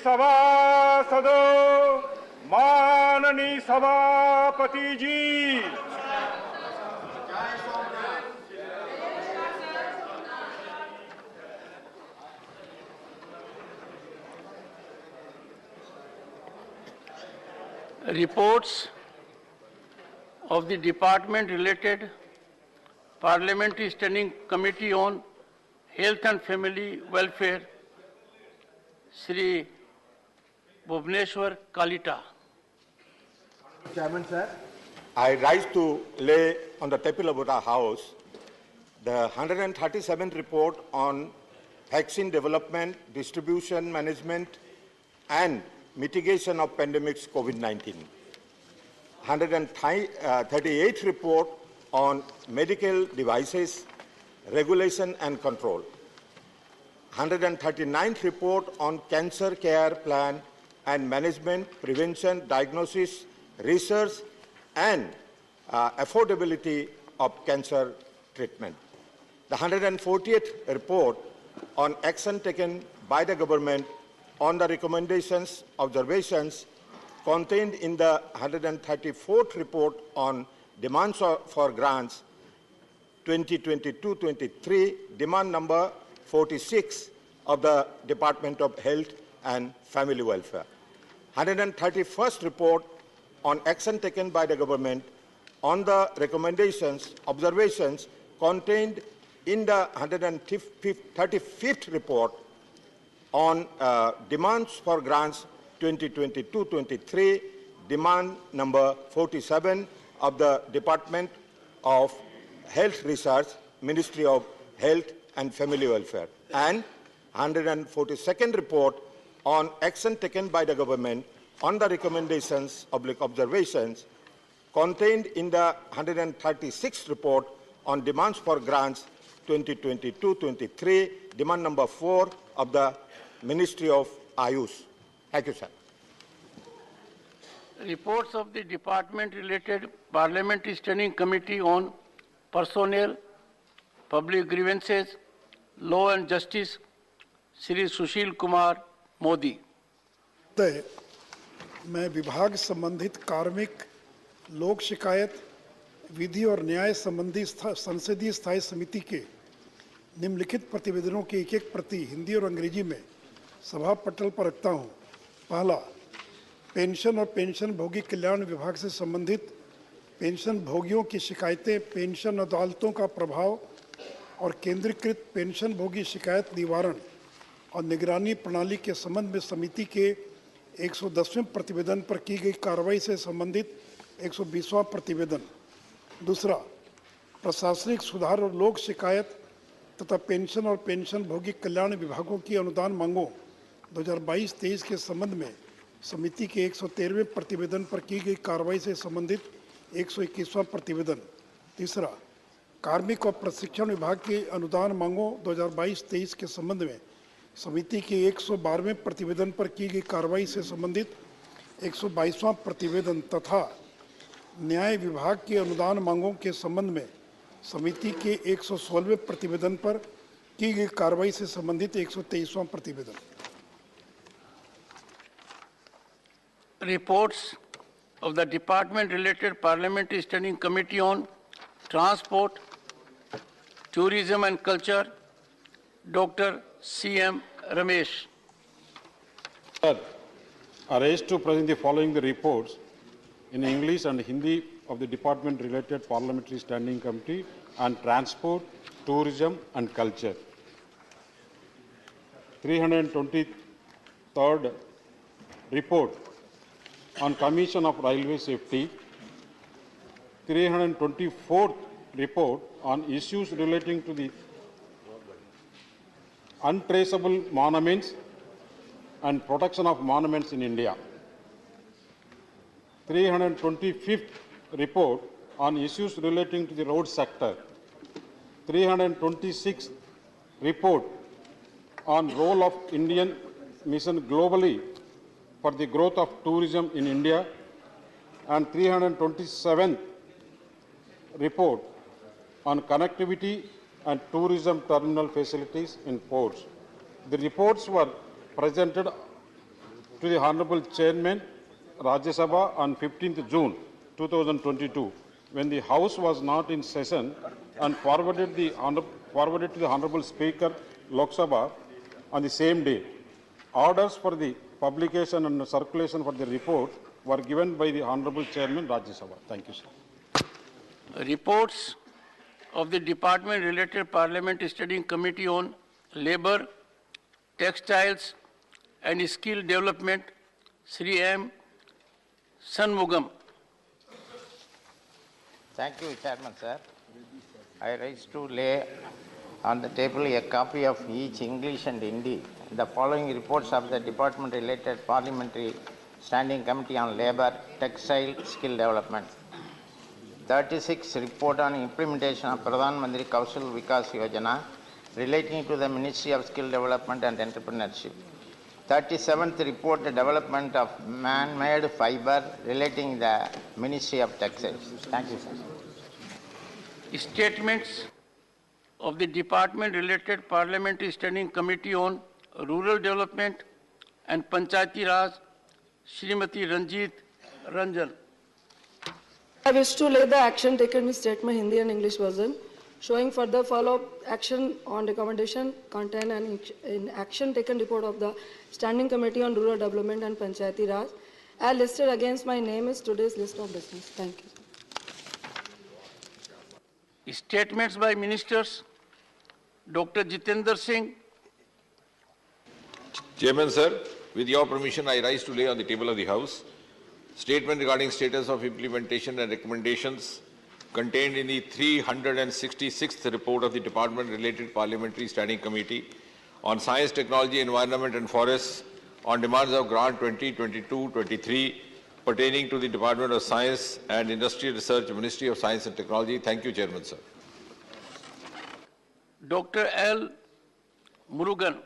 सभासदों, माननीय सभापति जी, reports of the department-related Parliamentary Standing Committee on Health and Family Welfare, Shri Bhuvneshwar Kalita. Chairman, sir, I rise to lay on the table of our House the 137th report on vaccine development, distribution, management, and mitigation of pandemics COVID-19. 138th report on medical devices, regulation and control. 139th report on cancer care plan and management, prevention, diagnosis, research and affordability of cancer treatment. The 140th report on action taken by the government on the recommendations, observations contained in the 134th report on demands for grants 2022-23, demand number 46 of the Department of Health and Family Welfare. 131st report on action taken by the government on the recommendations, observations contained in the 135th report on demands for grants 2022-23, demand number 47 of the Department of Health Research, Ministry of Health and Family Welfare, and 142nd report on action taken by the government on the recommendations, observations contained in the 136th report on demands for grants 2022-23, demand number 4 of the Ministry of Ayush. Thank you, sir. Reports of the department-related Parliamentary Standing Committee on Personnel, Public Grievances, Law and Justice, Shri Sushil Kumar Modi. मैं विभाग संबंधित कार्मिक, लोक शिकायत, विधि और न्याय संबंधी संसदीय स्थायी समिति के निम्नलिखित प्रतिवेदनों की एक प्रति हिंदी और अंग्रेजी में सभा पटल पर रखता हूं। पहला, पेंशन और पेंशन भोगी कल्याण विभाग से संबंधित पेंशन भोगियों की शिकायतें, पेंशन अदालतों का प्रभाव और केंद्रीकृत पेंशन भोगी शिकायत निवारण और निगरानी प्रणाली के संबंध में समिति के 110वें प्रतिवेदन पर की गई कार्रवाई से संबंधित 120वां प्रतिवेदन। दूसरा, प्रशासनिक सुधार और लोक शिकायत तथा पेंशन और पेंशन भोगी कल्याण विभागों की अनुदान मांगों 2022-23 के संबंध में समिति के 113वें प्रतिवेदन पर की गई कार्रवाई से संबंधित 121वां प्रतिवेदन। तीसरा, कार्मिक और प्रशिक्षण विभाग की अनुदान मांगों 2022-23 के संबंध में समिति के 112वें प्रतिवेदन पर की गई कार्रवाई से संबंधित 122वां प्रतिवेदन तथा न्याय विभाग की अनुदान मांगों के संबंध में समिति के 116वें प्रतिवेदन पर की गई कार्रवाई से संबंधित 123वां प्रतिवेदन। Reports of the department-related Parliamentary Standing Committee on Transport, Tourism and Culture, Dr. C.M. Ramesh. Sir, I raise to present the following the reports in English and Hindi of the department-related Parliamentary Standing Committee on Transport, Tourism and Culture. 323rd report on Commission of Railway Safety. 324th report on issues relating to the untraceable monuments and protection of monuments in India. 325th report on issues relating to the road sector. 326th report on role of Indian mission globally for the growth of tourism in India, and 327th report on connectivity and tourism terminal facilities in ports. The reports were presented to the Honorable Chairman, Rajya Sabha on 15th June 2022, when the House was not in session, and forwarded to the Honorable Speaker, Lok Sabha, on the same day. Orders for the publication and circulation for the report were given by the Honorable Chairman, Rajya Sabha. Thank you, sir. Reports of the Department-related Parliament Studying Committee on Labour, Textiles and Skill Development, Sri M. Sanmugam. Thank you, Chairman, sir. I rise to lay on the table a copy of each English and Hindi. The following reports of the Department-related Parliamentary Standing Committee on Labour, Textile, Skill Development. 36 report on implementation of Pradhan Mantri Kaushal Vikas Yojana relating to the Ministry of Skill Development and Entrepreneurship. 37th report the development of man-made fiber relating the Ministry of Textiles. Thank you, sir. Statements of the Department-related Parliamentary Standing Committee on Rural Development and Panchayati Raj, Srimati Ranjit Ranjan. I wish to lay the action taken in statement Hindi and English version, showing further follow-up action on recommendation, content and in action taken report of the Standing Committee on Rural Development and Panchayati Raj, as listed against my name is today's list of business. Thank you. Statements by Ministers. Dr. Jitendra Singh. Chairman, sir, with your permission, I rise to lay on the table of the House statement regarding status of implementation and recommendations contained in the 366th report of the Department-related Parliamentary Standing Committee on Science, Technology, Environment and Forests on demands of Grant 2022-23 pertaining to the Department of Science and Industrial Research, Ministry of Science and Technology. Thank you, Chairman, sir. Dr. L. Murugan.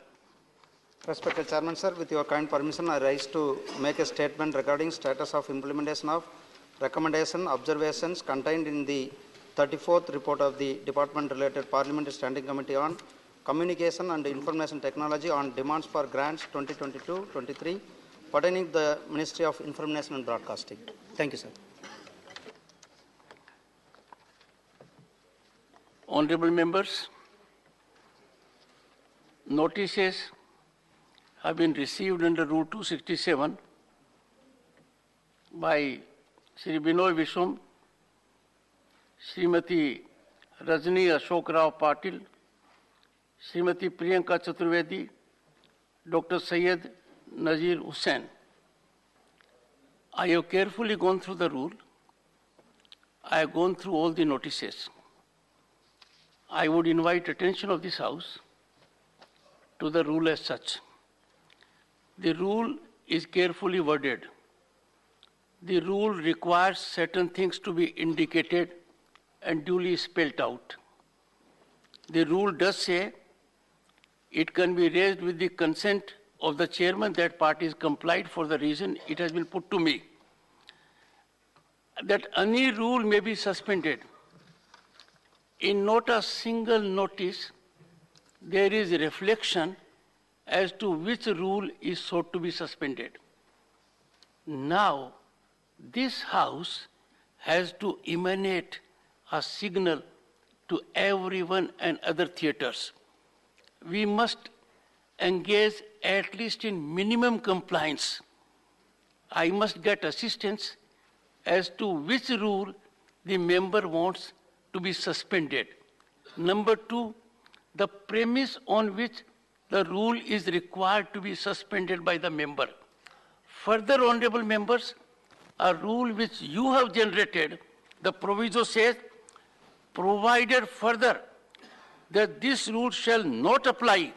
Respected Chairman, sir, with your kind permission, I rise to make a statement regarding status of implementation of recommendation observations contained in the 34th report of the Department-related Parliamentary Standing Committee on Communication and Information Technology on demands for grants 2022-23 pertaining to the Ministry of Information and Broadcasting. Thank you, sir. Honorable members, notices have been received under Rule 267 by Sri Binoy Vishwam, Srimati Rajni Ashok Rao Patil, Srimati Priyanka Chaturvedi, Dr. Syed Nazir Hussain. I have carefully gone through the rule. I have gone through all the notices. I would invite attention of this House to the rule as such. The rule is carefully worded. The rule requires certain things to be indicated and duly spelled out. The rule does say it can be raised with the consent of the chairman. That part is complied for the reason it has been put to me. That any rule may be suspended. In not a single notice, there is a reflection as to which rule is sought to be suspended. Now, this House has to emanate a signal to everyone and other theatres. We must engage at least in minimum compliance. I must get assistance as to which rule the member wants to be suspended. Number two, the premise on which the rule is required to be suspended by the member. Further, honorable members, a rule which you have generated, the proviso says, provided further that this rule shall not apply.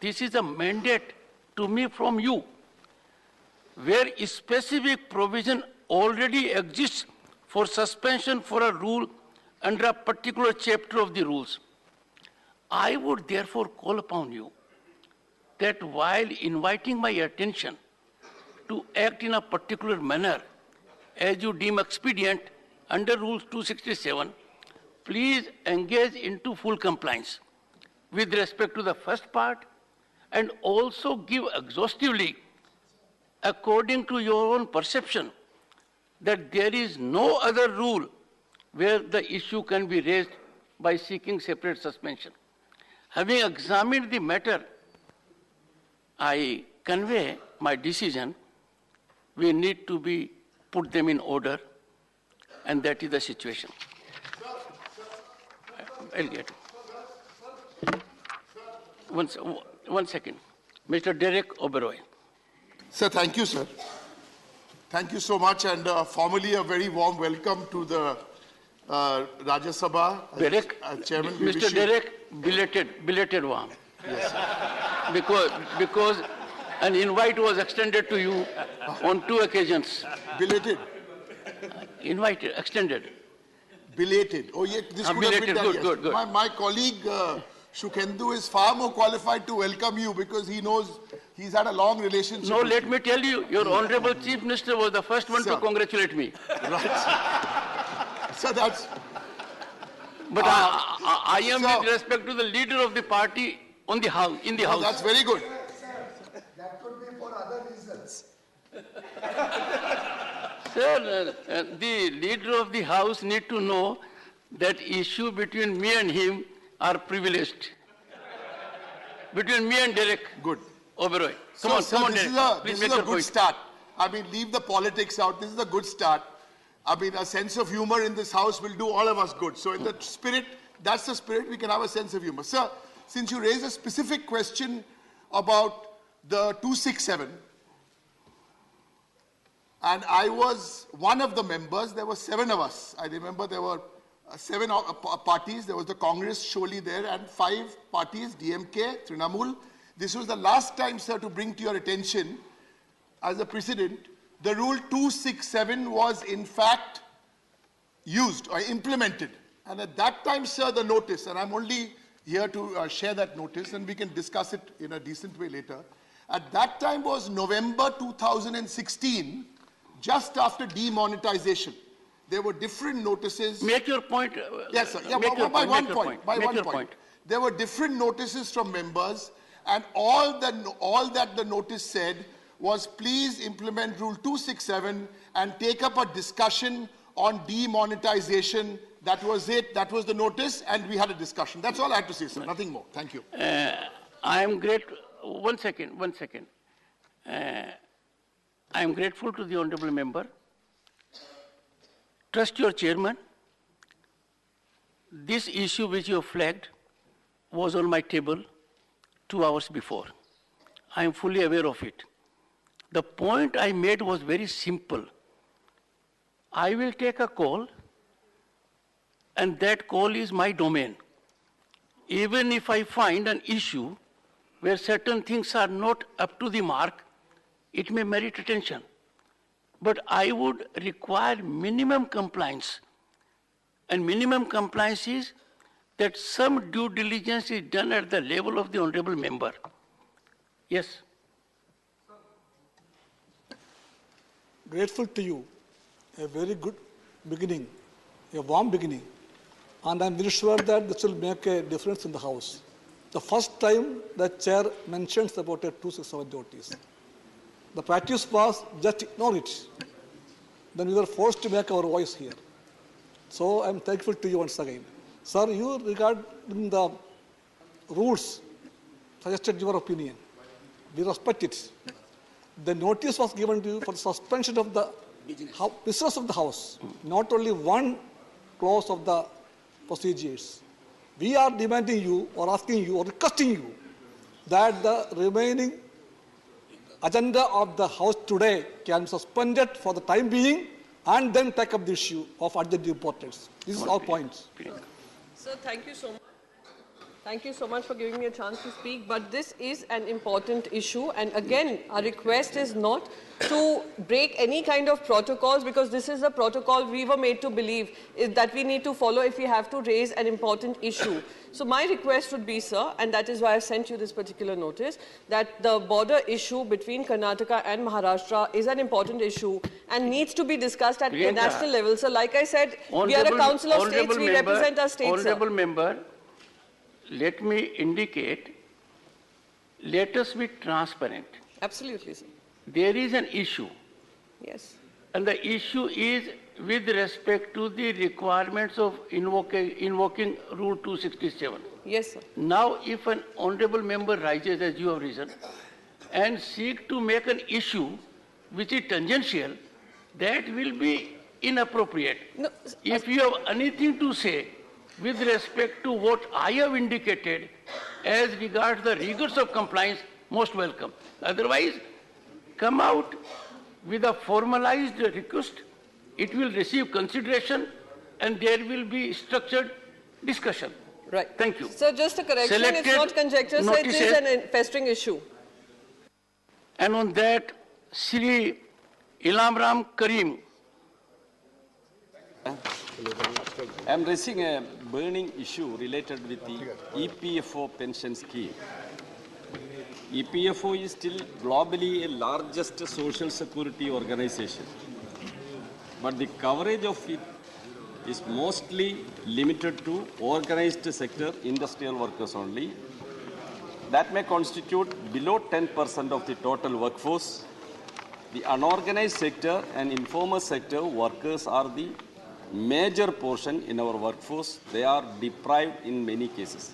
This is a mandate to me from you, where a specific provision already exists for suspension for a rule under a particular chapter of the rules. I would therefore call upon you that while inviting my attention to act in a particular manner as you deem expedient under Rule 267, please engage into full compliance with respect to the first part and also give exhaustively according to your own perception that there is no other rule where the issue can be raised by seeking separate suspension. Having examined the matter, I convey my decision. We need to put them in order, and that is the situation. I'll get it. One second. Mr. Derek Oberoi. Sir, thank you, sir. Thank you so much, and formally a very warm welcome to the Rajya Sabha. Derek, Chairman, Mr. Derek, belated warm. Yes, sir. Because an invite was extended to you on 2 occasions. Belated? Invited, extended. Belated. Oh, yeah, this could have been done, yes. Good. My colleague Shukhendu is far more qualified to welcome you because he knows he's had a long relationship. No, let me tell you, your Honorable Chief Minister was the first one to congratulate me. Right. So that's... But I am with respect to the leader of the party in the House. That's very good. That could be for other reasons. Sir, the leader of the House need to know that issue between me and him are privileged. Between me and Derek. Good. Oberoi. Come on, Derek. This is a good start. I mean, leave the politics out. This is a good start. I mean, a sense of humor in this house will do all of us good. So in the spirit, that's the spirit, we can have a sense of humor. Sir, since you raised a specific question about the 267, and I was one of the members, there were 7 of us. I remember there were 7 parties. There was the Congress surely there, and 5 parties, DMK, Trinamool. This was the last time, sir, to bring to your attention, as a precedent, the rule 267 was in fact used or implemented. And at that time, sir, the notice, and I'm only here to share that notice, and we can discuss it in a decent way later. At that time was November 2016, just after demonetization. There were different notices. Make your point. Yes, sir. Yeah, by one point. There were different notices from members, and all that the notice said was please implement Rule 267 and take up a discussion on demonetization. That was it. That was the notice, and we had a discussion. That's all I had to say, sir. Nothing more. Thank you. I am grateful. One second. I am grateful to the honorable member. Trust your chairman. This issue which you have flagged was on my table 2 hours before. I am fully aware of it. The point I made was very simple. I will take a call, and that call is my domain. Even if I find an issue where certain things are not up to the mark, it may merit attention. But I would require minimum compliance. And minimum compliance is that some due diligence is done at the level of the honorable member. Yes. Grateful to you. A very good beginning, a warm beginning. And I'm very sure that this will make a difference in the House. The first time the chair mentions about a 267 notice. The practice was just ignore it. Then we were forced to make our voice here. So I'm thankful to you once again. Sir, you regarding the rules suggested your opinion. We respect it. The notice was given to you for the suspension of the business of the House, not only one clause of the procedures. We are demanding you or asking you or requesting you that the remaining agenda of the House today can be suspended for the time being and then take up the issue of urgent importance. This is our point. Sir, thank you so much. Thank you so much for giving me a chance to speak, but this is an important issue, and again, our request is not to break any kind of protocols, because this is a protocol we were made to believe is that we need to follow if we have to raise an important issue. So my request would be, sir, and that is why I sent you this particular notice, that the border issue between Karnataka and Maharashtra is an important issue and needs to be discussed at the national level. So like I said, we are a council of states, we represent our states, Honorable member, let me indicate, let us be transparent. Absolutely, sir. there is an issue. Yes. And the issue is with respect to the requirements of invoking Rule 267. Yes, sir. Now, if an honorable member rises, as you have risen, and seek to make an issue which is tangential, that will be inappropriate. No, if you have anything to say with respect to what I have indicated as regards the rigors of compliance, most welcome. Otherwise, come out with a formalized request. It will receive consideration and there will be structured discussion. Right. Thank you. So just a correction, Selected it's not conjecture, sir, it is an festering issue. And on that, Sri Ilamram Karim. I am raising a burning issue related with the EPFO pension scheme. EPFO is still globally the largest social security organization, but the coverage of it is mostly limited to organized sector industrial workers only. That may constitute below 10% of the total workforce. The unorganized sector and informal sector workers are the major portion in our workforce. They are deprived in many cases.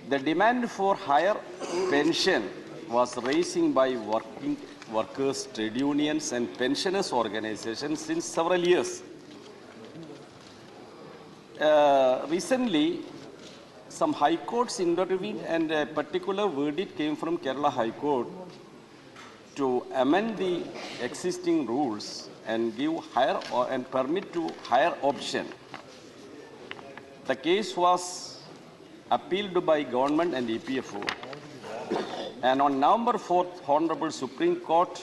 The demand for higher pension was raising by working workers, trade unions and pensioners organizations since several years. Recently, some high courts intervened and a particular verdict came from Kerala High Court to amend the existing rules and give higher and permit to higher option. The case was appealed by government and EPFO, and on November 4th, Honorable Supreme Court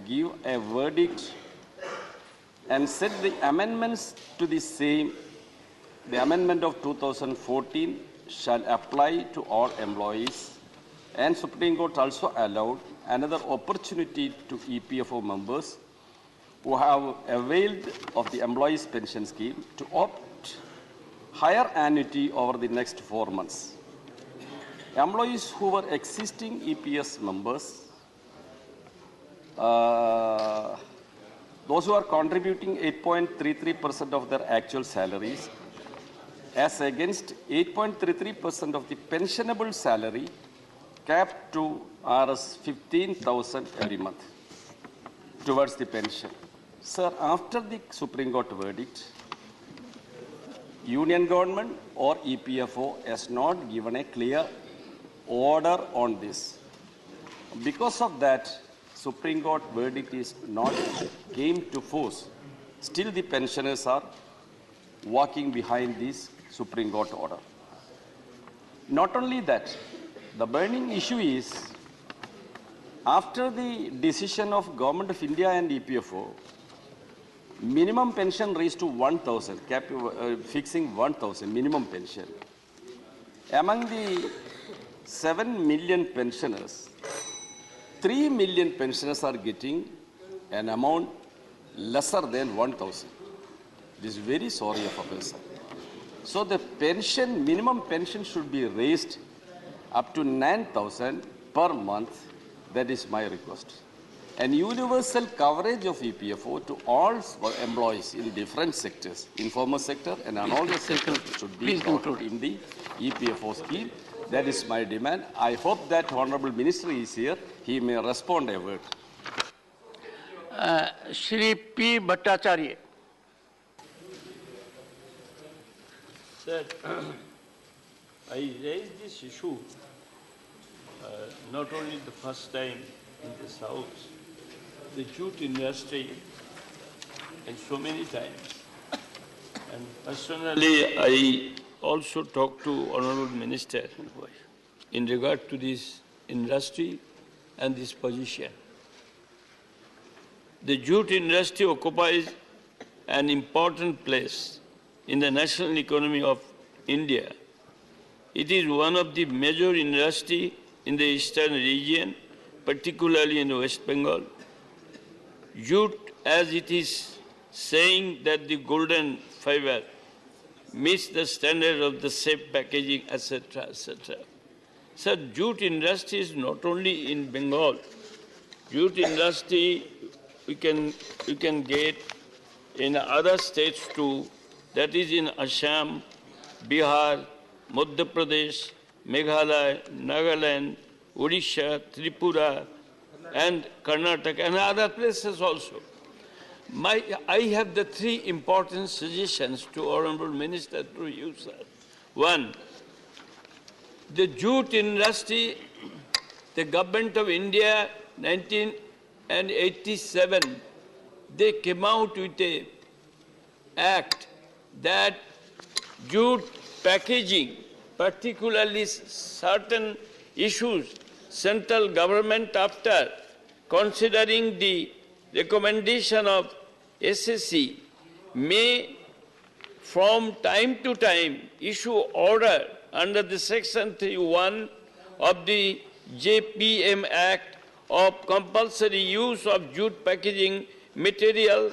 gave a verdict and said the amendments to the same, the amendment of 2014 shall apply to all employees, and Supreme Court also allowed another opportunity to EPFO members who have availed of the employees pension scheme to opt higher annuity over the next 4 months. Employees who were existing EPS members, those who are contributing 8.33% of their actual salaries, as against 8.33% of the pensionable salary, capped to Rs 15,000 every month towards the pension. Sir, after the Supreme Court verdict, Union government or EPFO has not given a clear order on this. Because of that, Supreme Court verdict is not came to force. Still the pensioners are walking behind this Supreme Court order. Not only that, the burning issue is, after the decision of Government of India and EPFO, minimum pension raised to 1,000, fixing 1,000 minimum pension. Among the 7 million pensioners, 3 million pensioners are getting an amount lesser than 1,000. This is very sorry of a person. So the pension, minimum pension should be raised up to 9,000 per month. That is my request. And universal coverage of EPFO to all employees in different sectors, informal sector and unorganized sector, should be included in the EPFO scheme. That is my demand. I hope that Honorable Minister is here. He may respond a word. Shri P. Bhattacharya. Sir, I raised this issue not only the first time in this House, the jute industry, and so many times. And personally, I also talked to Honorable Minister in regard to this industry and this position. The jute industry occupies an important place in the national economy of India. It is one of the major industries in the eastern region, particularly in West Bengal. Jute, as it is saying that the golden fiber meets the standard of the safe packaging, etc., etc. So jute industry is not only in Bengal, jute industry you can get in other states too, that is in Assam, Bihar, Madhya Pradesh, Meghalaya, Nagaland, Odisha, Tripura, and Karnataka, and other places also. I have the three important suggestions to Honorable Minister through you, sir. One, the jute industry, the government of India, 1987, they came out with an act that jute packaging, particularly certain issues, central government, after considering the recommendation of SSC, may from time to time issue order under the Section 3(1) of the JPM Act of compulsory use of jute packaging material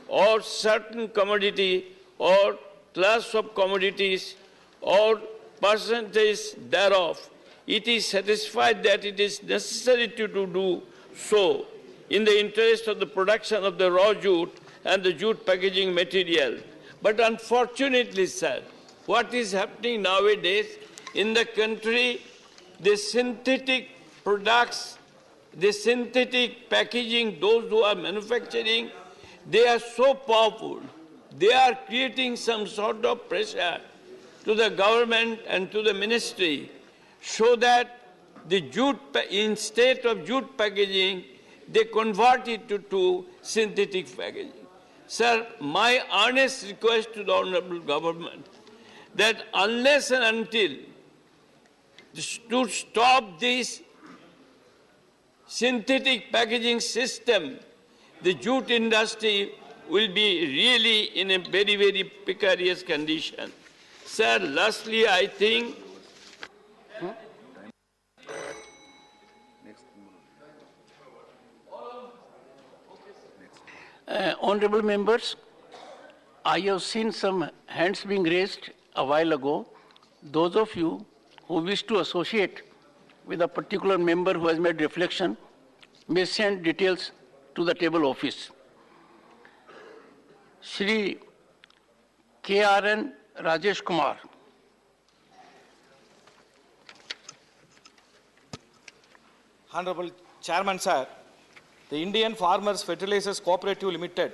or certain commodity or class of commodities or percentage thereof. It is satisfied that it is necessary to do so in the interest of the production of the raw jute and the jute packaging material. But unfortunately, sir, what is happening nowadays in the country, the synthetic products, the synthetic packaging, those who are manufacturing, they are so powerful. They are creating some sort of pressure to the government and to the ministry so that the jute, instead of jute packaging, they convert it to synthetic packaging. Sir, my earnest request to the Honorable Government that unless and until to stop this synthetic packaging system, the jute industry will be really in a very, very precarious condition. Sir, lastly, I think honorable members, I have seen some hands being raised a while ago. Those of you who wish to associate with a particular member who has made reflection may send details to the table office. Shri KRN Rajesh Kumar. Honorable Chairman, sir, the Indian Farmers Fertilizers Cooperative Limited,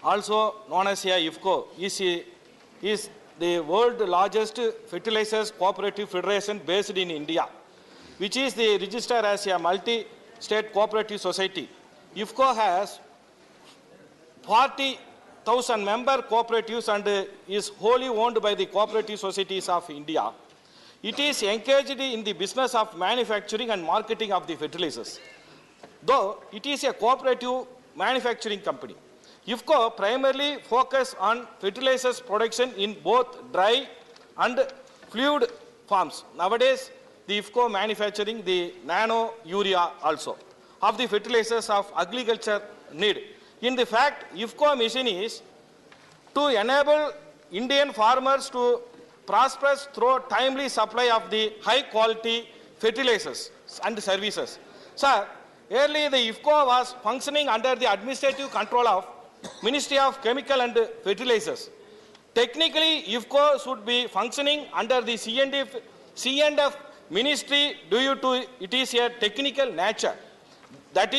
also known as IFCO, is the world's largest fertilizers cooperative federation based in India, which is registered as a multi-state cooperative society. IFCO has 40,000 member cooperatives and is wholly owned by the cooperative societies of India. It is engaged in the business of manufacturing and marketing of the fertilizers. Though it is a cooperative manufacturing company, IFCO primarily focuses on fertilizers production in both dry and fluid forms. Nowadays, the IFCO manufacturing the nano urea also of the fertilizers of agriculture need. In the fact, IFCO mission is to enable Indian farmers to prosper through timely supply of the high quality fertilizers and services. Sir, earlier the IFCO was functioning under the administrative control of Ministry of Chemical and Fertilizers. Technically, IFCO should be functioning under the C&F Ministry due to it is a technical nature. That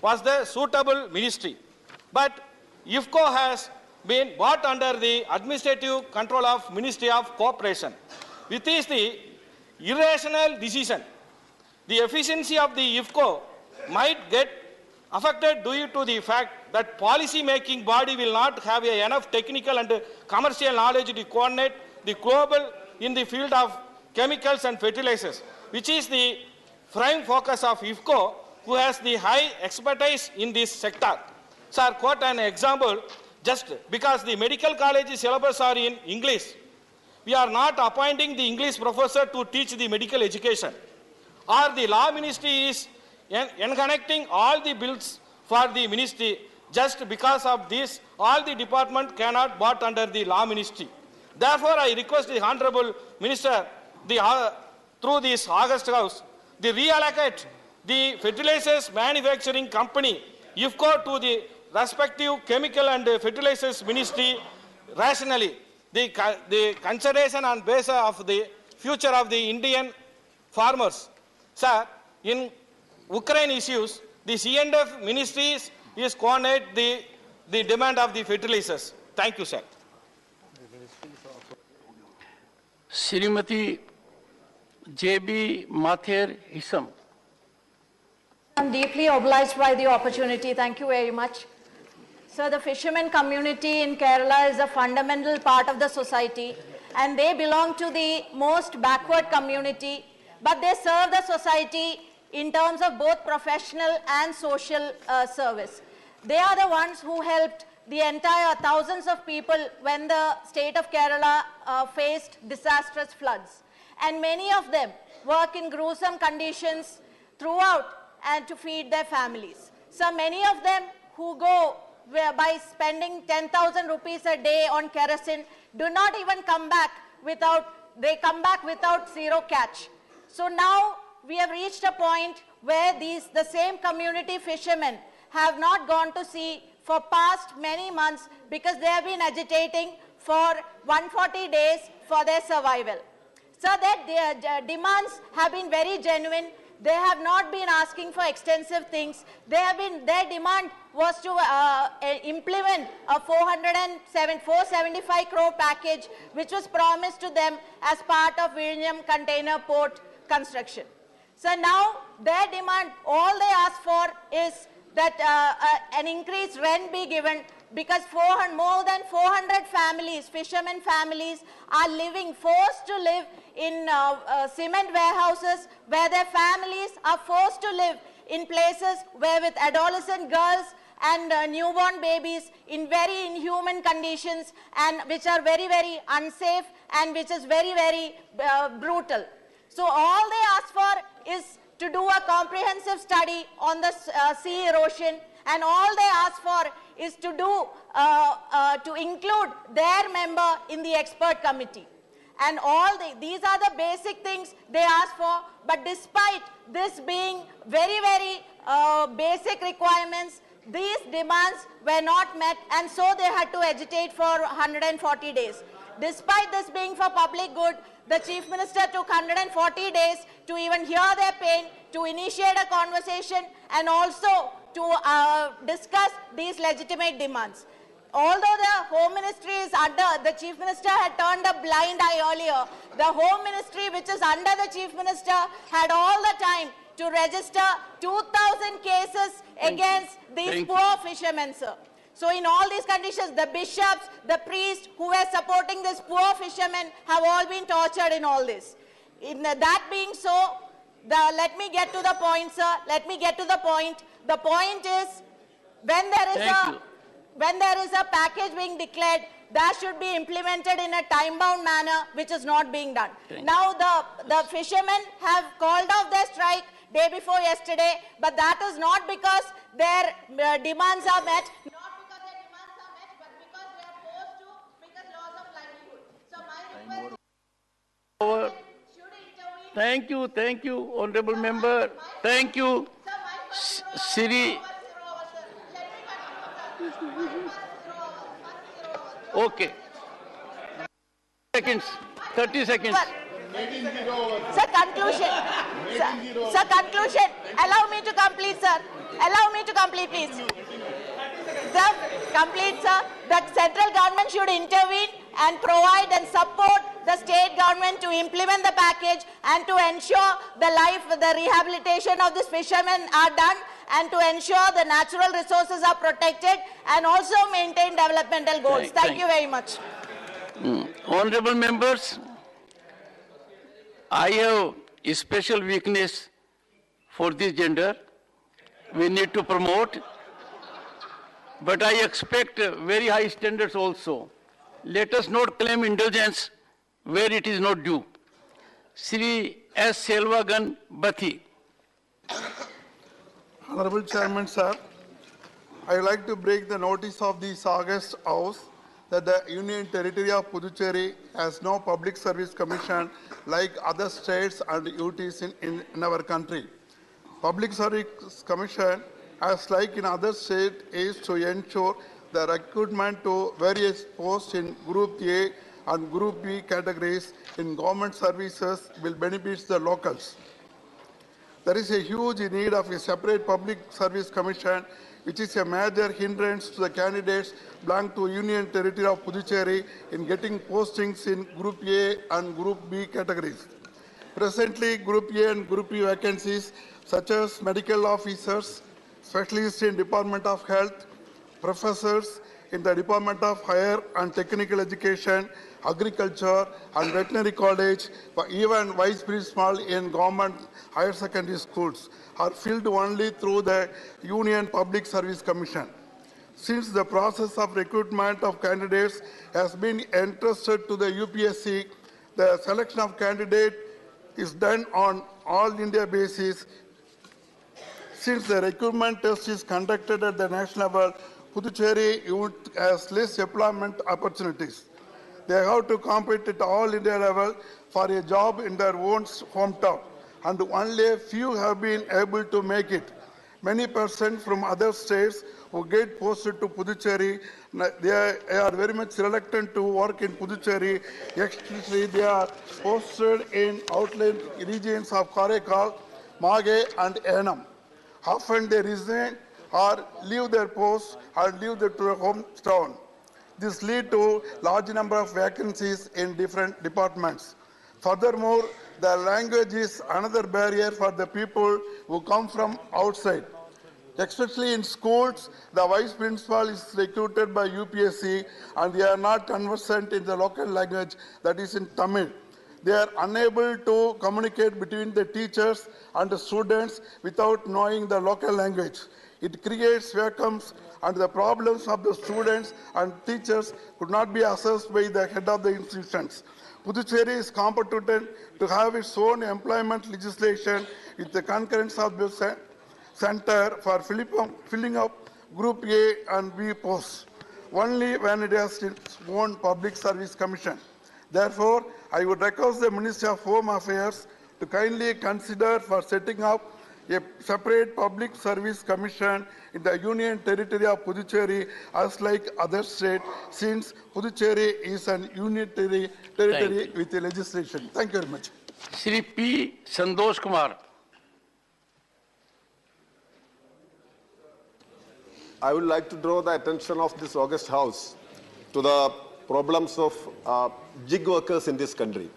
was the suitable ministry. But IFCO has been brought under the administrative control of Ministry of Cooperation, which is the irrational decision. The efficiency of the IFCO might get affected due to the fact that policy-making body will not have enough technical and commercial knowledge to coordinate the global in the field of chemicals and fertilizers, which is the prime focus of IFCO, who has the high expertise in this sector. Sir, quote an example, just because the medical college syllabus are in English, we are not appointing the English professor to teach the medical education. Or the law ministry is connecting all the bills for the ministry. Just because of this, all the department cannot brought under the law ministry. Therefore, I request the Honorable Minister, through this August House, the reallocate the fertilizers manufacturing company, IFCO, to the respective chemical and fertilizers ministry rationally. The consideration and basis of the future of the Indian farmers. Sir, in Ukraine issues, the C&F ministry is coordinate the demand of the fertilizers. Thank you, sir. Srimati J.B. Mathur Hisam. I'm deeply obliged by the opportunity. Thank you very much. So the fishermen community in Kerala is a fundamental part of the society, and they belong to the most backward community, but they serve the society in terms of both professional and social service. They are the ones who helped the entire thousands of people when the state of Kerala faced disastrous floods. And many of them work in gruesome conditions throughout and to feed their families. So many of them who go by spending 10,000 rupees a day on kerosene do not even come back they come back without zero catch. So now we have reached a point where the same community fishermen have not gone to sea for past many months because they have been agitating for 140 days for their survival. So their demands have been very genuine. They have not been asking for extensive things. Their demand was to implement a 475 crore package which was promised to them as part of Viഴിഞ്ഞം container port construction. So now their demand, all they ask for is that an increased rent be given, because more than 400 families, fishermen families, are forced to live in cement warehouses, where their families are forced to live in places where with adolescent girls and newborn babies in very inhuman conditions, and which are very, very unsafe and which is very, very brutal. So all they ask for is to do a comprehensive study on the sea erosion, and all they ask for is to include their member in the expert committee. And these are the basic things they ask for, but despite this being very, very basic requirements, these demands were not met, and so they had to agitate for 140 days. Despite this being for public good, the Chief Minister took 140 days to even hear their pain, to initiate a conversation, and also to discuss these legitimate demands. Although the Home Ministry is the Chief Minister had turned a blind eye earlier, the Home Ministry, which is under the Chief Minister, had all the time to register 2,000 cases against these poor fishermen, sir. So in all these conditions, the bishops, the priests who were supporting these poor fishermen have all been tortured in all this. That being so, let me get to the point, sir. Let me get to the point. The point is, when there is a package being declared, that should be implemented in a time-bound manner, which is not being done. Now, the fishermen have called off their strike day before yesterday, but that is not because their demands are met, not because their demands are met, but because they are forced to, because loss of livelihood. So my request is... Thank you, Honorable Member. Thank you. Siri. Okay. 30 seconds. Sir, conclusion. Sir, conclusion. Allow me to complete, sir. Allow me to complete, please. Sir, complete, sir. The central government should intervene and provide and support the state government to implement the package and to ensure the rehabilitation of these fishermen are done, and to ensure the natural resources are protected, and also maintain developmental goals. Thank you very much. Honorable members, I have a special weakness for this gender. We need to promote, but I expect very high standards also. Let us not claim indulgence where it is not due. Sri S. Selvagan Bathi. Honorable Chairman, sir, I would like to break the notice of this August House that the Union Territory of Puducherry has no public service commission like other states and UTs in our country. Public Service Commission, as like in other states, is to ensure the recruitment to various posts in Group A and Group B categories in government services will benefit the locals. There is a huge need of a separate Public Service Commission, which is a major hindrance to the candidates belong to Union Territory of Puducherry in getting postings in Group A and Group B categories. Presently, Group A and Group B vacancies, such as medical officers, specialists in Department of Health, professors in the Department of Higher and Technical Education, Agriculture and Veterinary College, even vice principal in government higher secondary schools are filled only through the Union Public Service Commission. Since the process of recruitment of candidates has been entrusted to the UPSC, the selection of candidate is done on all India basis. Since the recruitment test is conducted at the national level, Puducherry youth has less employment opportunities. They have to compete at all India level for a job in their own hometown, and only a few have been able to make it. Many persons from other states who get posted to Puducherry, they are very much reluctant to work in Puducherry, especially they are posted in outlying regions of Karaikal, Mage and Enam. Often they resign or leave their post and leave their hometown. This leads to large number of vacancies in different departments. Furthermore, the language is another barrier for the people who come from outside. Especially in schools, the vice principal is recruited by UPSC and they are not conversant in the local language, that is in Tamil. They are unable to communicate between the teachers and the students without knowing the local language. It creates vacuums and the problems of the students and teachers could not be assessed by the head of the institutions. Puducherry is competent to have its own employment legislation with the concurrence of the Center for filling up Group A and B posts, only when it has its own Public Service Commission. Therefore, I would request the Ministry of Home Affairs to kindly consider for setting up a separate Public Service Commission in the Union Territory of Puducherry as like other states, since Puducherry is an union territory with a legislation. Thank you very much. Shri P. Santosh Kumar. I would like to draw the attention of this August House to the problems of gig workers in this country.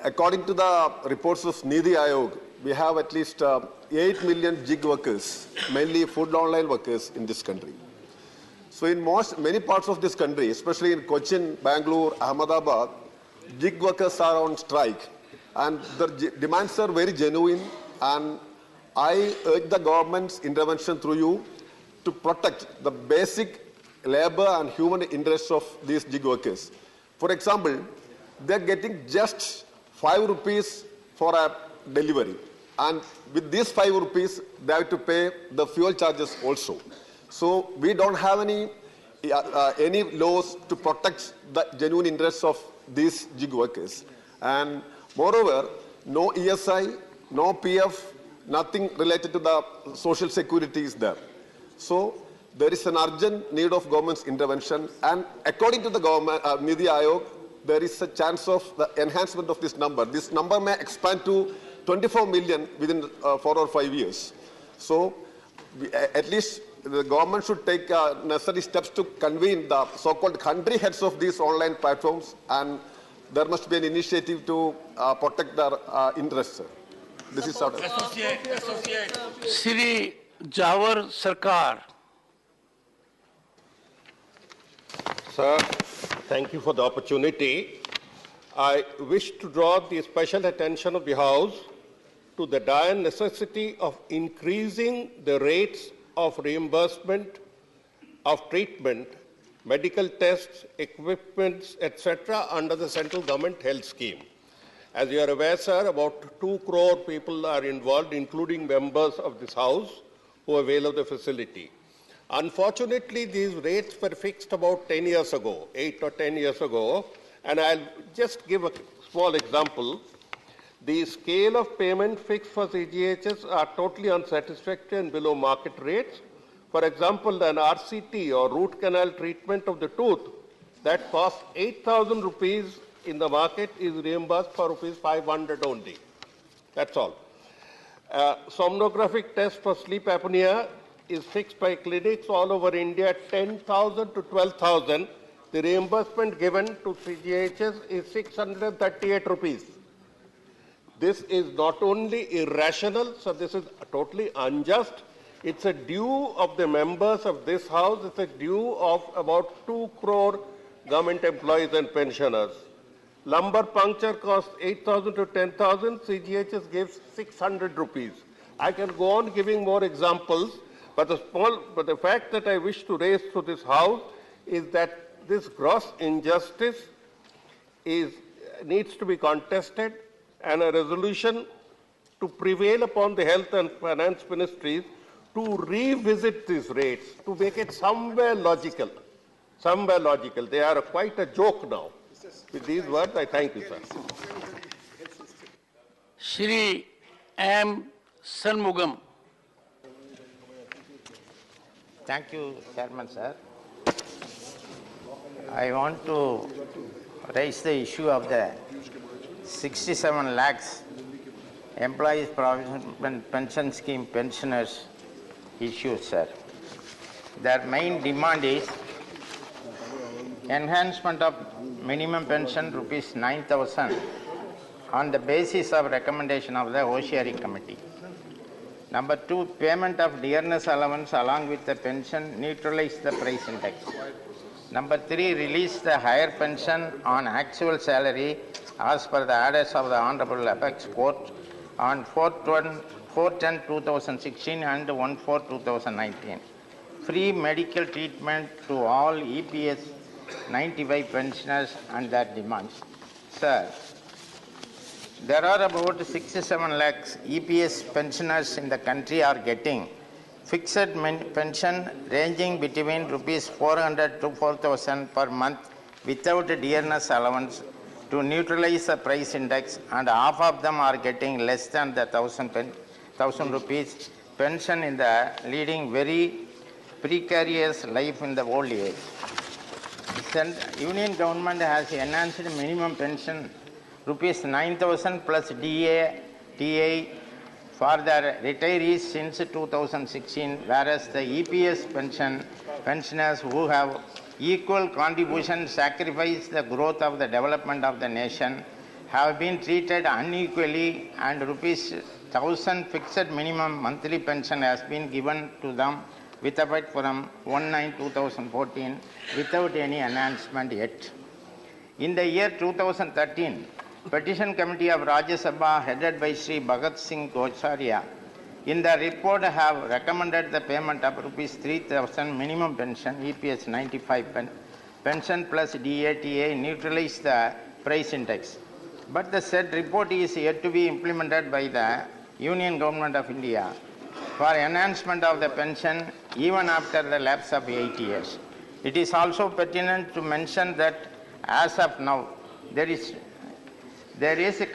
According to the reports of Niti Aayog, we have at least 8 million gig workers, mainly food online workers in this country. So in many parts of this country, especially in Cochin, Bangalore, Ahmedabad, gig workers are on strike. And the demands are very genuine, and I urge the government's intervention through you to protect the basic labor and human interests of these gig workers. For example, they're getting just 5 rupees for a delivery. And with these 5 rupees, they have to pay the fuel charges also. So we don't have any laws to protect the genuine interests of these gig workers. And moreover, no ESI, no PF, nothing related to the social security is there. So there is an urgent need of government's intervention. And according to the government, Niti Aayog, there is a chance of the enhancement of this number. This number may expand to 24 million within 4 or 5 years. So at least the government should take necessary steps to convene the so-called country heads of these online platforms, and there must be an initiative to protect their interests. This is sort of. Shri Jawar Sarkar. Sir, thank you for the opportunity. I wish to draw the special attention of the House to the dire necessity of increasing the rates of reimbursement of treatment, medical tests, equipments, etc. under the central government health scheme. As you are aware, sir, about 2 crore people are involved, including members of this House who avail of the facility. Unfortunately, these rates were fixed about 10 years ago, 8 or 10 years ago, and I'll just give a small example. The scale of payment fixed for CGHS are totally unsatisfactory and below market rates. For example, an RCT or root canal treatment of the tooth that costs 8,000 rupees in the market is reimbursed for rupees 500 only. That's all. Somnographic test for sleep apnea is fixed by clinics all over India, 10,000 to 12,000. The reimbursement given to CGHS is 638 rupees. This is not only irrational, so this is totally unjust. It's a due of the members of this house. It's a due of about 2 crore government employees and pensioners. Lumbar puncture costs 8,000 to 10,000. CGHS gives 600 rupees. I can go on giving more examples, but the fact that I wish to raise to this house is that this gross injustice needs to be contested, and a resolution to prevail upon the health and finance ministries to revisit these rates, to make it somewhere logical. Somewhere logical. They are quite a joke now. With these words, I thank you, sir. Shri M. Shanmugam. Thank you, Chairman, sir. I want to raise the issue of the 67 lakhs employees provident pension scheme pensioners issue, sir. Their main demand is enhancement of minimum pension rupees 9,000 on the basis of recommendation of the Hoshiari Committee. Number 2, payment of dearness allowance along with the pension neutralize the price index. Number 3, release the higher pension on actual salary as per the orders of the Honorable Apex Court on 4/10/2016 and 1/4/2019. Free medical treatment to all EPS 95 pensioners and their demands. Sir, there are about 67 lakhs EPS pensioners in the country are getting fixed pension ranging between rupees 400 to 4,000 per month without dearness allowance to neutralize the price index, and half of them are getting less than the 1,000 rupees pension in the leading very precarious life in the old age. Union government has enhanced minimum pension rupees 9,000 plus DA, TA for the retirees since 2016, whereas the EPS pensioners who have equal contribution sacrifice the growth of the development of the nation have been treated unequally, and rupees 1,000 fixed minimum monthly pension has been given to them with effect from 1/9/2014 without any enhancement yet. In the year 2013, Petition Committee of Rajya Sabha headed by Sri Bhagat Singh Gocharia in the report have recommended the payment of rupees 3,000 minimum pension, EPS 95 pension plus DATA neutralize the price index. But the said report is yet to be implemented by the Union Government of India for enhancement of the pension even after the lapse of 8 years. It is also pertinent to mention that as of now, there is a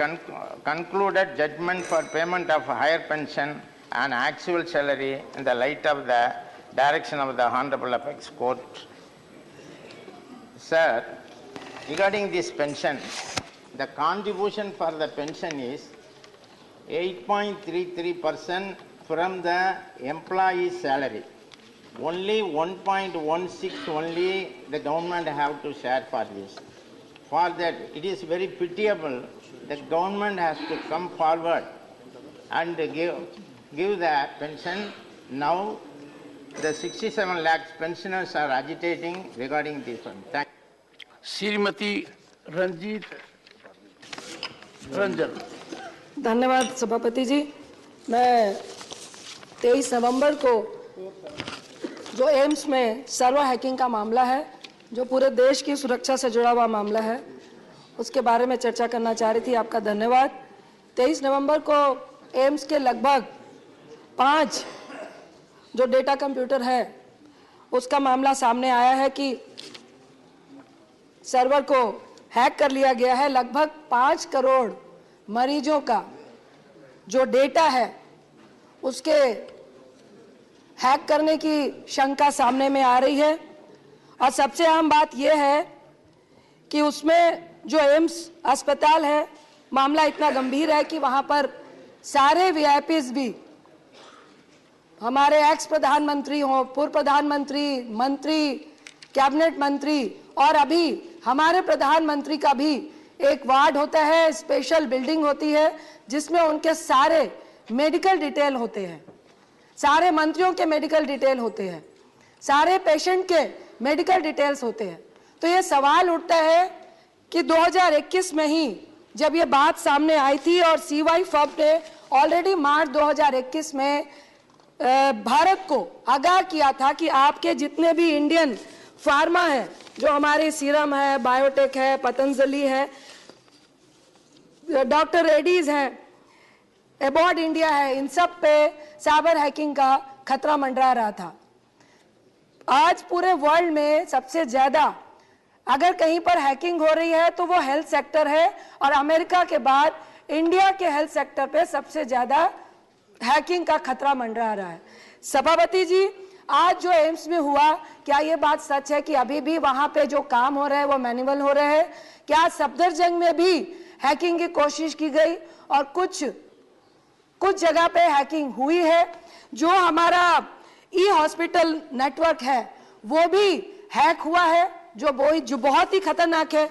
concluded judgment for payment of higher pension and actual salary in the light of the direction of the Honorable Apex Court. Sir, regarding this pension, the contribution for the pension is 8.33% from the employee's salary. Only 1.16 only the government have to share for this. For that, it is very pitiable that government has to come forward and give the pension. Now, the 67 lakhs pensioners are agitating regarding this one. Thank you. Srimati Ranjit Ranjan. धन्यवाद सभापति जी। मैं 23 नवंबर को जो AIIMS में server hacking का मामला है, जो पूरे देश की सुरक्षा से जुड़ा हुआ मामला है, उसके बारे में चर्चा करना चाह रही थी। आपका धन्यवाद। 23 नवंबर को एम्स के लगभग 5 जो डेटा कंप्यूटर है उसका मामला सामने आया है कि सर्वर को हैक कर लिया गया है। लगभग 5 करोड़ मरीजों का जो डेटा है उसके हैक करने की शंका सामने में आ रही है। और सबसे अहम बात यह है कि उसमें जो एम्स अस्पताल है, मामला इतना गंभीर है कि वहां पर सारे वीआईपीज भी, हमारे एक्स प्रधानमंत्री हों, पूर्व प्रधानमंत्री, मंत्री, कैबिनेट मंत्री और अभी हमारे प्रधानमंत्री का भी एक वार्ड होता है, स्पेशल बिल्डिंग होती है जिसमें उनके सारे मेडिकल डिटेल होते हैं, सारे मंत्रियों के मेडिकल डिटेल होते हैं, सारे पेशेंट के मेडिकल डिटेल्स होते हैं। तो ये सवाल उठता है कि 2021 में ही जब ये बात सामने आई थी और सीवाई फब ने ऑलरेडी मार्च 2021 में भारत को आगाह किया था कि आपके जितने भी इंडियन फार्मा है, जो हमारे सीरम है, बायोटेक है, पतंजलि है, डॉक्टर रेड्डीज है, अबॉर्ड इंडिया है, इन सब पे साइबर हैकिंग का खतरा मंडरा रहा था। आज पूरे वर्ल्ड में सबसे ज्यादा अगर कहीं पर हैकिंग हो रही है तो वो हेल्थ सेक्टर है और अमेरिका के बाद इंडिया के हेल्थ सेक्टर पे सबसे ज्यादा हैकिंग का खतरा मंडरा रहा है। सभापति जी, आज जो एम्स में हुआ, क्या ये बात सच है कि अभी भी वहां पे जो काम हो रहे हैं वो मैनुअल हो रहे हैं? क्या सफदरजंग में भी हैकिंग की कोशिश की गई और कुछ जगह पे हैकिंग हुई है? जो हमारा ई हॉस्पिटल नेटवर्क है वो भी हैक हुआ है, जो बहुत ही खतरनाक है।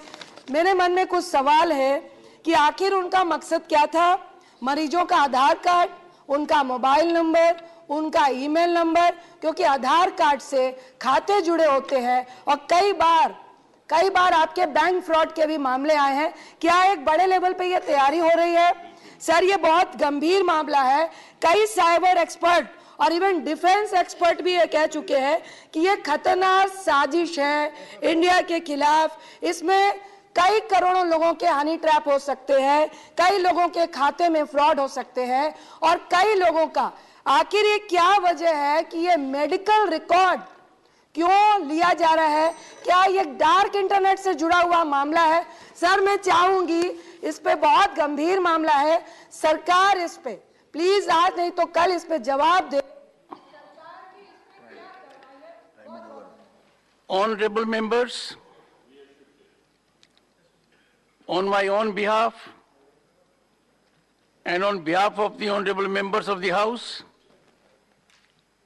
मेरे मन में कुछ सवाल है कि आखिर उनका मकसद क्या था? मरीजों का आधार कार्ड, उनका मोबाइल नंबर, उनका ईमेल नंबर, क्योंकि आधार कार्ड से खाते जुड़े होते हैं और कई बार आपके बैंक फ्रॉड के भी मामले आए हैं। क्या एक बड़े लेवल पे ये तैयारी हो रही है? सर, ये बहुत गंभीर मामला है। कई साइबर एक्सपर्ट और इवन डिफेंस एक्सपर्ट भी ये कह चुके हैं कि ये खतरनाक साजिश है इंडिया के खिलाफ। इसमें कई करोड़ों लोगों के हनी ट्रैप हो सकते हैं, कई लोगों के खाते में फ्रॉड हो सकते हैं और कई लोगों का, आखिर ये क्या वजह है कि ये मेडिकल रिकॉर्ड क्यों लिया जा रहा है? क्या ये डार्क इंटरनेट से जुड़ा हुआ मामला है? सर, मैं चाहूंगी, इस पे बहुत गंभीर मामला है, सरकार इस पे प्लीज आज नहीं तो कल इस पे जवाब दे। Honorable members, on my own behalf and on behalf of the honorable members of the House,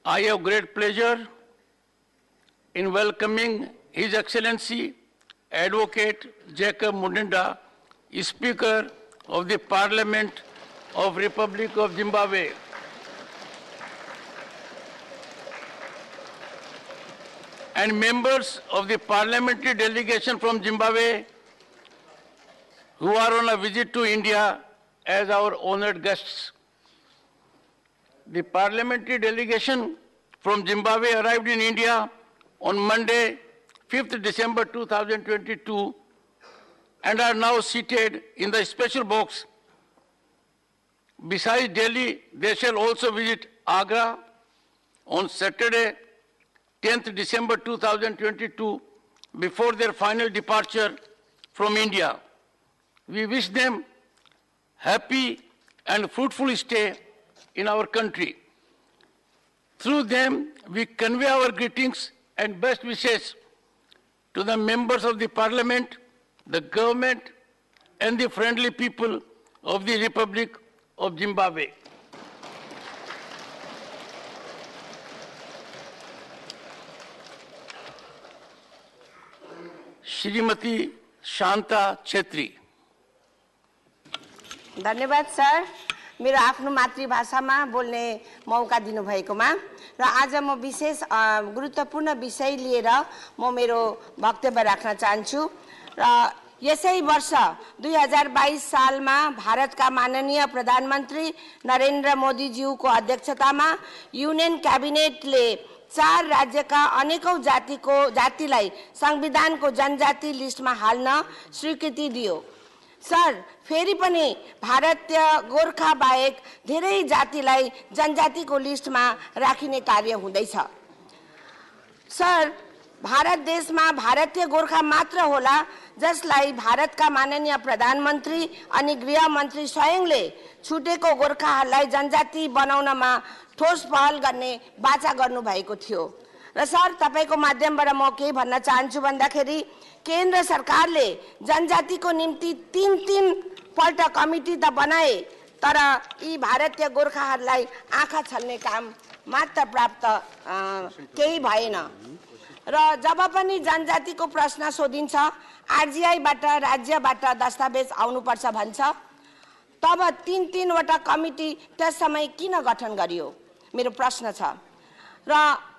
I have great pleasure in welcoming His Excellency Advocate Jacob Mudinda, Speaker of the Parliament of Republic of Zimbabwe. And members of the parliamentary delegation from Zimbabwe who are on a visit to India as our honored guests. The parliamentary delegation from Zimbabwe arrived in India on Monday, 5th December 2022, and are now seated in the special box. Besides Delhi, they shall also visit Agra on Saturday, 10th December 2022, before their final departure from India. We wish them happy and fruitful stay in our country. Through them, we convey our greetings and best wishes to the members of the Parliament, the government, and the friendly people of the Republic of Zimbabwe. Shrimati Shanta Chhetri. धन्यवाद sir, मेरो आफ्नो मातृभाषामा बोल्ने मौका दिनुभएकोमा। र आज म विशेष गुरुत्वपूर्ण विषय लिएर म मेरो वक्तव्य राख्न चाहन्छु। र यसै वर्ष 2022 सालमा भारतका माननीय प्रधानमन्त्री नरेन्द्र मोदीज्यूको अध्यक्षतामा युनियन क्याबिनेटले 4 राज्यका अनेकौं जातिलाई संविधानको जनजाति लिस्टमा हाल्न स्वीकृति दियो। सर, फेरि पनि भारतीय गोर्खा बाहेक धेरै जातिलाई जनजातिको लिस्टमा राखिने कार्य हुँदैछ। सर, भारत देशमा भारतीय गोर्खा मात्र होला जसलाई भारतका माननीय प्रधानमन्त्री अनि गृहमन्त्री स्वयंले छुटेको गोर्खाहरूलाई जनजाति बनाउनमा ठोस पहल गर्ने बाचा गर्नुभएको थियो। र सर, तपाईको माध्यमबाट म के भन्न चाहन्छु भन्दाखेरि केन्द्र सरकारले जनजातिको निम्ति तीन पल्ट कमिटी त बनाए, तर यी भारतीय गोर्खाहरूलाई आँखा छल्ने काम मात्र प्राप्त केही भएन। र जब पनि जनजातिको प्रश्न सोधिन्छ, आरजीआईबाट राज्यबाट दस्तावेज आउनुपर्छ भन्छ, तब तीनवटा कमिटी त्यस समय किन गठन गरियो? मेरो प्रश्न छ। र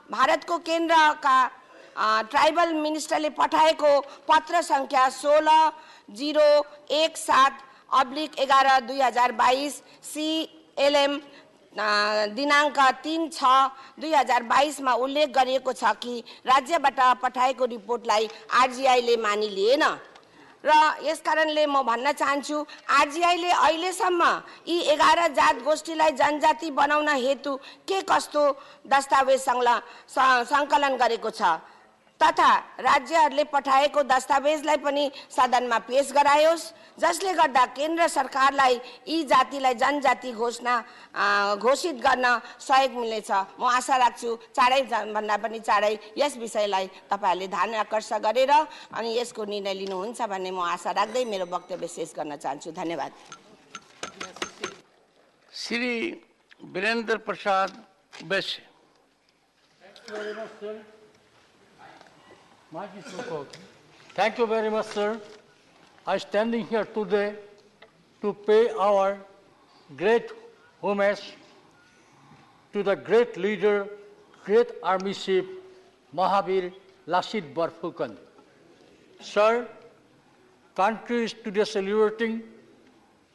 भारतको केन्द्रका ट्राइबल मिनिस्टरले पठाएको पत्र संख्या 16-017/11/2022 CLM दिनांक 3/6/2022 मा उल्लेख गरिएको छ कि राज्यबाट पठाएको रिपोर्टलाई आरजीआईले मानिलिएन। र यसकारणले म भन्न चाहन्छु, आरजीआईले अहिलेसम्म यी 11 जात गोष्ठीलाई जनजाति बनाउन हेतु के कस्तो दस्तावेज संकलन गरेको छ, तथा राज्यहरूले पठाएको दस्तावेजलाई पनि सदनमा पेश गरायोस्, जसले गर्दा केन्द्र सरकारलाई यी जातिलाई जनजाति घोषित गर्न सहयोग मिल्नेछ। म आशा राख्छु चाँडै भन्दा पनि चाँडै यस विषयलाई तपाईहरुले ध्यान आकर्षण गरेर अनि यसको निर्णय लिनुहुन्छ भन्ने म आशा राख्दै मेरो वक्तव्य शेष गर्न चाहन्छु। धन्यवाद। श्री वीरेंद्र प्रसाद बेसे। Thank you very much, sir. I am standing here today to pay our great homage to the great leader, great army chief, Mahavir Lasit Borphukan. Sir, country is today celebrating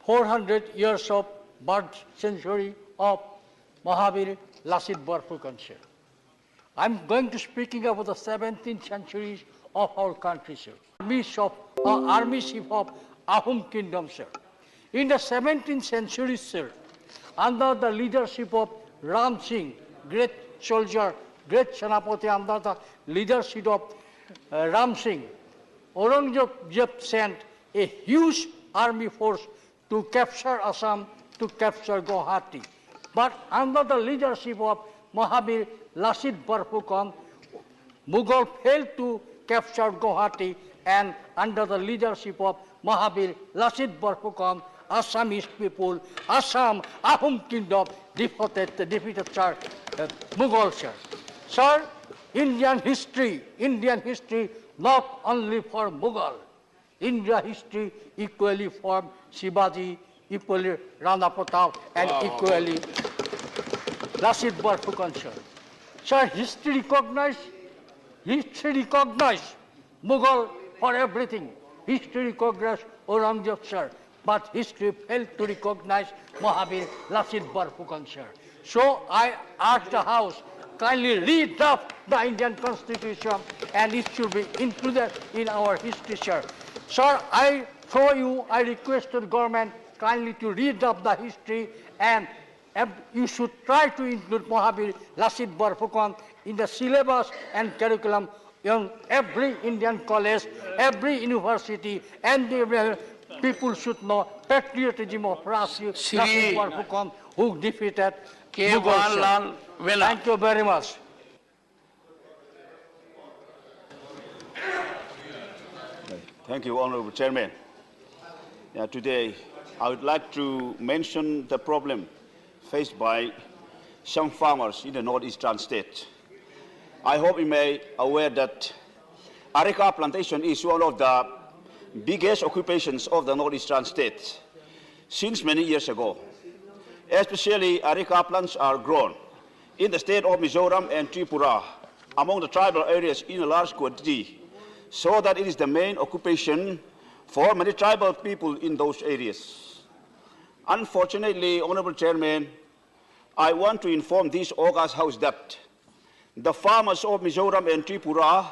400 years of birth century of Mahavir Lasit Borphukan, sir. I am going to speaking about the 17th century of our country, sir. Army chief of Ahom Kingdom, sir. In the 17th century, sir, under the leadership of Ram Singh, great soldier, great Senapati, under the leadership of Ram Singh, Aurangzeb sent a huge army force to capture Assam, to capture Guwahati. But under the leadership of Mahavir Lasit Borphukan, Mughal failed to capture Guwahati, and under the leadership of Mahavir Lasit Borphukan, Assamese people, Assam, Ahom Kingdom defeated Mughal, sir. Sir, Indian history, not only for Mughal, India history equally for Shivaji, equally Rana Pratap, and equally Lasit Borphukan, sir. Sir, history recognized Mughal for everything. History recognized Aurangzeb, sir. But history failed to recognize Mahavir Lasit Borphukan, sir. So I ask the House, kindly redraft the Indian Constitution and it should be included in our history, sir. Sir, I request the government kindly to redraft the history, and you should try to include Mahavir Lasit Borphukan in the syllabus and curriculum in every Indian college, every university, and people should know patriotism of Lasit Borphukan, who defeated Mughal. Thank you very much. Thank you, Honorable Chairman. Today, I would like to mention the problem faced by some farmers in the northeastern state. I hope you may be aware that areca plantation is one of the biggest occupations of the northeastern state since many years ago. Especially areca plants are grown in the state of Mizoram and Tripura among the tribal areas in a large quantity, so that it is the main occupation for many tribal people in those areas. Unfortunately, Honorable Chairman, I want to inform this august House that the farmers of Mizoram and Tripura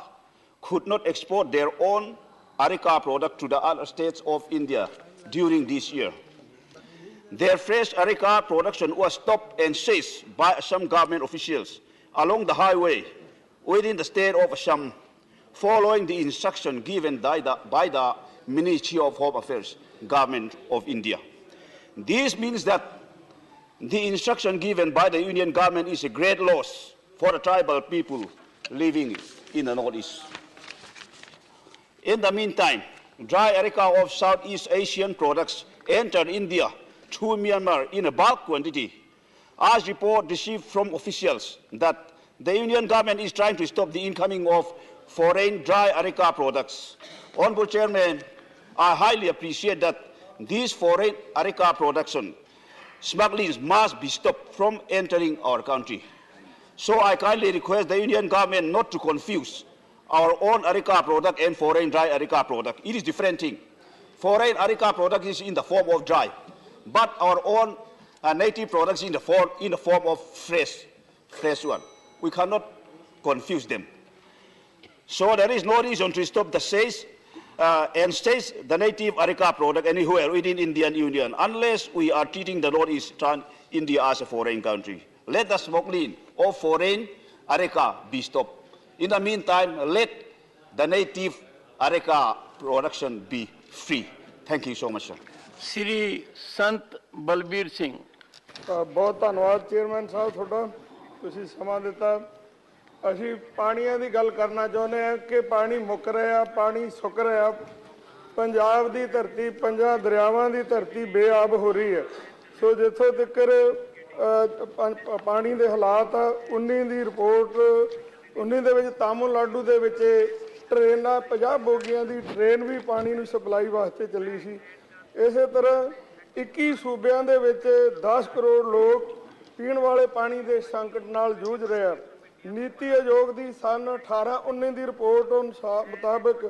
could not export their own areca product to the other states of India during this year. Their fresh areca production was stopped and seized by some government officials along the highway within the state of Assam following the instruction given by the Ministry of Home Affairs, Government of India. This means that the instruction given by the Union government is a great loss for the tribal people living in the Northeast. In the meantime, dry areca of Southeast Asian products entered India through Myanmar in a bulk quantity. As report received from officials that the Union government is trying to stop the incoming of foreign dry areca products. Honorable Chairman, I highly appreciate that this foreign areca production smuggling must be stopped from entering our country. So I kindly request the Union government not to confuse our own areca product and foreign dry areca product. It is different thing. Foreign areca product is in the form of dry, but our own native products in the form of fresh one. We cannot confuse them. So there is no reason to stop the sales and stage the native areca product anywhere within Indian Union unless we are treating the Northeastern India as a foreign country. Let the smuggling of foreign areca be stopped. In the meantime, let the native areca production be free. Thank you so much, sir. Sri Sant Balbir Singh. बहुत धन्यवाद chairman साहब थोड़ा तुसी समा दिता ਅਸੀਂ ਪਾਣੀਆਂ ਦੀ ਗੱਲ ਕਰਨਾ ਚਾਹੁੰਦੇ ਹਾਂ ਕਿ ਪਾਣੀ ਮੁੱਕ ਰਿਹਾ ਪਾਣੀ ਸੁੱਕ ਰਿਹਾ ਪੰਜਾਬ ਦੀ ਧਰਤੀ ਪੰਜਾਂ ਦਰਿਆਵਾਂ ਦੀ ਧਰਤੀ ਬੇਆਬ ਹੋ ਰਹੀ ਹੈ ਸੋ ਜਿੱਥੋਂ ਤੱਕ ਪਾਣੀ ਦੇ ਹਾਲਾਤ 19 ਦੀ ਰਿਪੋਰਟ 19 ਦੇ ਵਿੱਚ ਤਾਮਿਲਨਾਡੂ ਦੇ ਵਿੱਚ ਟ੍ਰੇਨਾਂ 50 ਬੋਗੀਆਂ ਦੀ ਟ੍ਰੇਨ ਵੀ ਪਾਣੀ ਨੂੰ ਸਪਲਾਈ ਵਾਸਤੇ ਚੱਲੀ ਸੀ ਇਸੇ ਤਰ੍ਹਾਂ 21 ਸੂਬਿਆਂ ਦੇ ਵਿੱਚ 10 ਕਰੋੜ ਲੋਕ ਪੀਣ ਵਾਲੇ ਪਾਣੀ ਦੇ ਸੰਕਟ ਨਾਲ ਜੂਝ ਰਹੇ ਹਨ ਨੀਤੀ ਆਯੋਗ ਦੀ ਸਨ 18-19 ਦੀ ਰਿਪੋਰਟ ਮੁਤਾਬਕ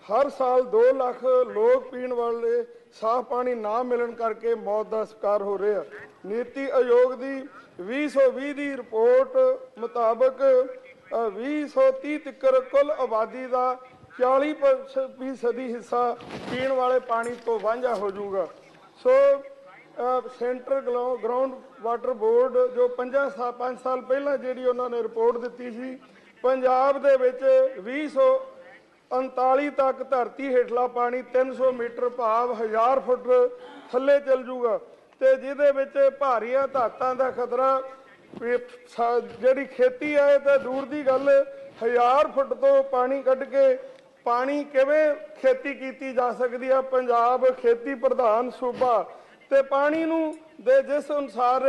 ਹਰ ਸਾਲ 2 ਲੱਖ ਲੋਕ ਪੀਣ ਵਾਲੇ ਸਾਫ਼ ਪਾਣੀ ਨਾ ਮਿਲਣ ਕਰਕੇ ਮੌਤ ਦਾ ਸ਼ਿਕਾਰ ਹੋ ਰਹੇ ਆ ਨੀਤੀ ਆਯੋਗ ਦੀ 2020 ਦੀ ਰਿਪੋਰਟ ਮੁਤਾਬਕ 2030 ਤੱਕ ਕੁੱਲ ਆਬਾਦੀ ਦਾ 40% ਹਿੱਸਾ ਪੀਣ ਵਾਲੇ ਪਾਣੀ ਤੋਂ ਵਾਂਝਾ ਹੋ ਜਾਊਗਾ ਸੋ ਸੈਂਟਰ ਗਰਾਊਂਡ ਵਾਟਰ ਬੋਰਡ ਜੋ 5 ਸਾਲ ਪਹਿਲਾਂ ਜਿਹੜੀ ਉਹਨਾਂ ਨੇ ਰਿਪੋਰਟ ਦਿੱਤੀ ਸੀ ਪੰਜਾਬ ਦੇ ਵਿੱਚ 2039 ਤੱਕ ਧਰਤੀ ਹੇਠਲਾ ਪਾਣੀ 300 ਮੀਟਰ ਭਾਵ 1000 ਫੁੱਟ ਥੱਲੇ ਚੱਲ ਜੂਗਾ ਤੇ ਜਿਹਦੇ ਵਿੱਚ ਭਾਰੀਆਂ ਧਾਤਾਂ ਦਾ ਖਤਰਾ ਜਿਹੜੀ ਖੇਤੀ ਹੈ ਤੇ ਦੂਰ ਦੀ ਗੱਲ 1000 ਫੁੱਟ ਤੋਂ ਪਾਣੀ ਕੱਢ ਕੇ ਪਾਣੀ ਕਿਵੇਂ ਖੇਤੀ ਕੀਤੀ ਜਾ ਸਕਦੀ ਹੈ ਪੰਜਾਬ ਖੇਤੀ ਪ੍ਰਧਾਨ ਸੂਬਾ ਤੇ ਪਾਣੀ ਨੂੰ ਦੇ ਜਿਸ ਅਨੁਸਾਰ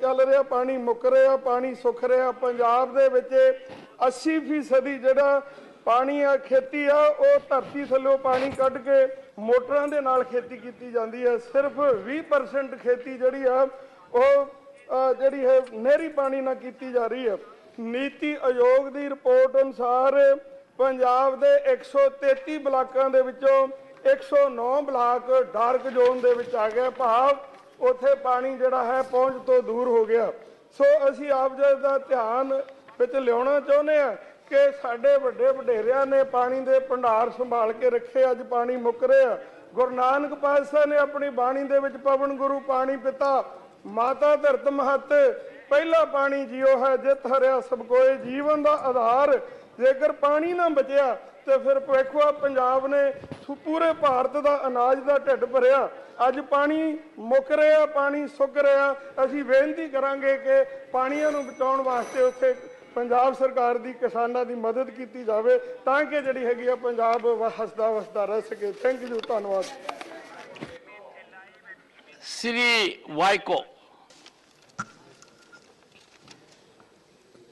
ਚੱਲ ਰਿਹਾ ਪਾਣੀ ਮੁੱਕ ਰਿਹਾ ਪਾਣੀ ਸੁੱਕ ਰਿਹਾ ਪੰਜਾਬ ਦੇ ਵਿੱਚ 80% ਜਿਹੜਾ ਪਾਣੀ ਆ ਖੇਤੀ ਆ ਉਹ ਧਰਤੀ ਥੱਲੋਂ ਪਾਣੀ ਕੱਢ ਕੇ ਮੋਟਰਾਂ ਦੇ ਨਾਲ ਖੇਤੀ ਕੀਤੀ ਜਾਂਦੀ ਹੈ ਸਿਰਫ 20% ਖੇਤੀ ਜਿਹੜੀ ਆ ਉਹ ਜਿਹੜੀ ਹੈ ਨਹਿਰੀ ਪਾਣੀ ਨਾਲ ਕੀਤੀ ਜਾ ਰਹੀ ਹੈ ਨੀਤੀ ਆਯੋਗ ਦੀ ਰਿਪੋਰਟ ਅਨੁਸਾਰ ਪੰਜਾਬ ਦੇ 133 ਬਲਾਕਾਂ ਦੇ ਵਿੱਚੋਂ 109 ਬਲਾਕ ਡਾਰਕ ਜ਼ੋਨ ਦੇ ਵਿੱਚ ਆ ਗਏ ਭਾਵ ਉੱਥੇ ਪਾਣੀ ਜਿਹੜਾ ਹੈ ਪਹੁੰਚ ਤੋਂ ਦੂਰ ਹੋ ਗਿਆ ਸੋ ਅਸੀਂ ਆਪ ਜੀ ਦਾ ਧਿਆਨ ਵਿੱਚ ਲਿਆਉਣਾ ਚਾਹੁੰਦੇ ਹਾਂ ਕਿ ਸਾਡੇ ਵੱਡੇ ਵਡੇਰਿਆਂ ਨੇ ਪਾਣੀ ਦੇ ਭੰਡਾਰ ਸੰਭਾਲ ਕੇ ਰੱਖੇ ਅੱਜ ਪਾਣੀ ਮੁੱਕ ਰਿਹਾ ਗੁਰੂ ਨਾਨਕ ਪਾਤਸ਼ਾਹ ਨੇ ਆਪਣੀ ਬਾਣੀ ਦੇ ਵਿੱਚ ਪਵਨ ਗੁਰੂ ਪਾਣੀ ਪਿਤਾ ਮਾਤਾ ਧਰਤ ਮਹੱਤ ਪਹਿਲਾ ਪਾਣੀ ਜੀਓ ਹੈ ਜਿਤ ਹਰਿਆ ਸਭ ਕੋਏ ਜੀਵਨ ਦਾ ਆਧਾਰ ਜੇਕਰ ਪਾਣੀ ਨਾ ਬਚਿਆ ਤੇ ਫਿਰ ਵੇਖੋ ਪੰਜਾਬ ਨੇ ਪੂਰੇ ਭਾਰਤ ਦਾ ਅਨਾਜ ਦਾ ਢਿੱਡ ਭਰਿਆ ਅੱਜ ਪਾਣੀ ਮੁੱਕ ਰਿਹਾ ਪਾਣੀ ਸੁੱਕ ਰਿਹਾ ਅਸੀਂ ਬੇਨਤੀ ਕਰਾਂਗੇ ਕਿ ਪਾਣੀਆਂ ਨੂੰ ਬਚਾਉਣ ਵਾਸਤੇ ਉੱਥੇ ਪੰਜਾਬ ਸਰਕਾਰ ਦੀ ਕਿਸਾਨਾਂ ਦੀ ਮਦਦ ਕੀਤੀ ਜਾਵੇ ਤਾਂ ਕਿ ਜਿਹੜੀ ਹੈਗੀ ਆ ਪੰਜਾਬ ਹੱਸਦਾ ਵਸਦਾ ਰਹਿ ਸਕੇ ਥੈਂਕ ਯੂ ਧੰਨਵਾਦ ਸ੍ਰੀ Vaiko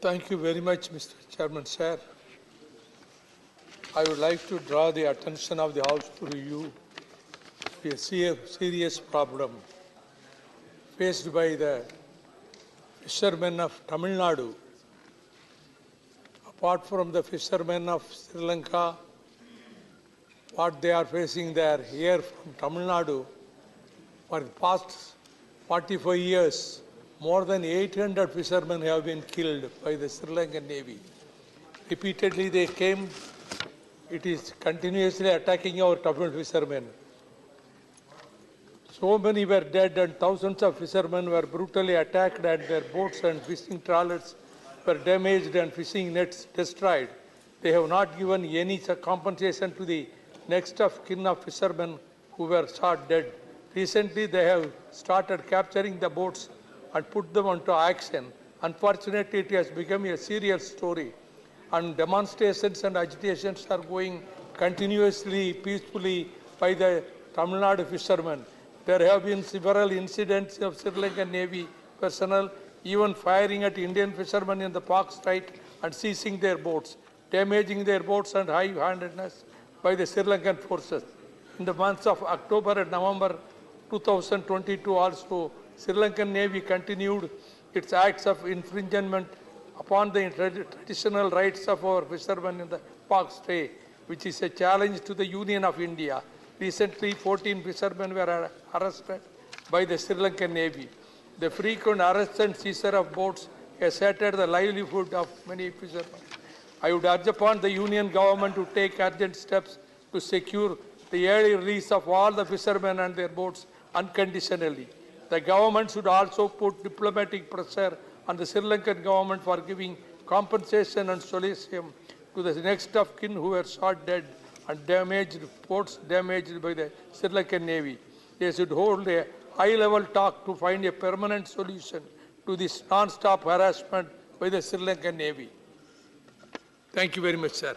Thank you very much, Mr. Chairman, sir. I would like to draw the attention of the House to you to a serious problem faced by the fishermen of Tamil Nadu. Apart from the fishermen of Sri Lanka, what they are facing there here from Tamil Nadu for the past 45 years, more than 800 fishermen have been killed by the Sri Lankan Navy. Repeatedly they came. It is continuously attacking our Tamil fishermen. So many were dead and thousands of fishermen were brutally attacked and their boats and fishing trawlers were damaged and fishing nets destroyed. They have not given any compensation to the next of kin of fishermen who were shot dead. Recently, they have started capturing the boats and put them into action. Unfortunately, it has become a serious story, and demonstrations and agitations are going continuously, peacefully by the Tamil Nadu fishermen. There have been several incidents of Sri Lankan Navy personnel even firing at Indian fishermen in the Pak Strait and seizing their boats, damaging their boats and high-handedness by the Sri Lankan forces. In the months of October and November 2022 also, Sri Lankan Navy continued its acts of infringement upon the traditional rights of our fishermen in the Pak Strait, which is a challenge to the Union of India. Recently, 14 fishermen were arrested by the Sri Lankan Navy. The frequent arrests and seizure of boats has shattered the livelihood of many fishermen. I would urge upon the Union government to take urgent steps to secure the early release of all the fishermen and their boats unconditionally. The government should also put diplomatic pressure on the Sri Lankan government for giving compensation and solace to the next of kin who were shot dead and damaged, boats damaged by the Sri Lankan Navy. They should hold a high-level talk to find a permanent solution to this non-stop harassment by the Sri Lankan Navy. Thank you very much, sir.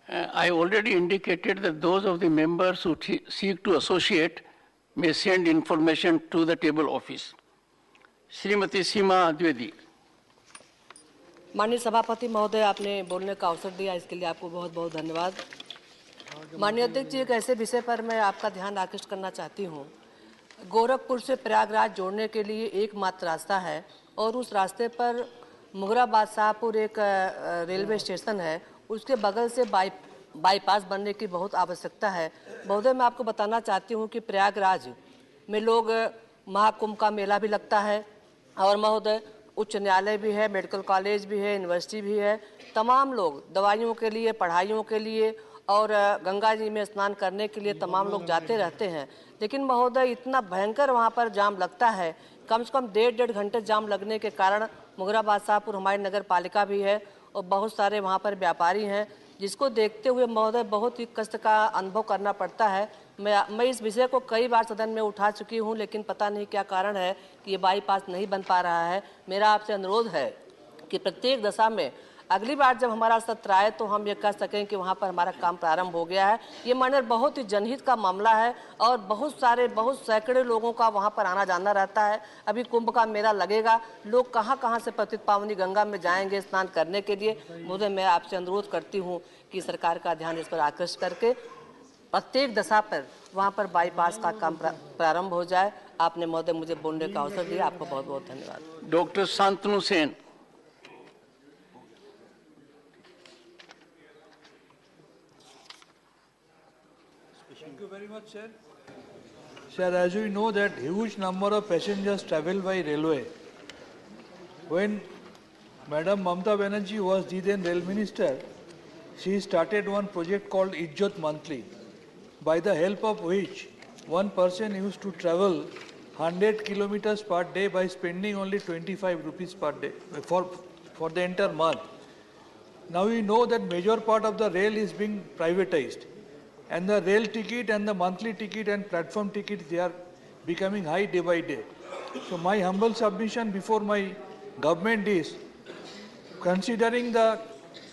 I already indicated that those of the members who seek to associate may send information to the table office. Srimati Seema Dwivedi. माननीय सभापति महोदय, आपने बोलने का अवसर दिया, इसके लिए आपको बहुत बहुत धन्यवाद। माननीय अध्यक्ष जी, एक ऐसे विषय पर मैं आपका ध्यान आकृष्ट करना चाहती हूँ। गोरखपुर से प्रयागराज जोड़ने के लिए एकमात्र रास्ता है और उस रास्ते पर मुगराबाद शाहपुर एक रेलवे स्टेशन है, उसके बगल से बाईपास बनने की बहुत आवश्यकता है। महोदय, मैं आपको बताना चाहती हूँ कि प्रयागराज में लोग महाकुंभ का मेला भी लगता है और महोदय उच्च न्यायालय भी है, मेडिकल कॉलेज भी है, यूनिवर्सिटी भी है। तमाम लोग दवाइयों के लिए, पढ़ाइयों के लिए और गंगा जी में स्नान करने के लिए तमाम लोग जाते रहते हैं। लेकिन महोदय इतना भयंकर वहाँ पर जाम लगता है, कम से कम 1.5 घंटे जाम लगने के कारण मुगराबाद शाहपुर हमारी नगर पालिका भी है और बहुत सारे वहाँ पर व्यापारी हैं, जिसको देखते हुए महोदय बहुत ही कष्ट का अनुभव करना पड़ता है। मैं इस विषय को कई बार सदन में उठा चुकी हूँ, लेकिन पता नहीं क्या कारण है कि ये बाईपास नहीं बन पा रहा है। मेरा आपसे अनुरोध है कि प्रत्येक दशा में अगली बार जब हमारा सत्र आए तो हम ये कह सकें कि वहाँ पर हमारा काम प्रारंभ हो गया है। ये माननीय बहुत ही जनहित का मामला है और बहुत सैकड़े लोगों का वहाँ पर आना जाना रहता है। अभी कुंभ का मेला लगेगा, लोग कहाँ कहाँ से पतित पावनी गंगा में जाएंगे स्नान करने के लिए। मुझे मैं आपसे अनुरोध करती हूँ कि सरकार का ध्यान इस पर आकृष्ट करके प्रत्येक दशा पर वहाँ पर बाईपास का काम प्रारंभ हो जाए। आपने महोदय मुझे बोलने का अवसर दिया, आपको बहुत बहुत धन्यवाद। Doctor Shantanu Sen. Thank you very much, sir. Sir, as we know that huge number of passengers travel by railway. When Madam Mamata Banerjee was the then rail minister, she started one project called Ijjat Monthly, by the help of which one person used to travel 100 kilometers per day by spending only 25 rupees per day for the entire month. Now we know that major part of the rail is being privatized, and the rail ticket and the monthly ticket and platform tickets, they are becoming high day by day. So my humble submission before my government is, considering the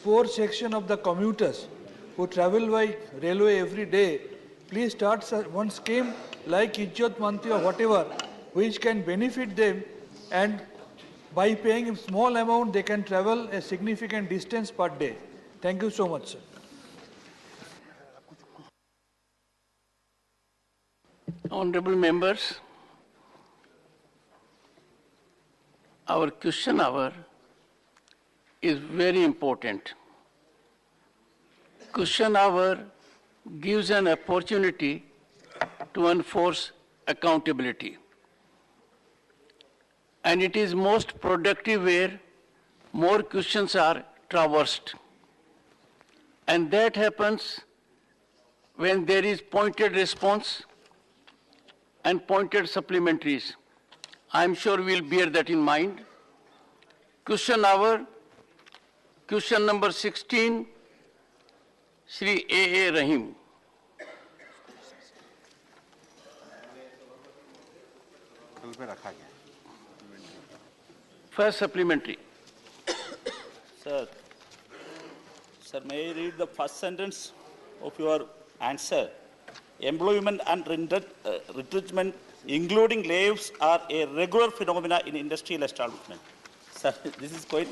poor section of the commuters who travel by railway every day, please start one scheme like Ijjat Monthly or whatever, which can benefit them, and by paying a small amount, they can travel a significant distance per day. Thank you so much, sir. Honorable members, our question hour is very important. Question hour gives an opportunity to enforce accountability. And it is most productive where more questions are traversed. And that happens when there is pointed response and pointed supplementaries. I'm sure we'll bear that in mind. Question hour Question number 16, Shri A. Rahim. First supplementary. Sir, may I read the first sentence of your answer? Employment and retrenchment, including layoffs, are a regular phenomena in industrial establishment. Sir, this is quite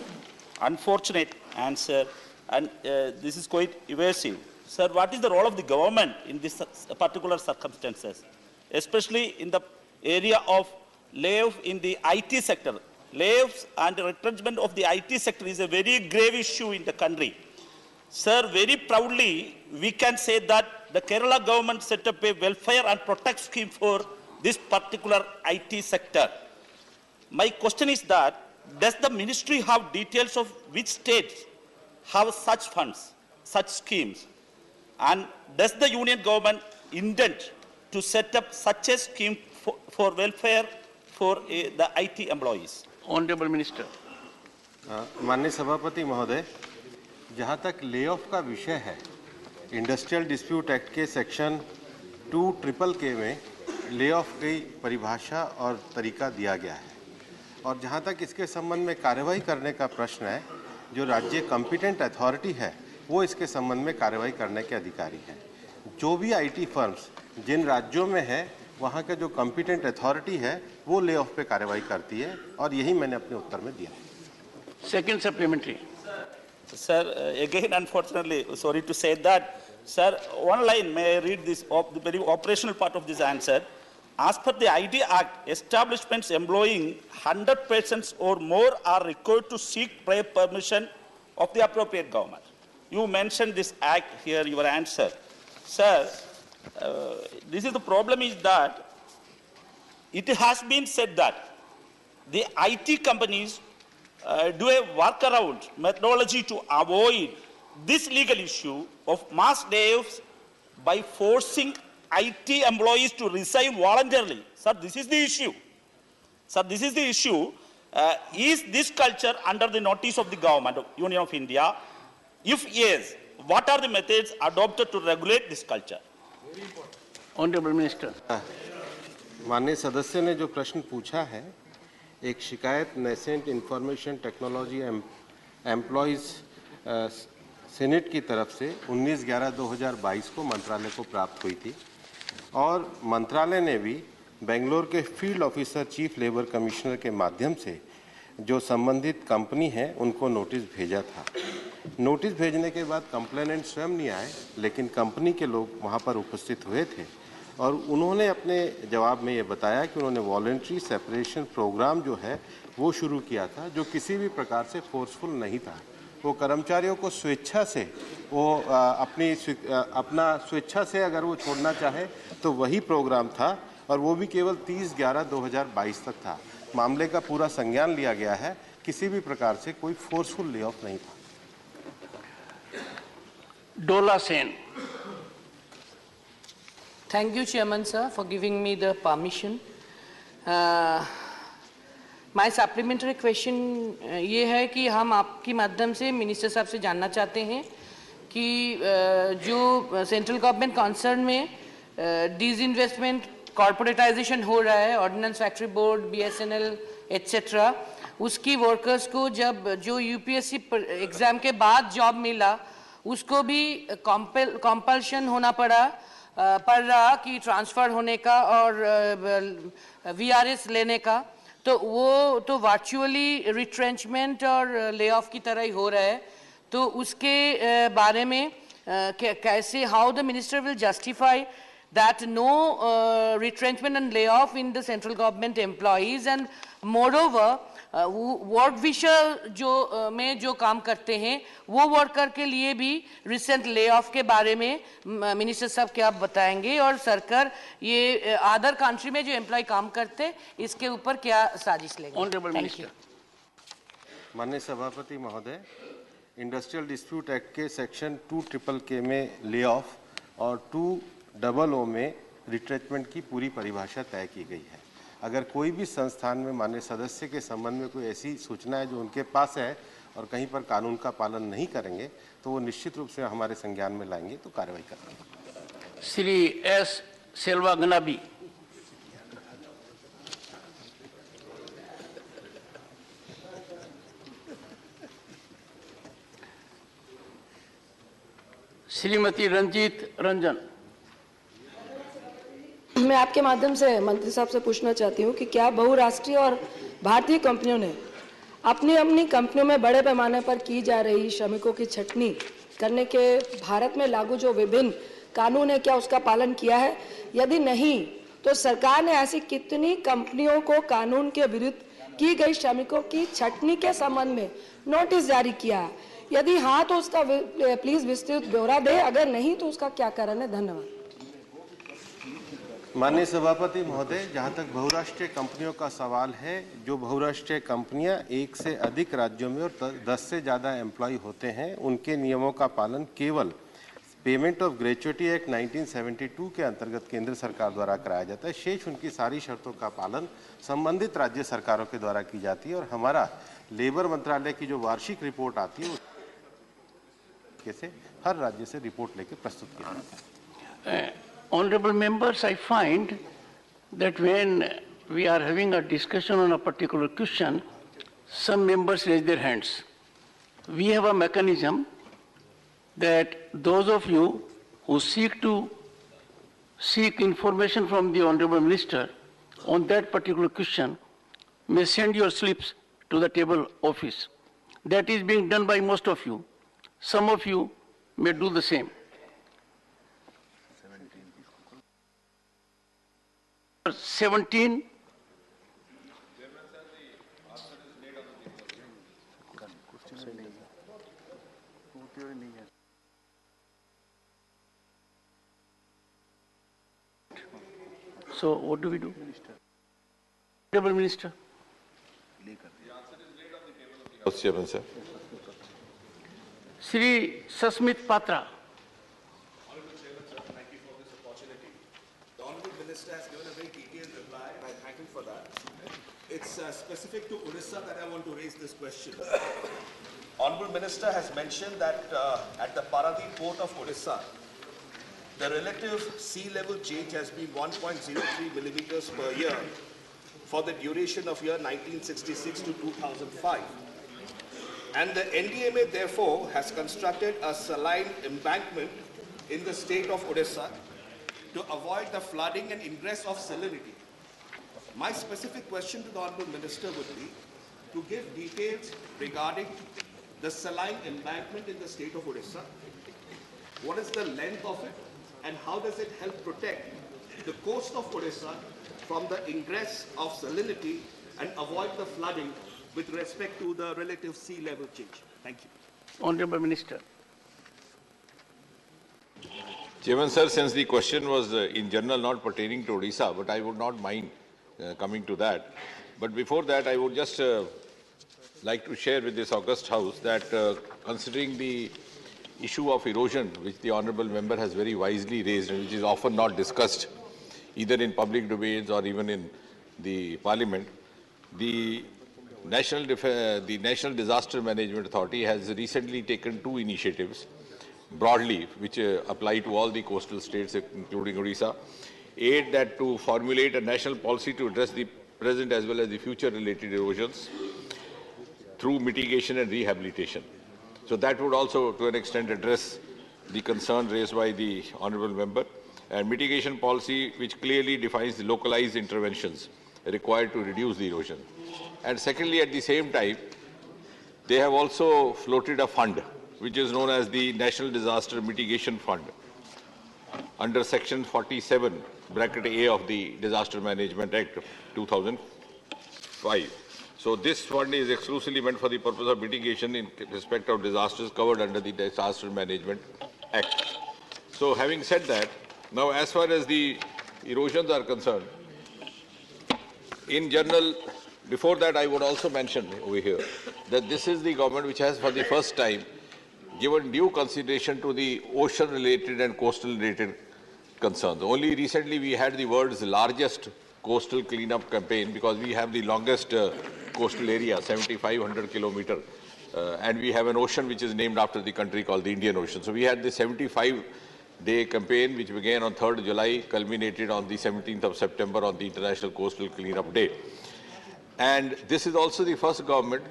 unfortunate answer, and this is quite evasive. Sir, what is the role of the government in this particular circumstances, especially in the area of layoff in the IT sector? Layoffs and retrenchment of the IT sector is a very grave issue in the country. Sir, very proudly, we can say that the Kerala government set up a welfare and protect scheme for this particular IT sector. My question is that, does the ministry have details of which states have such funds, such schemes? And does the union government intend to set up such a scheme for welfare for the IT employees? Honorable Minister. माननीय सभापति महोदय, जहाँ तक lay off का विषय है, industrial dispute act के section 2KKK में ले ऑफ की परिभाषा और तरीका दिया गया है, और जहाँ तक इसके संबंध में कार्रवाई करने का प्रश्न है, जो राज्य कॉम्पिटेंट अथॉरिटी है वो इसके संबंध में कार्रवाई करने के अधिकारी हैं। जो भी आईटी फर्म्स जिन राज्यों में है वहाँ का जो कॉम्पिटेंट अथॉरिटी है वो ले ऑफ पे कार्रवाई करती है, और यही मैंने अपने उत्तर में दिया। Second supplementary. Sir, again, unfortunately, sorry to say that, sir, one line, may I read this, the very operational part of this answer. As per the ID Act, establishments employing 100 persons or more are required to seek prior permission of the appropriate government. You mentioned this act here, your answer. Sir, this is the problem is that it has been said that the IT companies do a workaround methodology to avoid this legal issue of mass layoffs by forcing IT employees to resign voluntarily. Sir, this is the issue. Sir, this is the issue. Is this culture under the notice of the government of Union of India? If yes, what are the methods adopted to regulate this culture? Honorable Minister. माननीय सदस्य ने जो प्रश्न पूछा है, एक शिकायत nascent information technology employees senate की तरफ से 19/11/2022 को मंत्रालय को प्राप्त हुई थी, और मंत्रालय ने भी बेंगलोर के field officer chief labour commissioner के माध्यम से जो संबंधित कंपनी है उनको नोटिस भेजा था। नोटिस भेजने के बाद कंप्लेनेंट स्वयं नहीं आए, लेकिन कंपनी के लोग वहाँ पर उपस्थित हुए थे, और उन्होंने अपने जवाब में ये बताया कि उन्होंने वॉलंटरी सेपरेशन प्रोग्राम जो है वो शुरू किया था, जो किसी भी प्रकार से फोर्सफुल नहीं था। वो कर्मचारियों को स्वेच्छा से वो अपना स्वेच्छा से अगर वो छोड़ना चाहे तो वही प्रोग्राम था, और वो भी केवल 30/11/2022 तक था। मामले का पूरा संज्ञान लिया गया है, किसी भी प्रकार से कोई फोर्सफुल ले ऑफ नहीं था। Dola Sen. Thank you, Chairman, sir, for giving me the permission. My supplementary question ये है कि हम आपके माध्यम से मिनिस्टर साहब से जानना चाहते हैं कि जो सेंट्रल गवर्नमेंट कंसर्न में डिसइन्वेस्टमेंट कॉर्पोरेटाइजेशन हो रहा है, ordnance factory board, BSNL etcetera, उसकी वर्कर्स को जब जो UPSC एग्ज़ाम के बाद जॉब मिला उसको भी कंपल्शन होना पड़ रहा कि ट्रांसफ़र होने का और VRS लेने का, तो वो तो वर्चुअली रिट्रेंचमेंट और ले ऑफ की तरह ही हो रहा है। तो उसके बारे में कैसे, how the minister will justify that no retrenchment and layoff in the central government employees, and moreover work विषय जो में जो काम करते हैं वो वर्कर के लिए भी रिसेंट layoff के बारे में मिनिस्टर साहब क्या आप बताएंगे, और सरकार ये अदर कंट्री में जो एम्प्लॉय काम करते इसके ऊपर क्या साजिश लेंगे? Honourable minister. माननीय सभापति महोदय, इंडस्ट्रियल डिस्प्यूट एक्ट के सेक्शन 2KKK में ले ऑफ और 200 में रिट्रेचमेंट की पूरी परिभाषा तय की गई है। अगर कोई भी संस्थान में माननीय सदस्य के संबंध में कोई ऐसी सूचना है जो उनके पास है, और कहीं पर कानून का पालन नहीं करेंगे तो वो निश्चित रूप से हमारे संज्ञान में लाएंगे, तो कार्रवाई करेंगे। श्री एस सेल्वा गनाबी। श्रीमती रंजीत रंजन। मैं आपके माध्यम से मंत्री साहब से पूछना चाहती हूँ कि क्या बहुराष्ट्रीय और भारतीय कंपनियों ने अपनी अपनी कंपनियों में बड़े पैमाने पर की जा रही श्रमिकों की छटनी करने के भारत में लागू जो विभिन्न कानून है, क्या उसका पालन किया है? यदि नहीं, तो सरकार ने ऐसी कितनी कंपनियों को कानून के विरुद्ध की गई श्रमिकों की छटनी के संबंध में नोटिस जारी किया है? यदि हाँ, तो उसका प्लीज विस्तृत ब्यौरा दे, अगर नहीं तो उसका क्या कारण है? धन्यवाद। माननीय सभापति महोदय, जहां तक बहुराष्ट्रीय कंपनियों का सवाल है, जो बहुराष्ट्रीय कंपनियां एक से अधिक राज्यों में और 10 से ज़्यादा एम्प्लॉय होते हैं, उनके नियमों का पालन केवल पेमेंट ऑफ ग्रेच्युटी एक्ट 1972 के अंतर्गत केंद्र सरकार द्वारा कराया जाता है। शेष उनकी सारी शर्तों का पालन संबंधित राज्य सरकारों के द्वारा की जाती है और हमारा लेबर मंत्रालय की जो वार्षिक रिपोर्ट आती है से हर राज्य से रिपोर्ट लेकर प्रस्तुत किया जाता है। Honorable members, I find that when we are having a discussion on a particular question, some members raise their hands. We have a mechanism that those of you who seek information from the Honorable Minister on that particular question may send your slips to the table office. That is being done by most of you. Some of you may do the same. 17. So what do we do? Honorable Minister. Chairman, sir. Shri Sasmit Patra. Minister has given a very detailed reply, and I thank him for that. It's specific to Odisha that I want to raise this question. Honorable Minister has mentioned that at the Paradip port of Odisha, the relative sea level change has been 1.03 millimeters per year for the duration of year 1966 to 2005. And the NDMA therefore has constructed a saline embankment in the state of Odisha to avoid the flooding and ingress of salinity. My specific question to the Honorable Minister would be to give details regarding the saline embankment in the state of Odisha. What is the length of it and how does it help protect the coast of Odisha from the ingress of salinity and avoid the flooding with respect to the relative sea level change? Thank you. Honorable Minister. Chairman, sir, since the question was in general not pertaining to Odisha, but I would not mind coming to that. But before that, I would just like to share with this august House that considering the issue of erosion, which the Honourable Member has very wisely raised and which is often not discussed either in public debates or even in the Parliament, the National Disaster Management Authority has recently taken 2 initiatives broadly, which apply to all the coastal states, including Odisha. That to formulate a national policy to address the present as well as the future related erosions through mitigation and rehabilitation. So that would also, to an extent, address the concern raised by the Honourable Member. And mitigation policy, which clearly defines the localized interventions required to reduce the erosion. And secondly, at the same time, they have also floated a fund, which is known as the National Disaster Mitigation Fund, under Section 47, bracket A of the Disaster Management Act of 2005. So this fund is exclusively meant for the purpose of mitigation in respect of disasters covered under the Disaster Management Act. So having said that, now as far as the erosions are concerned, in general, before that I would also mention over here that this is the government which has for the first time given due consideration to the ocean-related and coastal-related concerns. Only recently we had the world's largest coastal cleanup campaign because we have the longest coastal area, 7,500 kilometers. and we have an ocean which is named after the country called the Indian Ocean. So we had the 75-day campaign which began on 3rd July, culminated on the 17th of September on the International Coastal Cleanup Day. And this is also the first government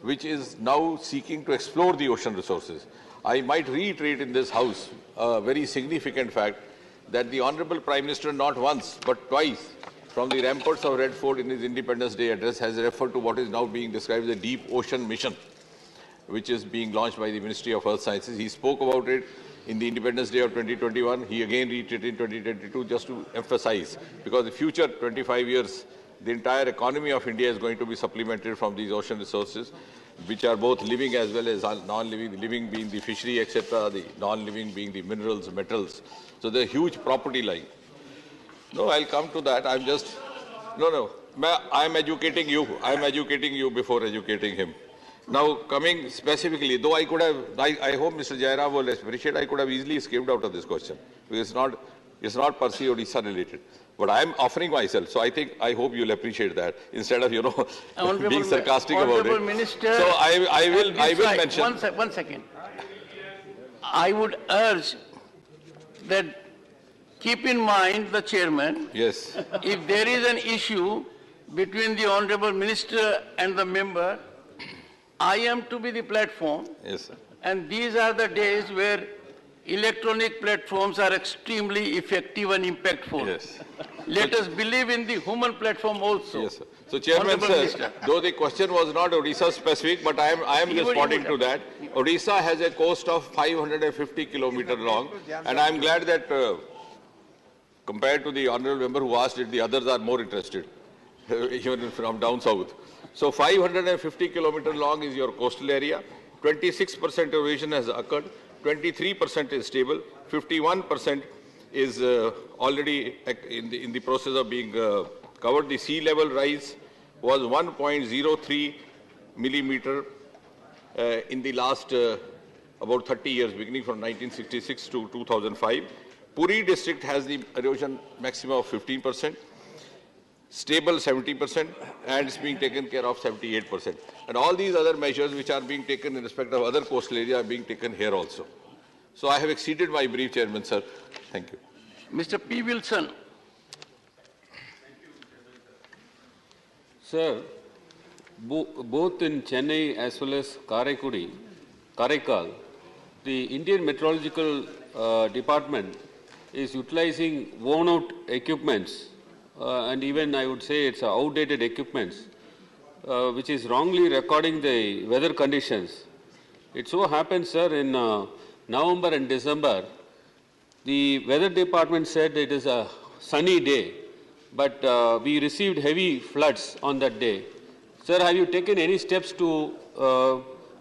which is now seeking to explore the ocean resources. I might reiterate in this House a very significant fact that the Honorable Prime Minister not once but twice from the ramparts of Red Fort in his Independence Day address has referred to what is now being described as the Deep Ocean Mission, which is being launched by the Ministry of Earth Sciences. He spoke about it in the Independence Day of 2021. He again reiterated in 2022 just to emphasize, because the future 25 years, the entire economy of India is going to be supplemented from these ocean resources, which are both living as well as non-living, the living being the fishery, etc., the non-living being the minerals, metals. So the huge property line. No, I'll come to that. I'm just, I'm educating you. I'm educating you before educating him. Now, coming specifically, though I could have, I hope Mr. Jairam will appreciate, I could have easily escaped out of this question, because it's not per se Odisha related. But I'm offering myself, so I hope you'll appreciate that, instead of, being sarcastic about it. Minister, so I will mention. One second. I would urge that keep in mind the chairman. Yes. If there is an issue between the Honorable Minister and the member, I am to be the platform. Yes, sir. And these are the days where electronic platforms are extremely effective and impactful. Yes. Let us believe in the human platform also. Yes, sir. So, Chairman, sir, though the question was not Odisha specific, but I am responding to that. Odisha has a coast of 550 kilometers long, and I am glad that compared to the honourable member who asked it, the others are more interested, even from down south. So 550 kilometers long is your coastal area, 26% erosion has occurred, 23% is stable, 51% is already in the process of being covered. The sea level rise was 1.03 millimeter in the last about 30 years, beginning from 1966 to 2005. Puri district has the erosion maximum of 15%, stable 70%, and it's being taken care of 78%. And all these other measures which are being taken in respect of other coastal areas are being taken here also. So I have exceeded my brief, Chairman, sir. Thank you. Mr. P. Wilson. Sir, both in Chennai as well as Karaikal, the Indian Meteorological Department is utilizing worn-out equipments, and even I would say it's outdated equipments, which is wrongly recording the weather conditions. It so happens, sir, in November and December, the weather department said it is a sunny day, but we received heavy floods on that day. Sir, have you taken any steps to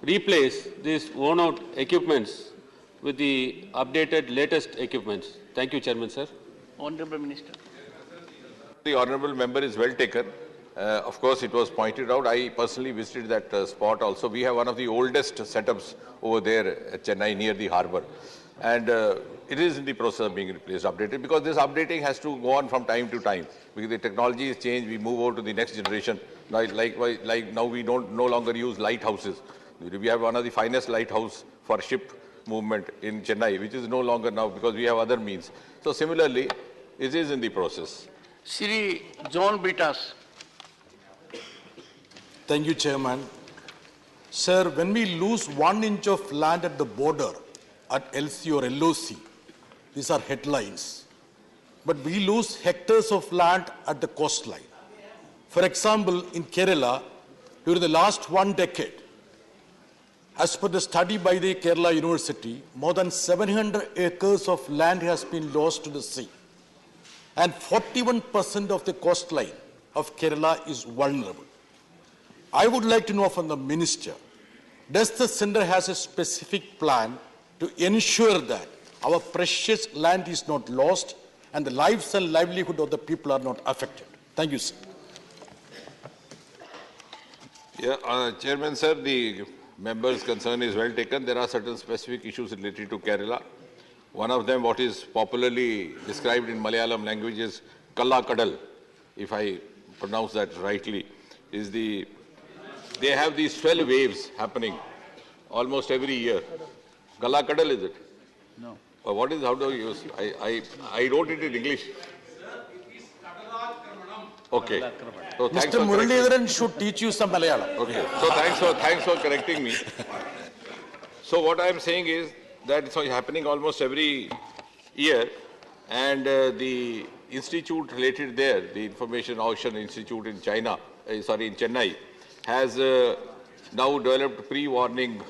replace these worn-out equipments with the updated, latest equipments? Thank you, Chairman, sir. Honourable Minister. The Honourable Member is well taken. Of course, it was pointed out. I personally visited that spot also. We have one of the oldest setups over there at Chennai near the harbour. And it is in the process of being replaced, updated, because this updating has to go on from time to time. Because the technology is changed, we move over to the next generation. Like now we don't no longer use lighthouses. We have one of the finest lighthouse for ship movement in Chennai, which is no longer now because we have other means. So similarly, it is in the process. Sri John Britas. Thank you, Chairman. Sir, when we lose 1 inch of land at the border at LC or LOC, these are headlines. But we lose hectares of land at the coastline. For example, in Kerala, during the last 1 decade, as per the study by the Kerala University, more than 700 acres of land has been lost to the sea. And 41% of the coastline of Kerala is vulnerable. I would like to know from the Minister, does the Centre has a specific plan to ensure that our precious land is not lost and the lives and livelihood of the people are not affected? Thank you, sir. Yeah, Chairman, sir, the member's concern is well taken. There are certain specific issues related to Kerala. One of them, what is popularly described in Malayalam language is Kalla Kadal, if I pronounce that rightly, is they have these swell waves happening almost every year. Gala Kadal, is it? No. What is, how do you use? I wrote it in English. Okay. So thanks Mr. for correcting. Muralidharan should teach you some Malayalam. Okay. So thanks for correcting me. So what I am saying is that it's happening almost every year, and the institute related there, the Information Ocean Institute in China, in Chennai, has now developed pre-warning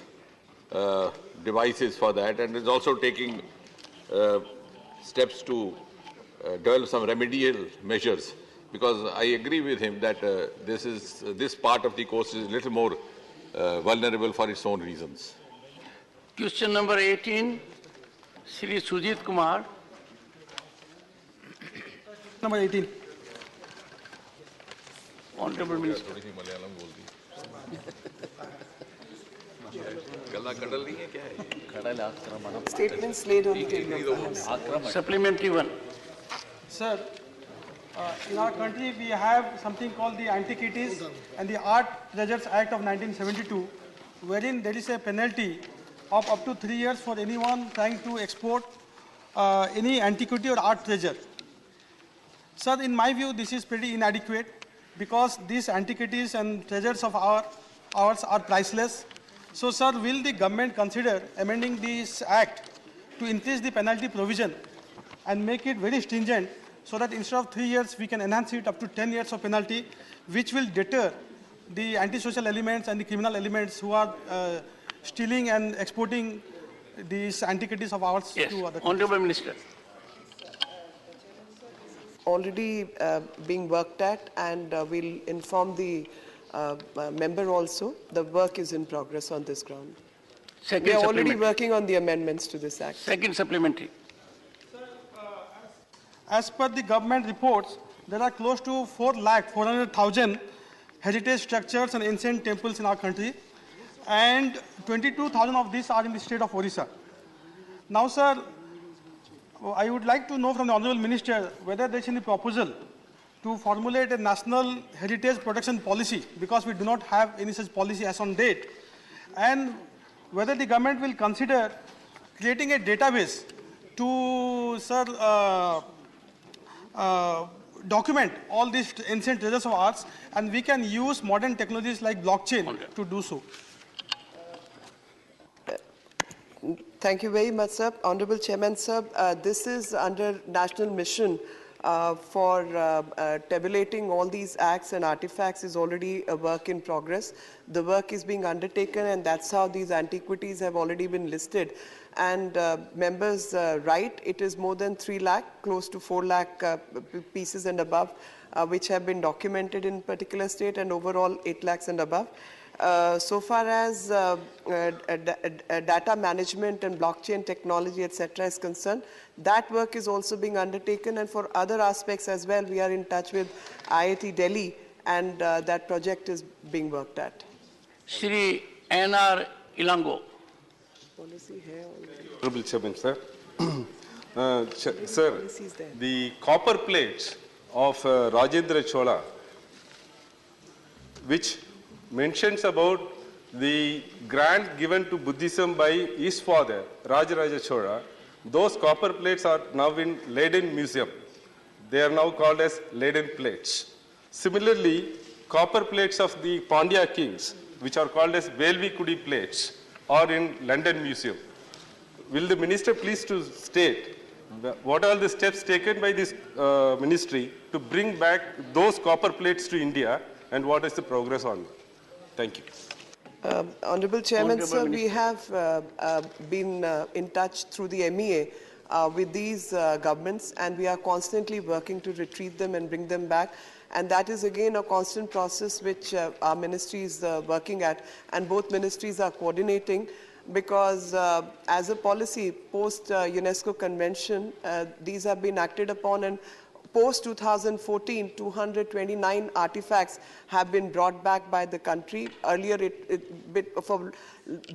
devices for that, and is also taking steps to develop some remedial measures. Because I agree with him that this part of the coast is a little more vulnerable for its own reasons. Question number 18, Shri Sujit Kumar. Number 18. Honorable Minister. Statements laid on the table. Supplementary one. Sir, in our country we have something called the Antiquities and the Art Treasures Act of 1972, wherein there is a penalty of up to 3 years for anyone trying to export any antiquity or art treasure. Sir, in my view, this is pretty inadequate because these antiquities and treasures of ours are priceless. So, sir, will the government consider amending this act to increase the penalty provision and make it very stringent so that instead of 3 years, we can enhance it up to 10 years of penalty, which will deter the antisocial elements and the criminal elements who are stealing and exporting these antiquities of ours to other countries? Honorable Minister. Already being worked at, and we'll inform the member also. The work is in progress on this ground. We are already working on the amendments to this act. Second supplementary. As per the government reports, there are close to 4,400,000 heritage structures and ancient temples in our country, and 22,000 of these are in the state of Odisha. Now, sir, I would like to know from the Honorable Minister whether there is any proposal to formulate a national heritage protection policy, because we do not have any such policy as on date, and whether the government will consider creating a database to, sir, document all these ancient treasures of ours, and we can use modern technologies like blockchain to do so. Thank you very much, sir. Honorable Chairman, sir, this is under national mission for tabulating all these acts and artifacts is already a work in progress. The work is being undertaken, and that's how these antiquities have already been listed. And members, right, it is more than 3 lakh, close to 4 lakh pieces and above, which have been documented in particular state, and overall 8 lakhs and above. So far as data management and blockchain technology, etc. is concerned, that work is also being undertaken, and for other aspects as well, we are in touch with IIT Delhi, and that project is being worked at. Shri N.R. Ilango. Honorable Chairman, sir. Sir, the copper plates of Rajendra Chola, which mentions about the grant given to Buddhism by his father, Rajaraja Chola, those copper plates are now in Leiden Museum. They are now called as Leiden plates. Similarly, copper plates of the Pandya kings, which are called as Velvikudi plates, are in London Museum. Will the minister please to state what are the steps taken by this ministry to bring back those copper plates to India, and what is the progress on that? Thank you. Honorable Chairman, sir, we have been in touch through the MEA with these governments, and we are constantly working to retrieve them and bring them back. And that is again a constant process which our ministry is working at, and both ministries are coordinating, because as a policy post UNESCO convention, these have been acted upon, and post 2014, 229 artifacts have been brought back by the country. Earlier,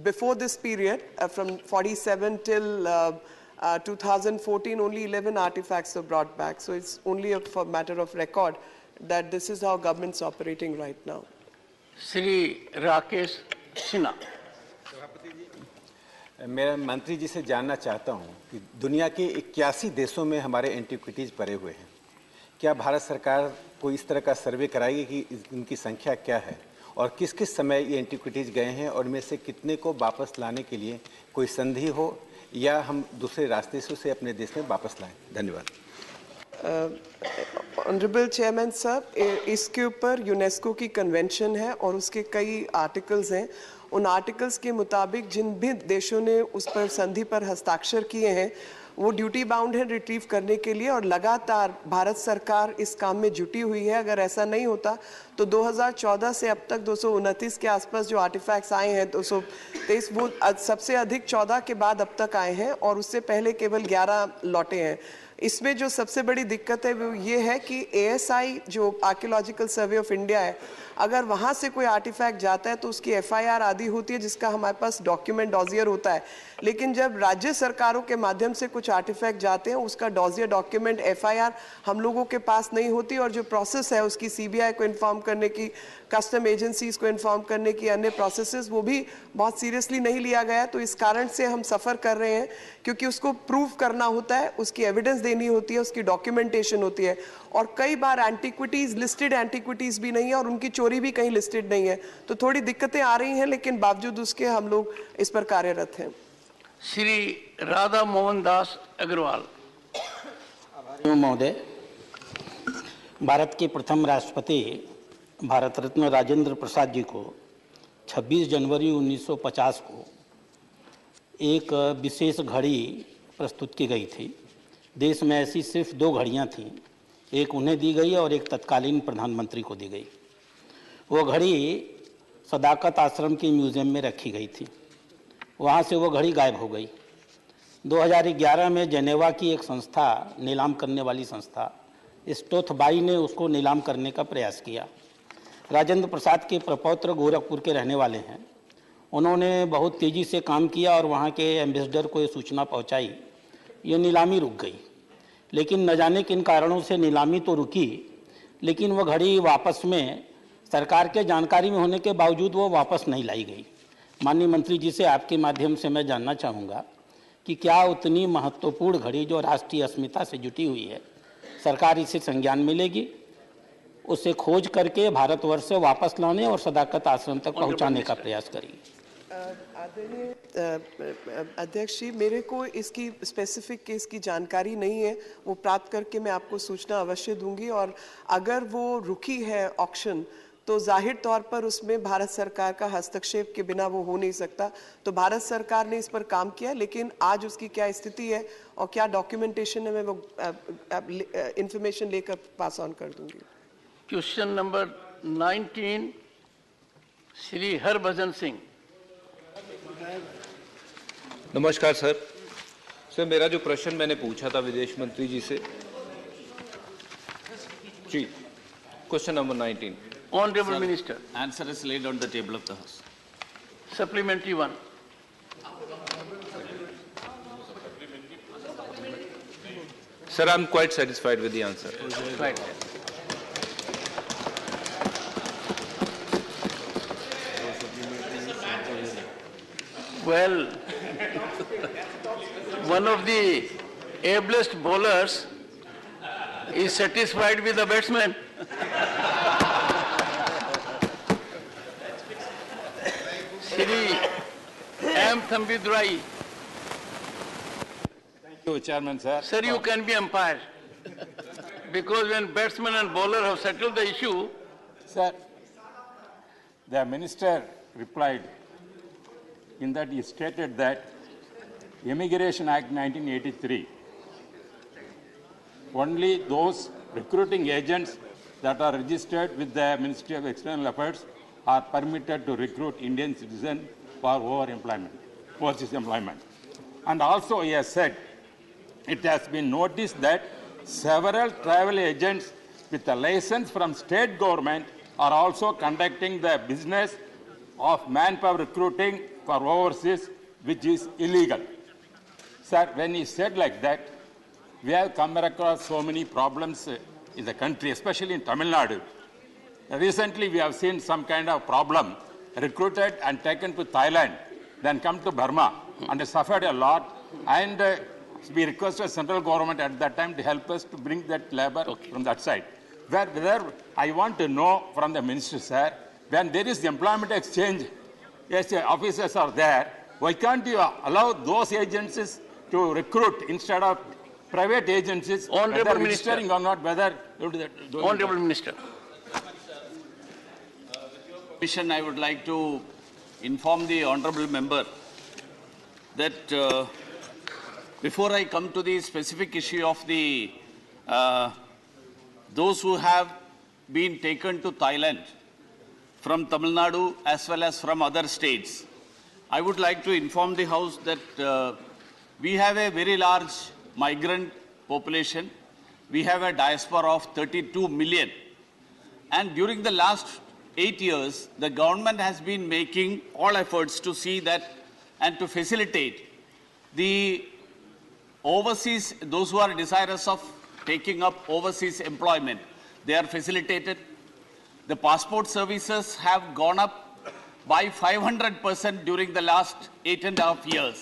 before this period, from 47 till 2014, only 11 artifacts were brought back. So it's only a matter of record that this is how government's operating right now. Shri Rakesh Sinha. मैं मंत्री जी से जानना चाहता हूं कि दुनिया के 81 देशों में हमारे एंटीक्विटीज पड़े हुए हैं। क्या भारत सरकार को इस तरह का सर्वे कराएगी कि इनकी संख्या क्या है और किस किस समय ये एंटीक्विटीज गए हैं और इनमें से कितने को वापस लाने के लिए कोई संधि हो या हम दूसरे रास्ते से उसे अपने देश में वापस लाएं? धन्यवाद। ऑनरेबल चेयरमैन साहब, इसके ऊपर यूनेस्को की कन्वेंशन है और उसके कई आर्टिकल्स हैं। उन आर्टिकल्स के मुताबिक जिन भी देशों ने उस पर संधि पर हस्ताक्षर किए हैं वो ड्यूटी बाउंड है रिट्रीव करने के लिए, और लगातार भारत सरकार इस काम में जुटी हुई है। अगर ऐसा नहीं होता तो 2014 से अब तक 229 के आसपास जो आर्टिफैक्ट्स आए हैं, 223, वो सबसे अधिक 14 के बाद अब तक आए हैं और उससे पहले केवल 11 लौटे हैं। इसमें जो सबसे बड़ी दिक्कत है वो ये है कि ASI जो आर्कियोलॉजिकल सर्वे ऑफ इंडिया है, अगर वहाँ से कोई आर्टिफैक्ट जाता है तो उसकी FIR आदि होती है जिसका हमारे पास डॉक्यूमेंट डॉजियर होता है, लेकिन जब राज्य सरकारों के माध्यम से कुछ आर्टिफैक्ट जाते हैं उसका डॉजियर डॉक्यूमेंट FIR हम लोगों के पास नहीं होती, और जो प्रोसेस है उसकी CBI को इन्फॉर्म करने की, कस्टम एजेंसीज को इन्फॉर्म करने की, अन्य प्रोसेसेस, वो भी बहुत सीरियसली नहीं लिया गया। तो इस कारण से हम सफ़र कर रहे हैं, क्योंकि उसको प्रूव करना होता है, उसकी एविडेंस देनी होती है, उसकी डॉक्यूमेंटेशन होती है, और कई बार एंटीक्विटीज लिस्टेड एंटीक्विटीज भी नहीं है और उनकी चोरी भी कहीं लिस्टेड नहीं है। तो थोड़ी दिक्कतें आ रही हैं, लेकिन बावजूद उसके हम लोग इस पर कार्यरत हैं। श्री राधा मोहन दास अग्रवाल। महोदय, भारत के प्रथम राष्ट्रपति भारत रत्न राजेंद्र प्रसाद जी को 26 जनवरी 1950 को एक विशेष घड़ी प्रस्तुत की गई थी। देश में ऐसी सिर्फ 2 घड़ियां थीं, एक उन्हें दी गई और एक तत्कालीन प्रधानमंत्री को दी गई। वो घड़ी सदाकत आश्रम के म्यूज़ियम में रखी गई थी, वहाँ से वो घड़ी गायब हो गई। 2011 में जेनेवा की एक संस्था, नीलाम करने वाली संस्था स्टोथबाई ने उसको नीलाम करने का प्रयास किया। राजेंद्र प्रसाद के प्रपौत्र गोरखपुर के रहने वाले हैं, उन्होंने बहुत तेज़ी से काम किया और वहाँ के एम्बेसडर को ये सूचना पहुँचाई, ये नीलामी रुक गई। लेकिन न जाने किन कारणों से नीलामी तो रुकी, लेकिन वह घड़ी वापस में सरकार के जानकारी में होने के बावजूद वो वापस नहीं लाई गई। माननीय मंत्री जी से आपके माध्यम से मैं जानना चाहूँगा कि क्या उतनी महत्वपूर्ण घड़ी जो राष्ट्रीय अस्मिता से जुटी हुई है, सरकार इसे संज्ञान में लेगी, उसे खोज करके भारतवर्ष से वापस लाने और सदाकत आश्रम तक पहुँचाने का प्रयास करेगी? अध्यक्ष जी, मेरे को इसकी स्पेसिफिक केस की जानकारी नहीं है, वो प्राप्त करके मैं आपको सूचना अवश्य दूंगी। और अगर वो रुकी है ऑक्शन तो जाहिर तौर पर उसमें भारत सरकार का हस्तक्षेप के बिना वो हो नहीं सकता। तो भारत सरकार ने इस पर काम किया, लेकिन आज उसकी क्या स्थिति है और क्या डॉक्यूमेंटेशन है, मैं वो इंफॉर्मेशन लेकर पास ऑन कर दूंगी। Question number 19, Shri Harbhajan Singh. नमस्कार सर। सर, मेरा जो प्रश्न मैंने पूछा था विदेश मंत्री जी से, जी, question number 19। Honorable Minister. Answer is laid on the table of the House. Supplementary 1. Sir, I'm quite satisfied with the answer. Right. Well, one of the ablest bowlers is satisfied with the batsman. Shri M. Thambidurai. Thank you, Chairman, sir. Sir, you can be umpire. Because when batsman and bowler have settled the issue. Sir, the minister replied in that he stated that Immigration Act 1983, only those recruiting agents that are registered with the Ministry of External Affairs are permitted to recruit Indian citizens for overseas employment. And also he has said, it has been noticed that several travel agents with a license from state government are also conducting the business of manpower recruiting for overseas, which is illegal. Sir, when he said like that, we have come across so many problems in the country, especially in Tamil Nadu. Recently, we have seen some kind of problem recruited and taken to Thailand. then come to Burma and suffered a lot. And we requested central government at that time to help us to bring that labor from that side. Whether I want to know from the minister, sir, when there is the employment exchange, yes, officers are there, why can't you allow those agencies to recruit instead of private agencies, Honorable whether Minister. registering or not, whether... Honorable Minister. Commission, I would like to inform the honourable member that before I come to the specific issue of the those who have been taken to Thailand from Tamil Nadu as well as from other states, I would like to inform the House that we have a very large migrant population. We have a diaspora of 32 million. And during the last 8 years, the government has been making all efforts to see that and to facilitate the overseas, those who are desirous of taking up overseas employment. They are facilitated. The passport services have gone up by 500% during the last 8.5 years,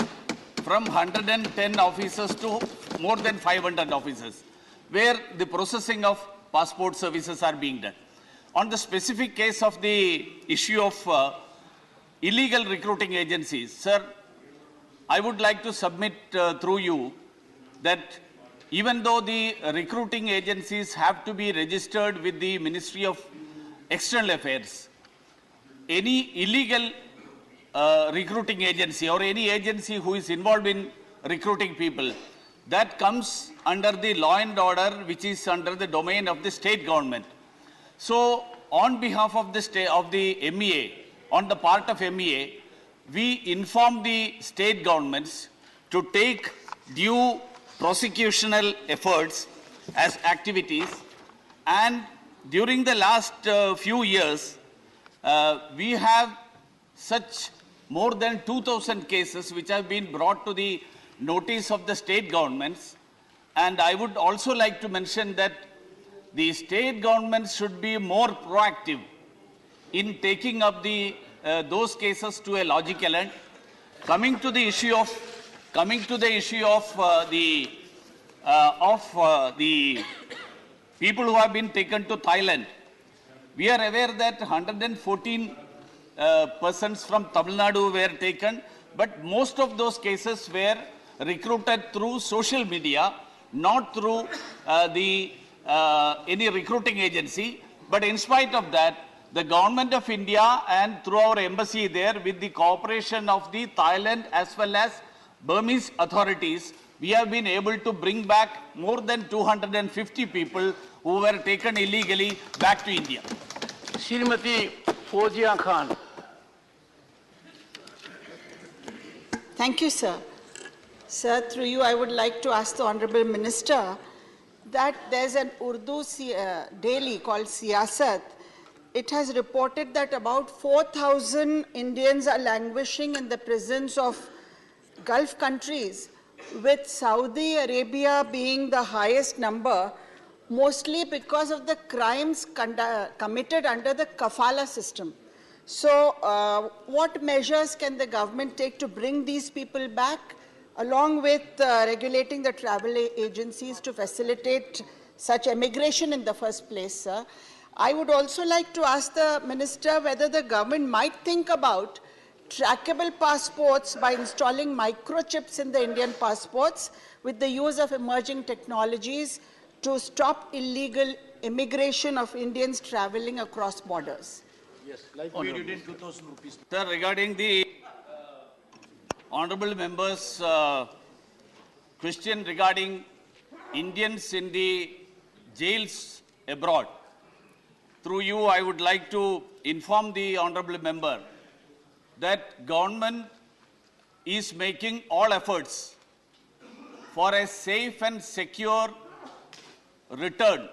from 110 officers to more than 500 officers, where the processing of passport services are being done. On the specific case of the issue of illegal recruiting agencies, sir, I would like to submit through you that even though the recruiting agencies have to be registered with the Ministry of External Affairs, any illegal recruiting agency or any agency who is involved in recruiting people, that comes under the law and order, which is under the domain of the state government. So, on behalf of the state, of the MEA, on the part of MEA, we inform the state governments to take due prosecutional efforts as activities, and during the last few years, we have such more than 2,000 cases which have been brought to the notice of the state governments. And I would also like to mention that the state governments should be more proactive in taking up the those cases to a logical end. Coming to the issue of the people who have been taken to Thailand, we are aware that 114 persons from Tamil Nadu were taken, but most of those cases were recruited through social media, not through any recruiting agency. But in spite of that, the government of India and through our embassy there, with the cooperation of the Thailand as well as Burmese authorities, we have been able to bring back more than 250 people who were taken illegally back to India. Srimati Fozia Khan. Thank you, sir. Sir, through you, I would like to ask the Honorable Minister that there's an Urdu daily called Siyasat. It has reported that about 4,000 Indians are languishing in the prisons of Gulf countries, with Saudi Arabia being the highest number, mostly because of the crimes committed under the kafala system. So, what measures can the government take to bring these people back, along with regulating the travel agencies to facilitate such emigration in the first place, sir? I would also like to ask the Minister whether the government might think about trackable passports by installing microchips in the Indian passports with the use of emerging technologies to stop illegal immigration of Indians traveling across borders. Yes, like we did in 2,000 rupees. Sir, regarding the honorable members' question regarding Indians in the jails abroad, through you, I would like to inform the honorable member that government is making all efforts for a safe and secure return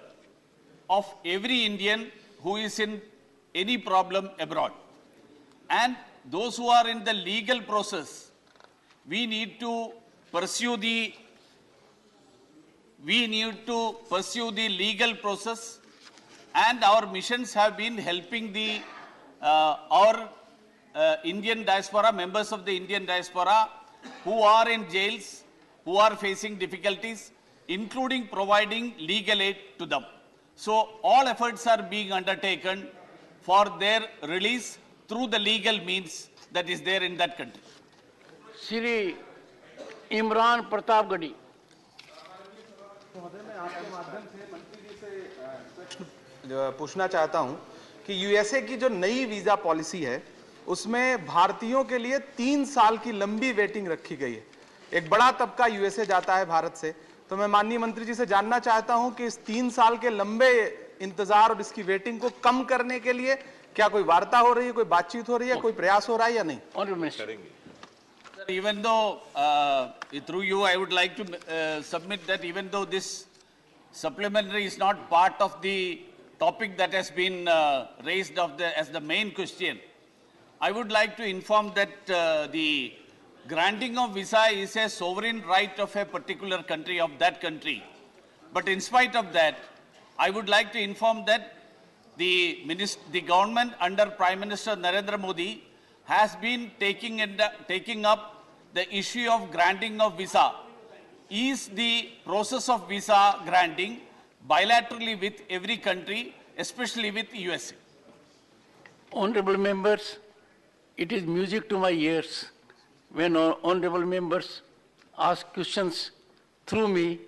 of every Indian who is in any problem abroad. And those who are in the legal process, we need to pursue the legal process, and our missions have been helping the our Indian diaspora, members of the Indian diaspora who are in jails, who are facing difficulties, including providing legal aid to them. So all efforts are being undertaken for their release through the legal means that is there in that country. Shri Imran Pratapgadi. पूछना चाहता हूं कि USA की जो नई visa policy है उसमें भारतीयों के लिए 3 साल की लंबी वेटिंग रखी गई है। एक बड़ा तबका यूएसए जाता है भारत से, तो मैं माननीय मंत्री जी से जानना चाहता हूं कि इस 3 साल के लंबे इंतजार और इसकी वेटिंग को कम करने के लिए क्या कोई वार्ता हो रही है, कोई बातचीत हो रही है, कोई प्रयास हो रहा है या नहीं? Even though, through you, I would like to submit that even though this supplementary is not part of the topic that has been raised as the main question, I would like to inform that the granting of visa is a sovereign right of a particular country, of that country. But in spite of that, I would like to inform that the government under Prime Minister Narendra Modi has been taking up the issue of granting of visa. Is the process of visa granting bilaterally with every country, especially with USA. Honorable members, it is music to my ears when honorable members ask questions through me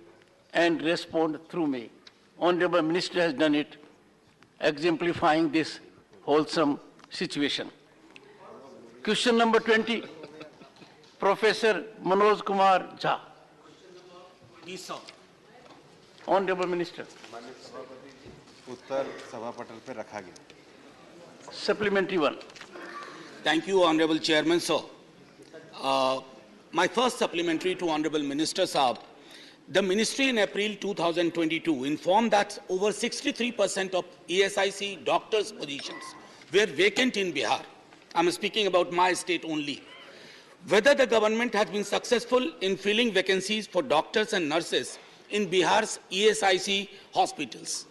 and respond through me. Honorable Minister has done it, exemplifying this wholesome situation. Question number 20, Professor Manoj Kumar Jha. Honorable Minister. उत्तर सभा पटल पर रखा गया। Supplementary one. Thank you, Honorable Chairman, sir. My first supplementary to Honorable Minister Saab. The Ministry in April 2022 informed that over 63% of ESIC doctors' positions were vacant in Bihar. I'm speaking about my state only. Whether the government has been successful in filling vacancies for doctors and nurses in Bihar's ESIC hospitals.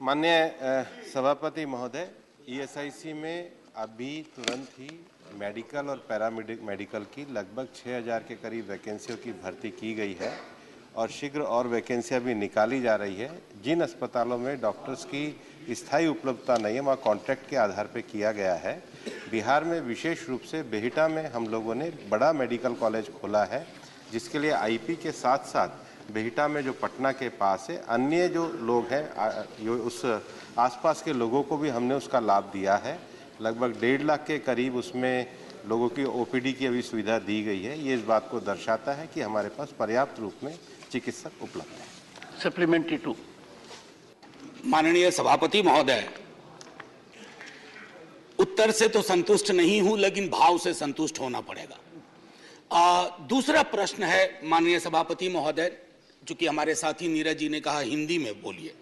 माननीय सभापति महोदय, ESIC में अभी तुरंत ही medical और paramedical की लगभग 6000 के करीब वैकेंसियों की भर्ती की गई है और शीघ्र और वैकेंसियां भी निकाली जा रही है। जिन अस्पतालों में डॉक्टर्स की स्थायी उपलब्धता नहीं है वहाँ कॉन्ट्रैक्ट के आधार पर किया गया है। बिहार में विशेष रूप से बेहिटा में हम लोगों ने बड़ा मेडिकल कॉलेज खोला है, जिसके लिए आईपी के साथ साथ बेहिटा में जो पटना के पास है, अन्य जो लोग हैं उस आसपास के लोगों को भी हमने उसका लाभ दिया है। लगभग 1.5 लाख के करीब उसमें लोगों की ओपीडी की अभी सुविधा दी गई है। ये इस बात को दर्शाता है कि हमारे पास पर्याप्त रूप में चिकित्सक उपलब्ध है। सप्लीमेंट्री 2। माननीय सभापति महोदय, उत्तर से तो संतुष्ट नहीं हूं, लेकिन भाव से संतुष्ट होना पड़ेगा। दूसरा प्रश्न है माननीय सभापति महोदय, चूंकि हमारे साथी नीरज जी ने कहा हिंदी में बोलिए,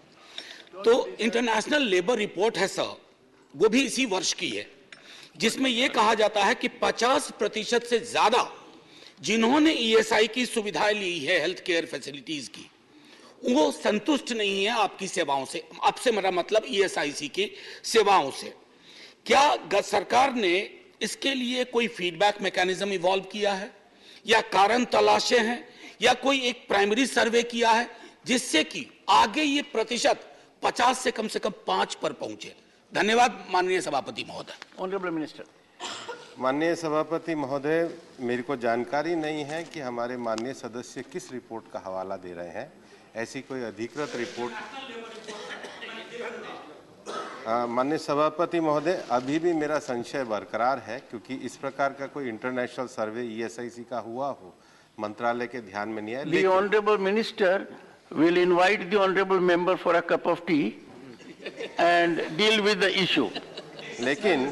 तो इंटरनेशनल लेबर रिपोर्ट है सर, वो भी इसी वर्ष की है, जिसमें यह कहा जाता है कि 50% से ज्यादा जिन्होंने ईएसआई की सुविधाएं ली है हेल्थ केयर फैसिलिटीज की, वो संतुष्ट नहीं है आपकी सेवाओं से। आपसे मेरा मतलब ईएसआईसी की सेवाओं से। क्या सरकार ने इसके लिए कोई फीडबैक मैकेनिज्म इवॉल्व किया है, या कारण तलाशे हैं, या कोई एक प्राइमरी सर्वे किया है, जिससे कि आगे ये प्रतिशत 50 से कम 5 पर पहुंचे? धन्यवाद माननीय सभापति महोदय। Honourable minister. माननीय सभापति महोदय, मेरे को जानकारी नहीं है कि हमारे माननीय सदस्य किस रिपोर्ट का हवाला दे रहे हैं। ऐसी कोई अधिकृत रिपोर्ट माननीय सभापति महोदय, अभी भी मेरा संशय बरकरार है, क्योंकि इस प्रकार का कोई इंटरनेशनल सर्वे ईएसआईसी का हुआ हो मंत्रालय के ध्यान में नहीं है। The honorable minister will invite the honorable member for a cup of tea and deal with the issue. लेकिन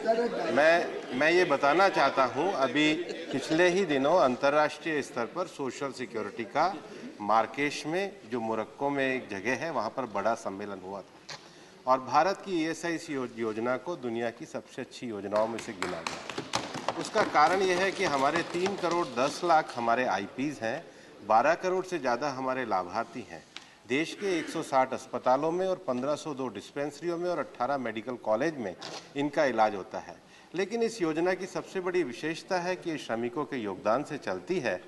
मैं ये बताना चाहता हूँ, अभी पिछले ही दिनों अंतर्राष्ट्रीय स्तर पर सोशल सिक्योरिटी का मार्केश में, जो मोरक्को में एक जगह है, वहाँ पर बड़ा सम्मेलन हुआ था और भारत की ईएसआईसी योजना को दुनिया की सबसे अच्छी योजनाओं में से गिना गया। उसका कारण यह है कि हमारे 3 करोड़ 10 लाख हमारे आईपीज हैं, 12 करोड़ से ज़्यादा हमारे लाभार्थी हैं। देश के 160 अस्पतालों में और 1502 डिस्पेंसरियों में और 18 मेडिकल कॉलेज में इनका इलाज होता है। लेकिन इस योजना की सबसे बड़ी विशेषता है कि ये श्रमिकों के योगदान से चलती है,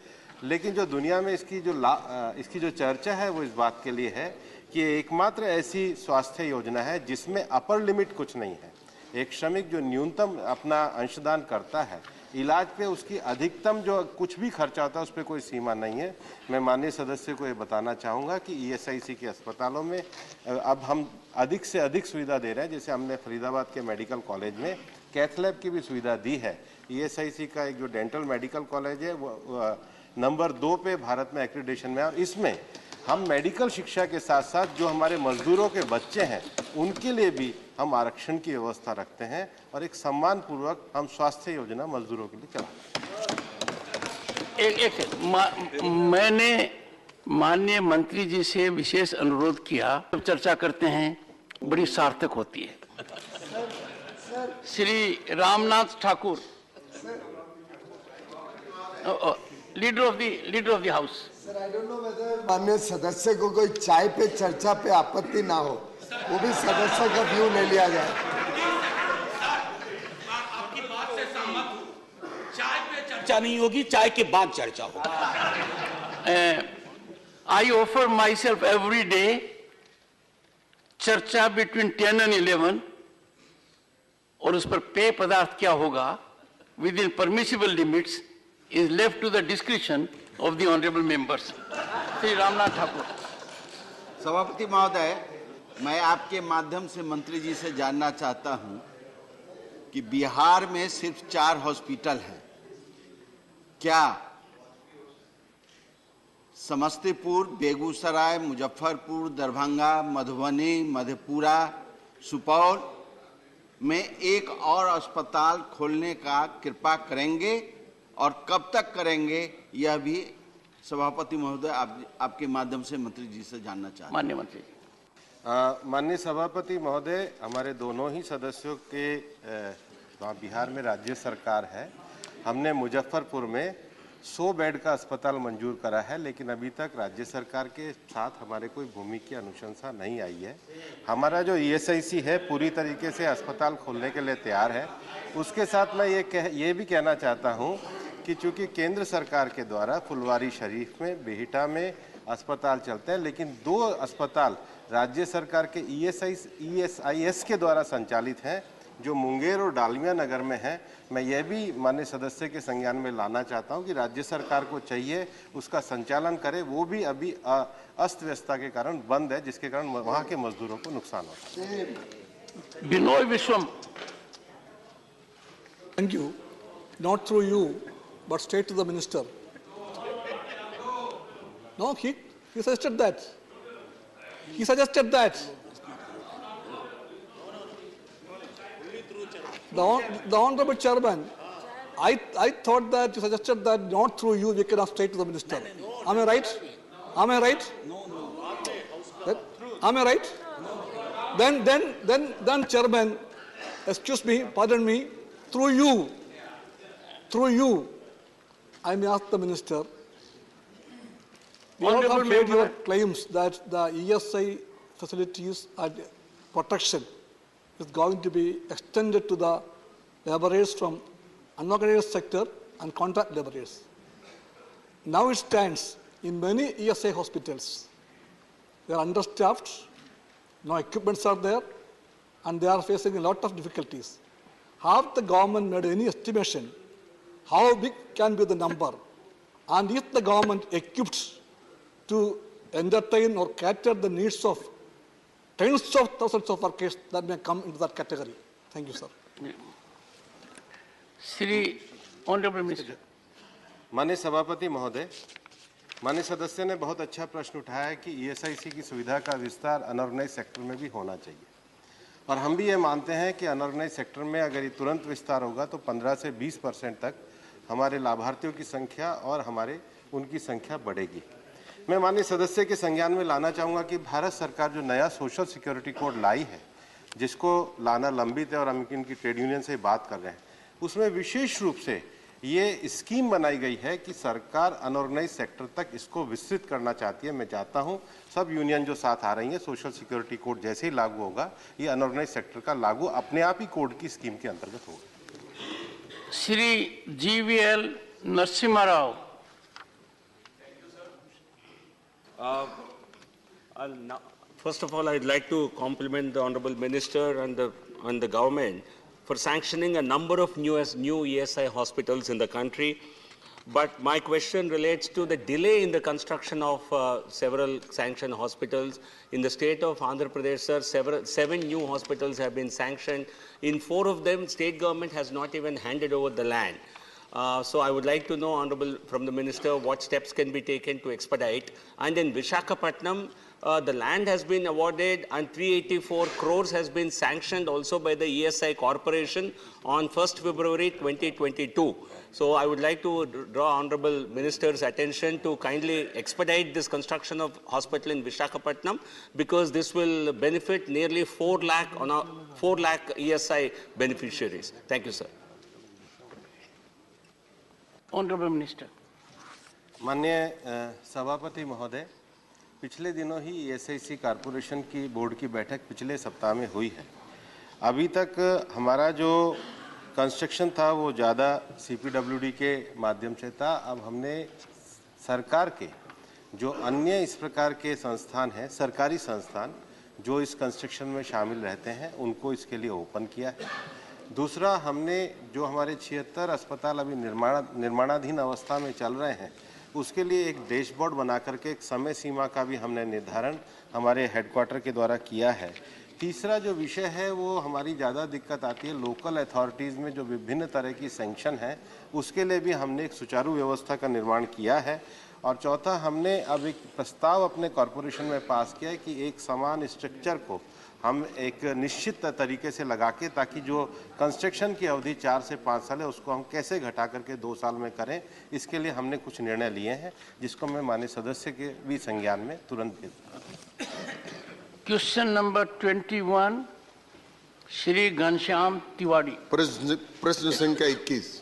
लेकिन जो दुनिया में इसकी जो चर्चा है वो इस बात के लिए है कि ये एकमात्र ऐसी स्वास्थ्य योजना है जिसमें अपर लिमिट कुछ नहीं है। एक श्रमिक जो न्यूनतम अपना अंशदान करता है, इलाज पे उसकी अधिकतम जो कुछ भी खर्चा होता है उस पर कोई सीमा नहीं है। मैं माननीय सदस्य को ये बताना चाहूँगा कि ईएसआईसी के अस्पतालों में अब हम अधिक से अधिक सुविधा दे रहे हैं। जैसे हमने फरीदाबाद के मेडिकल कॉलेज में कैथ लैब की भी सुविधा दी है। ईएसआईसी का एक जो डेंटल मेडिकल कॉलेज है वो नंबर 2 पे भारत में एक्रेडिटेशन में है, और इसमें हम मेडिकल शिक्षा के साथ साथ जो हमारे मजदूरों के बच्चे हैं उनके लिए भी हम आरक्षण की व्यवस्था रखते हैं और एक सम्मान पूर्वक हम स्वास्थ्य योजना मजदूरों के लिए चलाते हैं। मैंने माननीय मंत्री जी से विशेष अनुरोध किया, जब चर्चा करते हैं बड़ी सार्थक होती है। Shri Ramnath Thakur, leader of the house. Sir, I don't know whether माननीय सदस्य को कोई चाय पे चर्चा पे आपत्ति ना हो, वो भी सदस्य का व्यू ले लिया जाए। आपकी बात से सहमत हूं, चाय पे चर्चा नहीं होगी, चाय के बाद चर्चा होगी। I offer myself every day चर्चा between 10 and 11, और उस पर पेय पदार्थ क्या होगा within permissible limits is left to the discretion of the honorable members. Shri Ramnath Thakur. सभापति महोदय, मैं आपके माध्यम से मंत्री जी से जानना चाहता हूं कि बिहार में सिर्फ 4 हॉस्पिटल हैं। क्या समस्तीपुर, बेगूसराय, मुजफ्फरपुर, दरभंगा, मधुबनी, मधेपुरा, सुपौल में एक और अस्पताल खोलने का कृपा करेंगे और कब तक करेंगे, यह भी सभापति महोदय आपके माध्यम से मंत्री जी से जानना चाहते हैं। माननीय मंत्री। माननीय सभापति महोदय, हमारे दोनों ही सदस्यों के वहाँ बिहार में राज्य सरकार है। हमने मुजफ्फरपुर में 100 बेड का अस्पताल मंजूर करा है, लेकिन अभी तक राज्य सरकार के साथ हमारे कोई भूमि की अनुशंसा नहीं आई है। हमारा जो ईएसआईसी है पूरी तरीके से अस्पताल खोलने के लिए तैयार है। उसके साथ मैं ये भी कहना चाहता हूँ कि चूँकि केंद्र सरकार के द्वारा फुलवारी शरीफ में, बेहिटा में अस्पताल चलते हैं, लेकिन 2 अस्पताल राज्य सरकार के ईएसआईएस के द्वारा संचालित हैं, जो मुंगेर और डालमिया नगर में है। मैं यह भी माननीय सदस्य के संज्ञान में लाना चाहता हूं कि राज्य सरकार को चाहिए उसका संचालन करे, वो भी अभी अस्त व्यस्तता के कारण बंद है, जिसके कारण वहां के मजदूरों को नुकसान होता है। बिनोय विश्वम। Thank you. Not through you, but straight to the minister. No, he suggested that. He suggested that. The Honorable Chairman, I thought that you suggested that not through you, we can have straight to the minister. Am I right? Am I right? Am I right? Then Chairman, excuse me, pardon me, through you, I may ask the minister. We all have heard your claims that the ESI facilities and protection is going to be extended to the laborers from unorganized sector and contract laborers. Now it stands in many ESI hospitals. They are understaffed, no equipments are there, and they are facing a lot of difficulties. Have the government made any estimation how big can be the number, and is the government equipped to entertain or cater the needs of tens of thousands of workers that may come into that category? Thank you, sir. Shri honourable minister. माननीय सभापति महोदय, माननीय सदस्य ने बहुत अच्छा प्रश्न उठाया है कि ईएसआईसी की सुविधा का विस्तार अनऑर्गेनाइज सेक्टर में भी होना चाहिए, और हम भी ये मानते हैं कि अनऑर्गेनाइज सेक्टर में अगर ये तुरंत विस्तार होगा तो 15 से 20% तक हमारे लाभार्थियों की संख्या और उनकी संख्या बढ़ेगी। मैं माननीय सदस्य के संज्ञान में लाना चाहूँगा कि भारत सरकार जो नया सोशल सिक्योरिटी कोड लाई है, जिसको लाना लंबित है और हम इनकी ट्रेड यूनियन से बात कर रहे हैं, उसमें विशेष रूप से ये स्कीम बनाई गई है कि सरकार अनऑर्गेनाइज सेक्टर तक इसको विस्तृत करना चाहती है। मैं चाहता हूं सब यूनियन जो साथ आ रही हैं, सोशल सिक्योरिटी कोड जैसे ही लागू होगा, ये अनऑर्गेनाइज सेक्टर का लागू अपने आप ही कोड की स्कीम के अंतर्गत होगा। Shri GVL Narasimha Rao. First of all, I'd like to compliment the Honorable Minister and the government for sanctioning a number of new ESI hospitals in the country. But my question relates to the delay in the construction of several sanctioned hospitals. In the state of Andhra Pradesh, sir, 7 new hospitals have been sanctioned. In 4 of them, state government has not even handed over the land. So I would like to know, Honorable, from the Minister, what steps can be taken to expedite. And in Visakhapatnam, the land has been awarded and 384 crores has been sanctioned also by the ESI Corporation on 1st February 2022. So I would like to draw Honorable Minister's attention to kindly expedite this construction of hospital in Visakhapatnam, because this will benefit nearly 4 lakh ESI beneficiaries. Thank you, sir. Honorable Minister. माननीय सभापति महोदय, पिछले दिनों ही ESIC corporation की board की बैठक पिछले सप्ताह में हुई है। अभी तक हमारा जो कंस्ट्रक्शन था वो ज़्यादा CPWD के माध्यम से था। अब हमने सरकार के जो अन्य इस प्रकार के संस्थान हैं, सरकारी संस्थान जो इस कंस्ट्रक्शन में शामिल रहते हैं, उनको इसके लिए ओपन किया है। दूसरा, हमने जो हमारे 76 अस्पताल अभी निर्माणाधीन अवस्था में चल रहे हैं, उसके लिए एक डैशबोर्ड बना करके एक समय सीमा का भी हमने निर्धारण हमारे हेडक्वार्टर के द्वारा किया है। तीसरा जो विषय है वो हमारी ज़्यादा दिक्कत आती है लोकल अथॉरिटीज़ में जो विभिन्न तरह की सैंक्शन है, उसके लिए भी हमने एक सुचारू व्यवस्था का निर्माण किया है। और चौथा, हमने अब एक प्रस्ताव अपने कॉरपोरेशन में पास किया है कि एक समान स्ट्रक्चर को हम एक निश्चित तरीके से लगा के, ताकि जो कंस्ट्रक्शन की अवधि 4 से 5 साल है उसको हम कैसे घटा करके 2 साल में करें, इसके लिए हमने कुछ निर्णय लिए हैं, जिसको मैं माननीय सदस्य के भी संज्ञान में तुरंत भेज दूंगा। Question number 21, Shri Ghanshyam Tiwari. प्रश्न संख्या 21।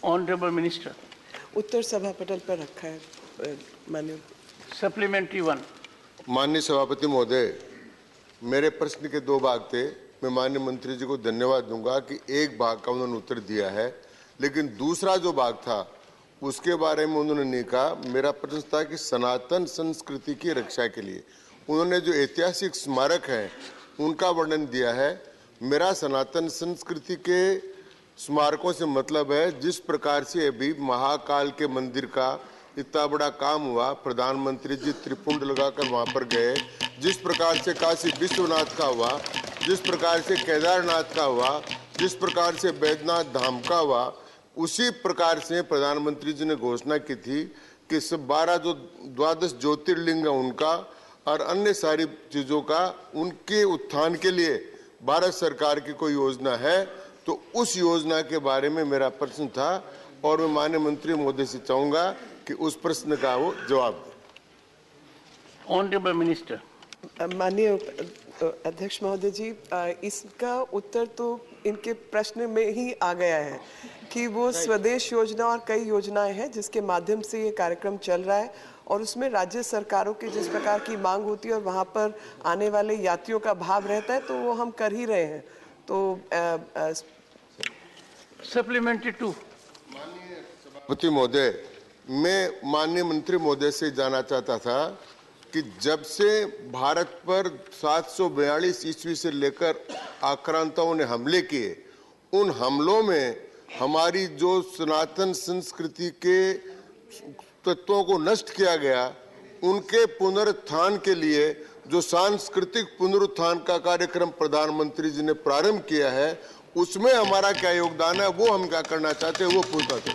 Honourable minister. उत्तर सभा पटल पर रखा है माननीय। सप्लीमेंट्री 1। माननीय सभापति महोदय, मेरे प्रश्न के 2 भाग थे। मैं माननीय मंत्री जी को धन्यवाद दूंगा कि एक भाग का उन्होंने उत्तर दिया है, लेकिन दूसरा जो भाग था उसके बारे में उन्होंने नहीं कहा। मेरा प्रश्न था कि सनातन संस्कृति की रक्षा के लिए उन्होंने जो ऐतिहासिक स्मारक हैं उनका वर्णन दिया है। मेरा सनातन संस्कृति के स्मारकों से मतलब है जिस प्रकार से अभी महाकाल के मंदिर का इतना बड़ा काम हुआ, प्रधानमंत्री जी त्रिपुंड लगाकर वहां पर गए, जिस प्रकार से काशी विश्वनाथ का हुआ, जिस प्रकार से केदारनाथ का हुआ, जिस प्रकार से बैद्यनाथ धाम का हुआ, उसी प्रकार से प्रधानमंत्री जी ने घोषणा की थी कि 12 ज्योतिर्लिंग उनका और अन्य सारी चीजों का उनके उत्थान के लिए भारत सरकार की कोई योजना है, तो उस योजना के बारे में मेरा प्रश्न था और मैं माननीय मंत्री महोदय से चाहूंगा कि उस प्रश्न का वो जवाब दें। Honourable minister. माननीय अध्यक्ष महोदय जी, इसका उत्तर तो इनके प्रश्न में ही आ गया है कि वो स्वदेश योजना और कई योजनाएं हैं जिसके माध्यम से ये कार्यक्रम चल रहा है और उसमें राज्य सरकारों की जिस प्रकार की मांग होती है और वहाँ पर आने वाले यात्रियों का भाव रहता है, तो वो हम कर ही रहे हैं। तो सप्लीमेंट्री 2। सभापति महोदय, मैं माननीय मंत्री महोदय से जानना चाहता था कि जब से भारत पर 742 ईस्वी से लेकर आक्रांताओं ने हमले किए, उन हमलों में हमारी जो सनातन संस्कृति के तत्वों को नष्ट किया गया, उनके पुनरुत्थान के लिए जो सांस्कृतिक पुनरुत्थान का कार्यक्रम प्रधानमंत्री जी ने प्रारंभ किया है, उसमें हमारा क्या योगदान है, वो हम क्या करना चाहते हैं, वो पूछता था।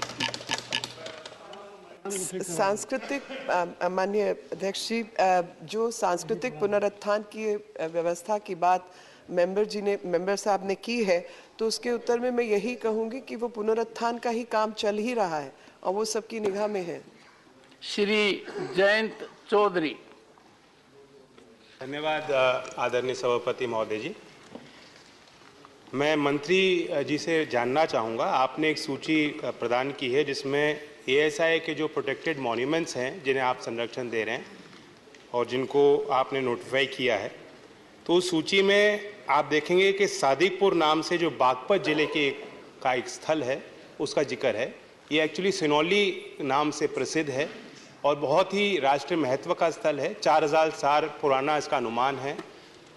सांस्कृतिक, माननीय अध्यक्ष जी, जो सांस्कृतिक पुनरुत्थान की व्यवस्था की बात मेंबर साहब ने की है, तो उसके उत्तर में मैं यही कहूंगी कि वो पुनरुत्थान का ही काम चल ही रहा है और वो सबकी निगाह में है। श्री जयंत चौधरी। धन्यवाद आदरणीय सभापति महोदय जी। मैं मंत्री जी से जानना चाहूँगा, आपने एक सूची प्रदान की है जिसमें ASI के जो प्रोटेक्टेड मॉन्यूमेंट्स हैं जिन्हें आप संरक्षण दे रहे हैं और जिनको आपने नोटिफाई किया है, तो उस सूची में आप देखेंगे कि सादिकपुर नाम से जो बागपत जिले के का एक स्थल है उसका जिक्र है। ये एक्चुअली सिनौली नाम से प्रसिद्ध है और बहुत ही राष्ट्रीय महत्व का स्थल है। 4000 साल पुराना इसका अनुमान है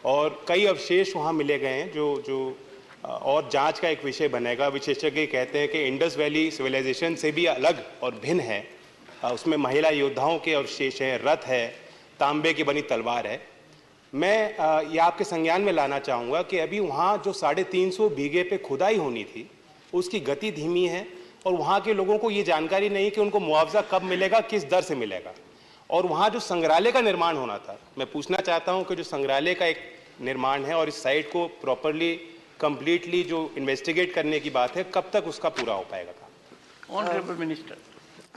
और कई अवशेष वहाँ मिले गए हैं जो और जांच का एक विषय बनेगा। विशेषज्ञ कहते हैं कि इंडस वैली सिविलाइजेशन से भी अलग और भिन्न है। उसमें महिला योद्धाओं के अवशेष हैं, रथ है, तांबे की बनी तलवार है। मैं ये आपके संज्ञान में लाना चाहूँगा कि अभी वहाँ जो 350 बीघे पे खुदाई होनी थी उसकी गति धीमी है और वहाँ के लोगों को ये जानकारी नहीं कि उनको मुआवजा कब मिलेगा, किस दर से मिलेगा। और वहाँ जो संग्रहालय का निर्माण होना था, मैं पूछना चाहता हूँ कि जो संग्रहालय का एक निर्माण है और इस साइट को प्रॉपरली कंप्लीटली जो इन्वेस्टिगेट करने की बात है, कब तक उसका पूरा हो पाएगा? Honourable minister.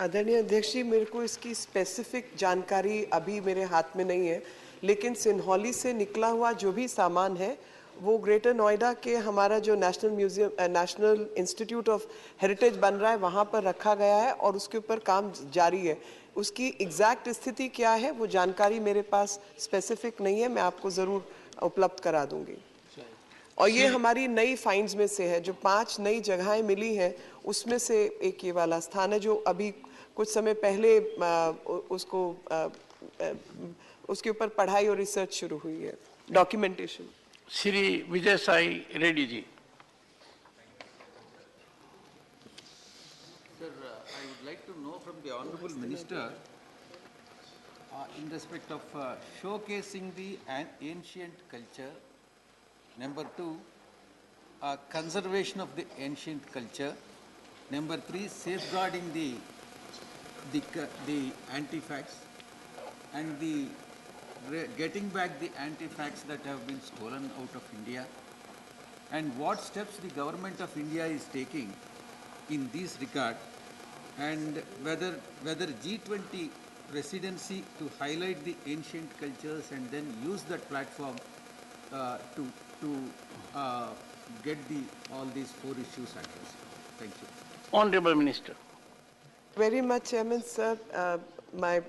आदरणीय अध्यक्ष जी, मेरे को इसकी स्पेसिफिक जानकारी अभी मेरे हाथ में नहीं है, लेकिन सिन्हौली से निकला हुआ जो भी सामान है वो ग्रेटर नोएडा के हमारा जो national museum, national institute of heritage बन रहा है, वहाँ पर रखा गया है और उसके ऊपर काम जारी है। उसकी एग्जैक्ट स्थिति क्या है वो जानकारी मेरे पास स्पेसिफिक नहीं है, मैं आपको ज़रूर उपलब्ध करा दूंगी। और ये हमारी नई फाइंड्स में से है, जो 5 नई जगहें मिली हैं उसमें से एक ये वाला स्थान है जो अभी कुछ समय पहले उसके ऊपर पढ़ाई और रिसर्च शुरू हुई है, documentation. Shri Vijay Sai Reddy ji. Sir, I would like to know from the Honorable Minister in respect of showcasing the ancient culture. Number 2, conservation of the ancient culture. Number 3, safeguarding the artifacts and the getting back the artifacts that have been stolen out of India. And what steps the government of India is taking in this regard, and whether G20 presidency to highlight the ancient cultures and then use that platform to get all these 4 issues addressed. Thank you. Honorable Minister. Very much, Chairman, sir. My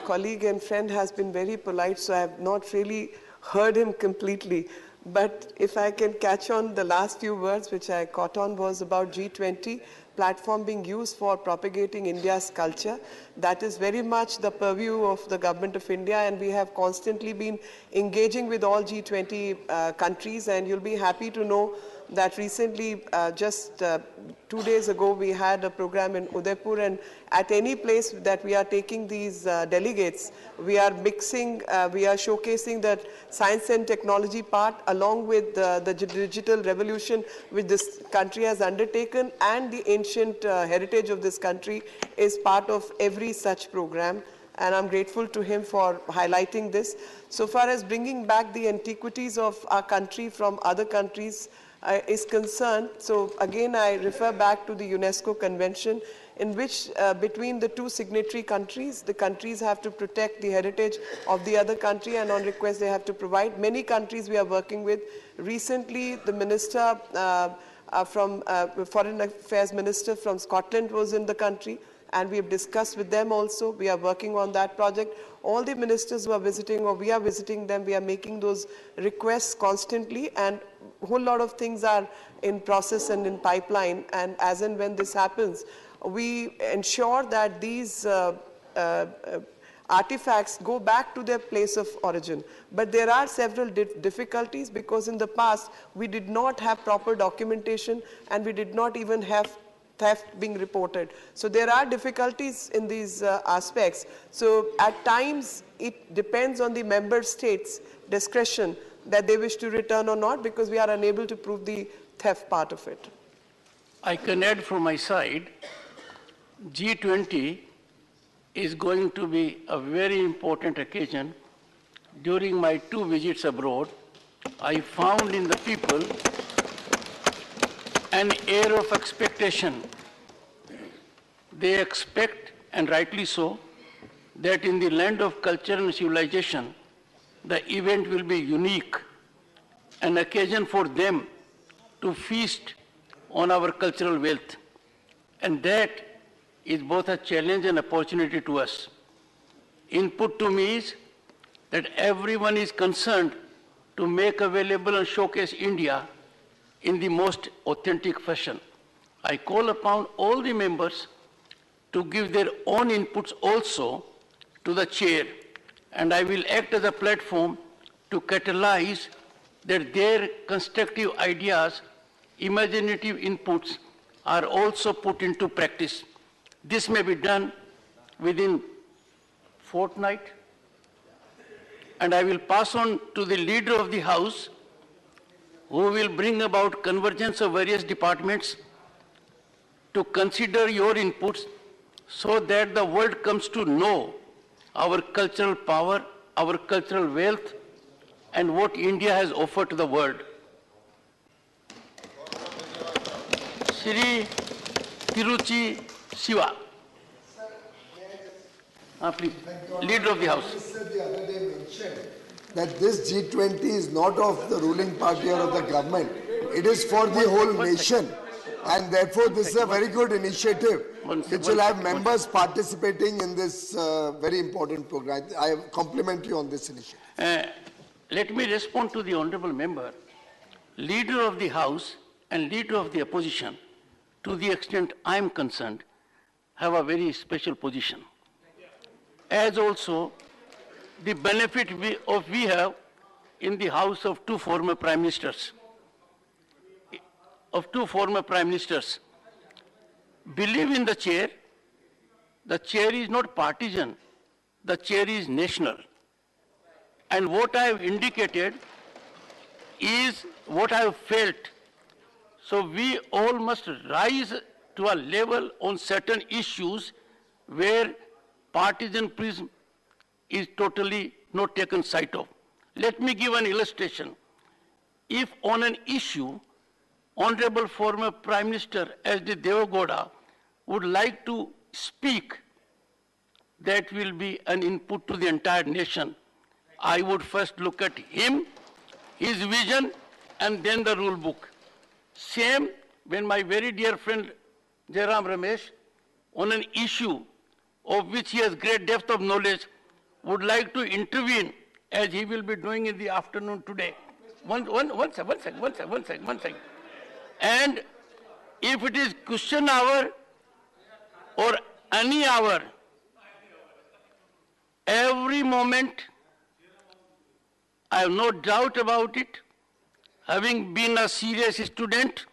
colleague and friend has been very polite, so I have not really heard him completely. But if I can catch on the last few words, which I caught on, was about G20 platform being used for propagating India's culture. That is very much the purview of the government of India, and we have constantly been engaging with all G20 countries, and you'll be happy to know that recently, just 2 days ago, we had a program in Udaipur, and at any place that we are taking these delegates, we are mixing, we are showcasing that science and technology part along with the digital revolution which this country has undertaken, and the ancient heritage of this country is part of every such program. And I'm grateful to him for highlighting this. So far as bringing back the antiquities of our country from other countries is concerned, so again I refer back to the UNESCO Convention, in which between the 2 signatory countries, the countries have to protect the heritage of the other country, and on request they have to provide. Many countries we are working with. Recently, the minister Foreign Affairs Minister from Scotland was in the country, and we have discussed with them also. We are working on that project. All the ministers who are visiting, or we are visiting them, we are making those requests constantly, and a whole lot of things are in process and in pipeline, and as and when this happens, we ensure that these artifacts go back to their place of origin. But there are several difficulties, because in the past we did not have proper documentation, and we did not even have theft being reported. So there are difficulties in these aspects. So at times it depends on the member states' discretion that they wish to return or not, because we are unable to prove the theft part of it. I can add from my side, G20 is going to be a very important occasion. During my 2 visits abroad, I found in the people an air of expectation. They expect, and rightly so, that in the land of culture and civilization, the event will be unique, an occasion for them to feast on our cultural wealth. And that is both a challenge and opportunity to us. Input to me is that everyone is concerned to make available and showcase India in the most authentic fashion. I call upon all the members to give their own inputs also to the chair, and I will act as a platform to catalyze that their constructive ideas, imaginative inputs are also put into practice. This may be done within fortnight, and I will pass on to the leader of the House, who will bring about convergence of various departments to consider your inputs so that the world comes to know our cultural power, our cultural wealth, and what India has offered to the world. Shri Tiruchi Siva. Please, Leader of the House. The other day mentioned that this G20 is not of the ruling party or of the government. It is for the whole nation. And therefore, this is a very good initiative which will have members participating in this very important program. I compliment you on this initiative. Let me respond to the honorable member. Leader of the House and Leader of the Opposition, to the extent I am concerned, have a very special position. As also the benefit we have in the House of two former Prime Ministers. Believe in the chair is not partisan, the chair is national. And what I have indicated is what I have felt. So we all must rise to a level on certain issues where partisanship is totally not taken sight of. Let me give an illustration. If on an issue, Honorable former Prime Minister S.D. Devagowda would like to speak, that will be an input to the entire nation. I would first look at him, his vision, and then the rule book. Same when my very dear friend Jairam Ramesh, on an issue of which he has great depth of knowledge, would like to intervene, as he will be doing in the afternoon today. One second. And if it is question hour or any hour, every moment, I have no doubt about it, having been a serious student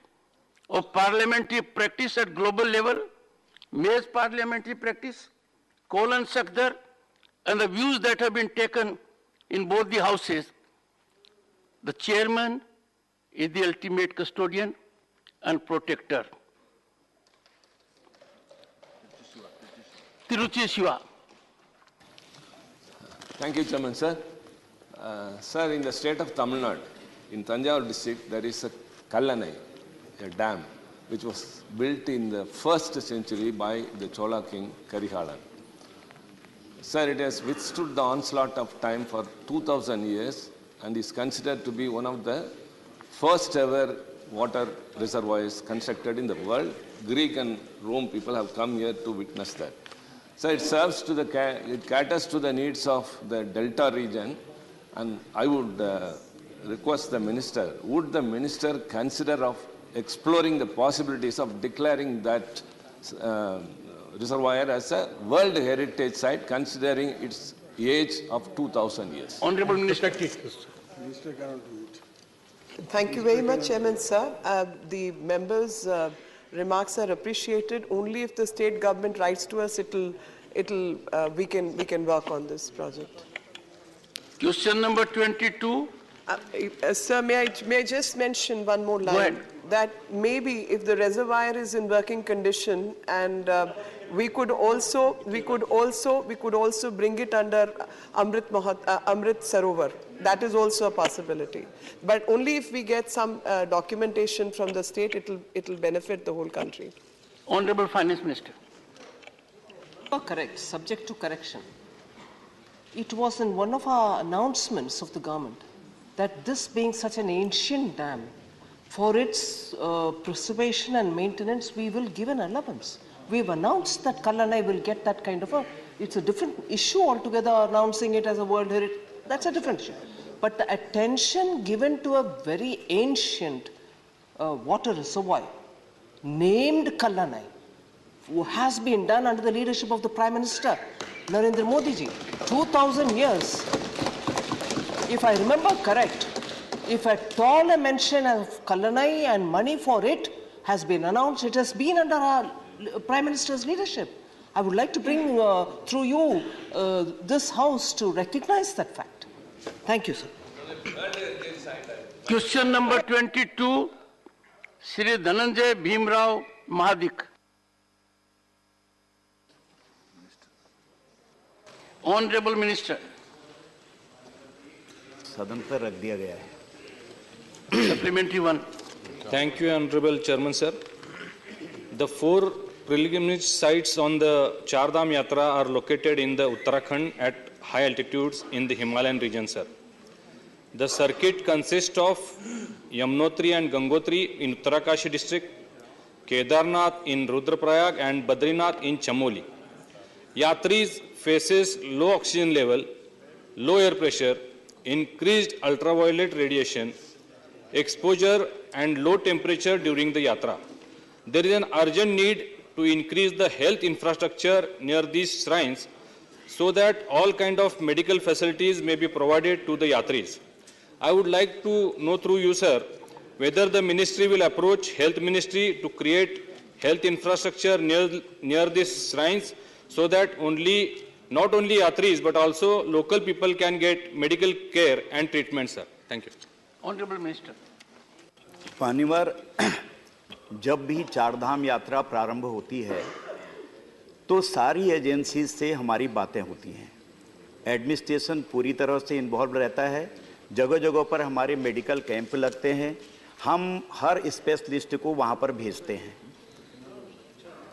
of parliamentary practice at global level, Mayor's parliamentary practice, Kolan Sakdar, and the views that have been taken in both the houses, the chairman is the ultimate custodian and protector. Tiruchi Siva. Thank you, Chairman, sir. Sir, in the state of Tamil Nadu, in Tanjavur district, there is a Kallanai, a dam, which was built in the 1st century by the Chola king Karihalan. Sir, it has withstood the onslaught of time for 2000 years and is considered to be one of the first ever water reservoirs constructed in the world. Greek and Rome people have come here to witness that. So it serves to it caters to the needs of the Delta region, and I would request the minister, would the minister consider of exploring the possibilities of declaring that reservoir as a World Heritage Site, considering its age of 2000 years? Honorable Minister. Minister cannot do it. Thank you very much, Chairman, sir. The members' remarks are appreciated. Only if the state government writes to us, we can work on this project. Question number 22. Sir, may I just mention one more line? Go ahead. That maybe if the reservoir is in working condition, and we could also bring it under Amrit Sarovar. That is also a possibility. But only if we get some documentation from the state, it'll benefit the whole country. Honorable Finance Minister. Correct, subject to correction. It was in one of our announcements of the government that this being such an ancient dam, For its preservation and maintenance, we will give an allowance. We've announced that Kallanai will get that kind of it's a different issue altogether, announcing it as a World Heritage, that's a different issue. But the attention given to a very ancient water reservoir named Kallanai, who has been done under the leadership of the Prime Minister, Narendra Modi ji, 2000 years. If I remember correct, if at all a mention of Kallanai and money for it has been announced, it has been under our Prime Minister's leadership. I would like to bring through you this House to recognize that fact. Thank you, sir. Question number 22, Shri Dhananjay Bhimrao Mahadik. Honorable Minister. सदन पर रख दिया गया है. Supplementary one. Thank you, Honorable Chairman, sir. The 4 pilgrimage sites on the Char Dham Yatra are located in the Uttarakhand at high altitudes in the Himalayan region, sir. The circuit consists of Yamunotri and Gangotri in Uttarakashi district, Kedarnath in Rudraprayag and Badrinath in Chamoli. Yatris faces low oxygen level, low air pressure, increased ultraviolet radiation, exposure and low temperature during the yatra. There is an urgent need to increase the health infrastructure near these shrines so that all kind of medical facilities may be provided to the yatris. I would like to know through you, sir, whether the ministry will approach health ministry to create health infrastructure near these shrines so that not only yatris but also local people can get medical care and treatment, sir. Thank you. Honorable Minister. मान्यवर, जब भी चारधाम यात्रा प्रारंभ होती है तो सारी agency से हमारी बातें होती हैं. एडमिनिस्ट्रेशन पूरी तरह से इन्वॉल्व रहता है. जगह जगह पर हमारे मेडिकल कैंप लगते हैं. हम हर स्पेशलिस्ट को वहाँ पर भेजते हैं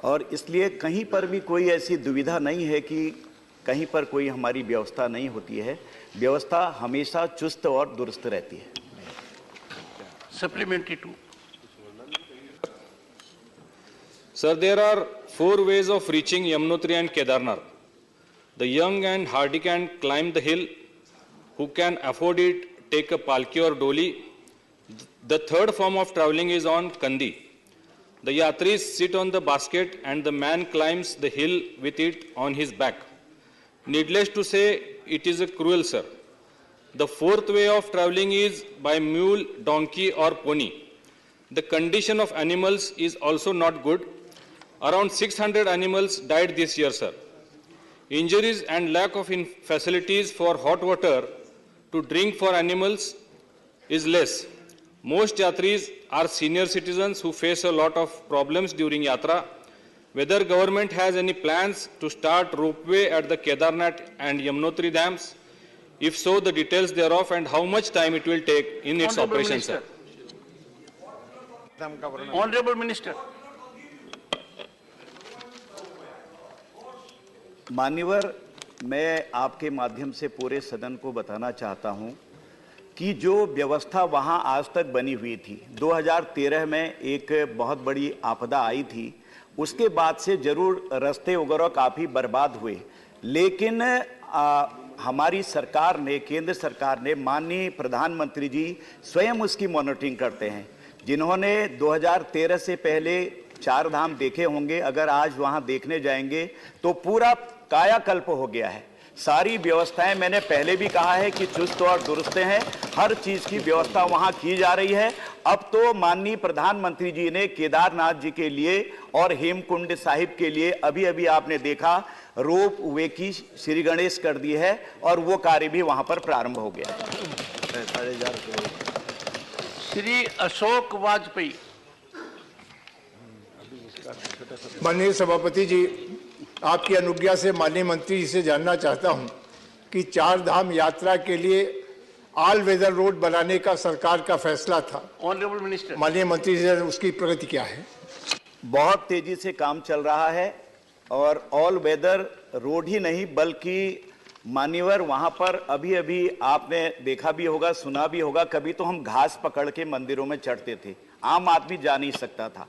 और इसलिए कहीं पर भी कोई ऐसी दुविधा नहीं है कि कहीं पर कोई हमारी व्यवस्था नहीं होती है. व्यवस्था हमेशा चुस्त और दुरुस्त रहती है. Supplementary two. Sir, there are 4 ways of reaching Yamunotri and Kedarnath. The young and hardy can climb the hill. Who can afford it, take a palki or doli. The third form of traveling is on Kandi. The yatris sit on the basket and the man climbs the hill with it on his back. Needless to say, it is a cruel, sir. The fourth way of traveling is by mule, donkey or pony. The condition of animals is also not good. Around 600 animals died this year, sir. Injuries and lack of facilities for hot water to drink for animals is less. Most yatris are senior citizens who face a lot of problems during yatra. Whether government has any plans to start ropeway at the Kedarnath and Yamunotri dams? If so, the details thereof and how much time it will take in its operation, sir. Honorable Minister. मान्यवर, मैं आपके माध्यम से पूरे सदन को बताना चाहता हूं कि जो व्यवस्था वहां आज तक बनी हुई थी, 2013 में एक बहुत बड़ी आपदा आई थी. उसके बाद से जरूर रास्ते वगैरह काफ़ी बर्बाद हुए, लेकिन हमारी सरकार ने, केंद्र सरकार ने, माननीय प्रधानमंत्री जी स्वयं उसकी मॉनिटरिंग करते हैं. जिन्होंने 2013 से पहले 4 धाम देखे होंगे, अगर आज वहां देखने जाएंगे तो पूरा कायाकल्प हो गया है. सारी व्यवस्थाएं, मैंने पहले भी कहा है कि चुस्त और दुरुस्त हैं. हर चीज की व्यवस्था वहां की जा रही है. अब तो माननीय प्रधानमंत्री जी ने केदारनाथ जी के लिए और हेमकुंड साहिब के लिए अभी आपने देखा रोप वे की श्री गणेश कर दी है और वो कार्य भी वहां पर प्रारंभ हो गया. श्री अशोक वाजपेयी. माननीय सभापति जी, आपकी अनुज्ञा से माननीय मंत्री जी से जानना चाहता हूं कि 4 धाम यात्रा के लिए ऑल वेदर रोड बनाने का सरकार का फैसला था. Honourable minister. माननीय मंत्री जी, उसकी प्रगति क्या है? बहुत तेजी से काम चल रहा है और ऑल वेदर रोड ही नहीं बल्कि मान्यवर वहां पर अभी अभी आपने देखा भी होगा, सुना भी होगा, कभी तो हम घास पकड़ के मंदिरों में चढ़ते थे, आम आदमी जा नहीं सकता था।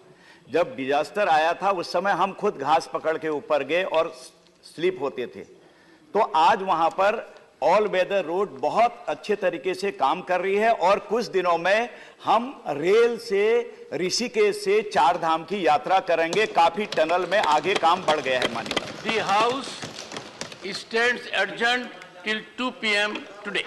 जब डिजास्टर आया था उस समय हम खुद घास पकड़ के ऊपर गए और स्लिप होते थे। तो आज वहां पर ऑल वेदर रोड बहुत अच्छे तरीके से काम कर रही है और कुछ दिनों में हम रेल से ऋषिकेश से चार धाम की यात्रा करेंगे। काफी टनल में आगे काम बढ़ गया है माननीय। The House stands adjourned till 2 p.m. today.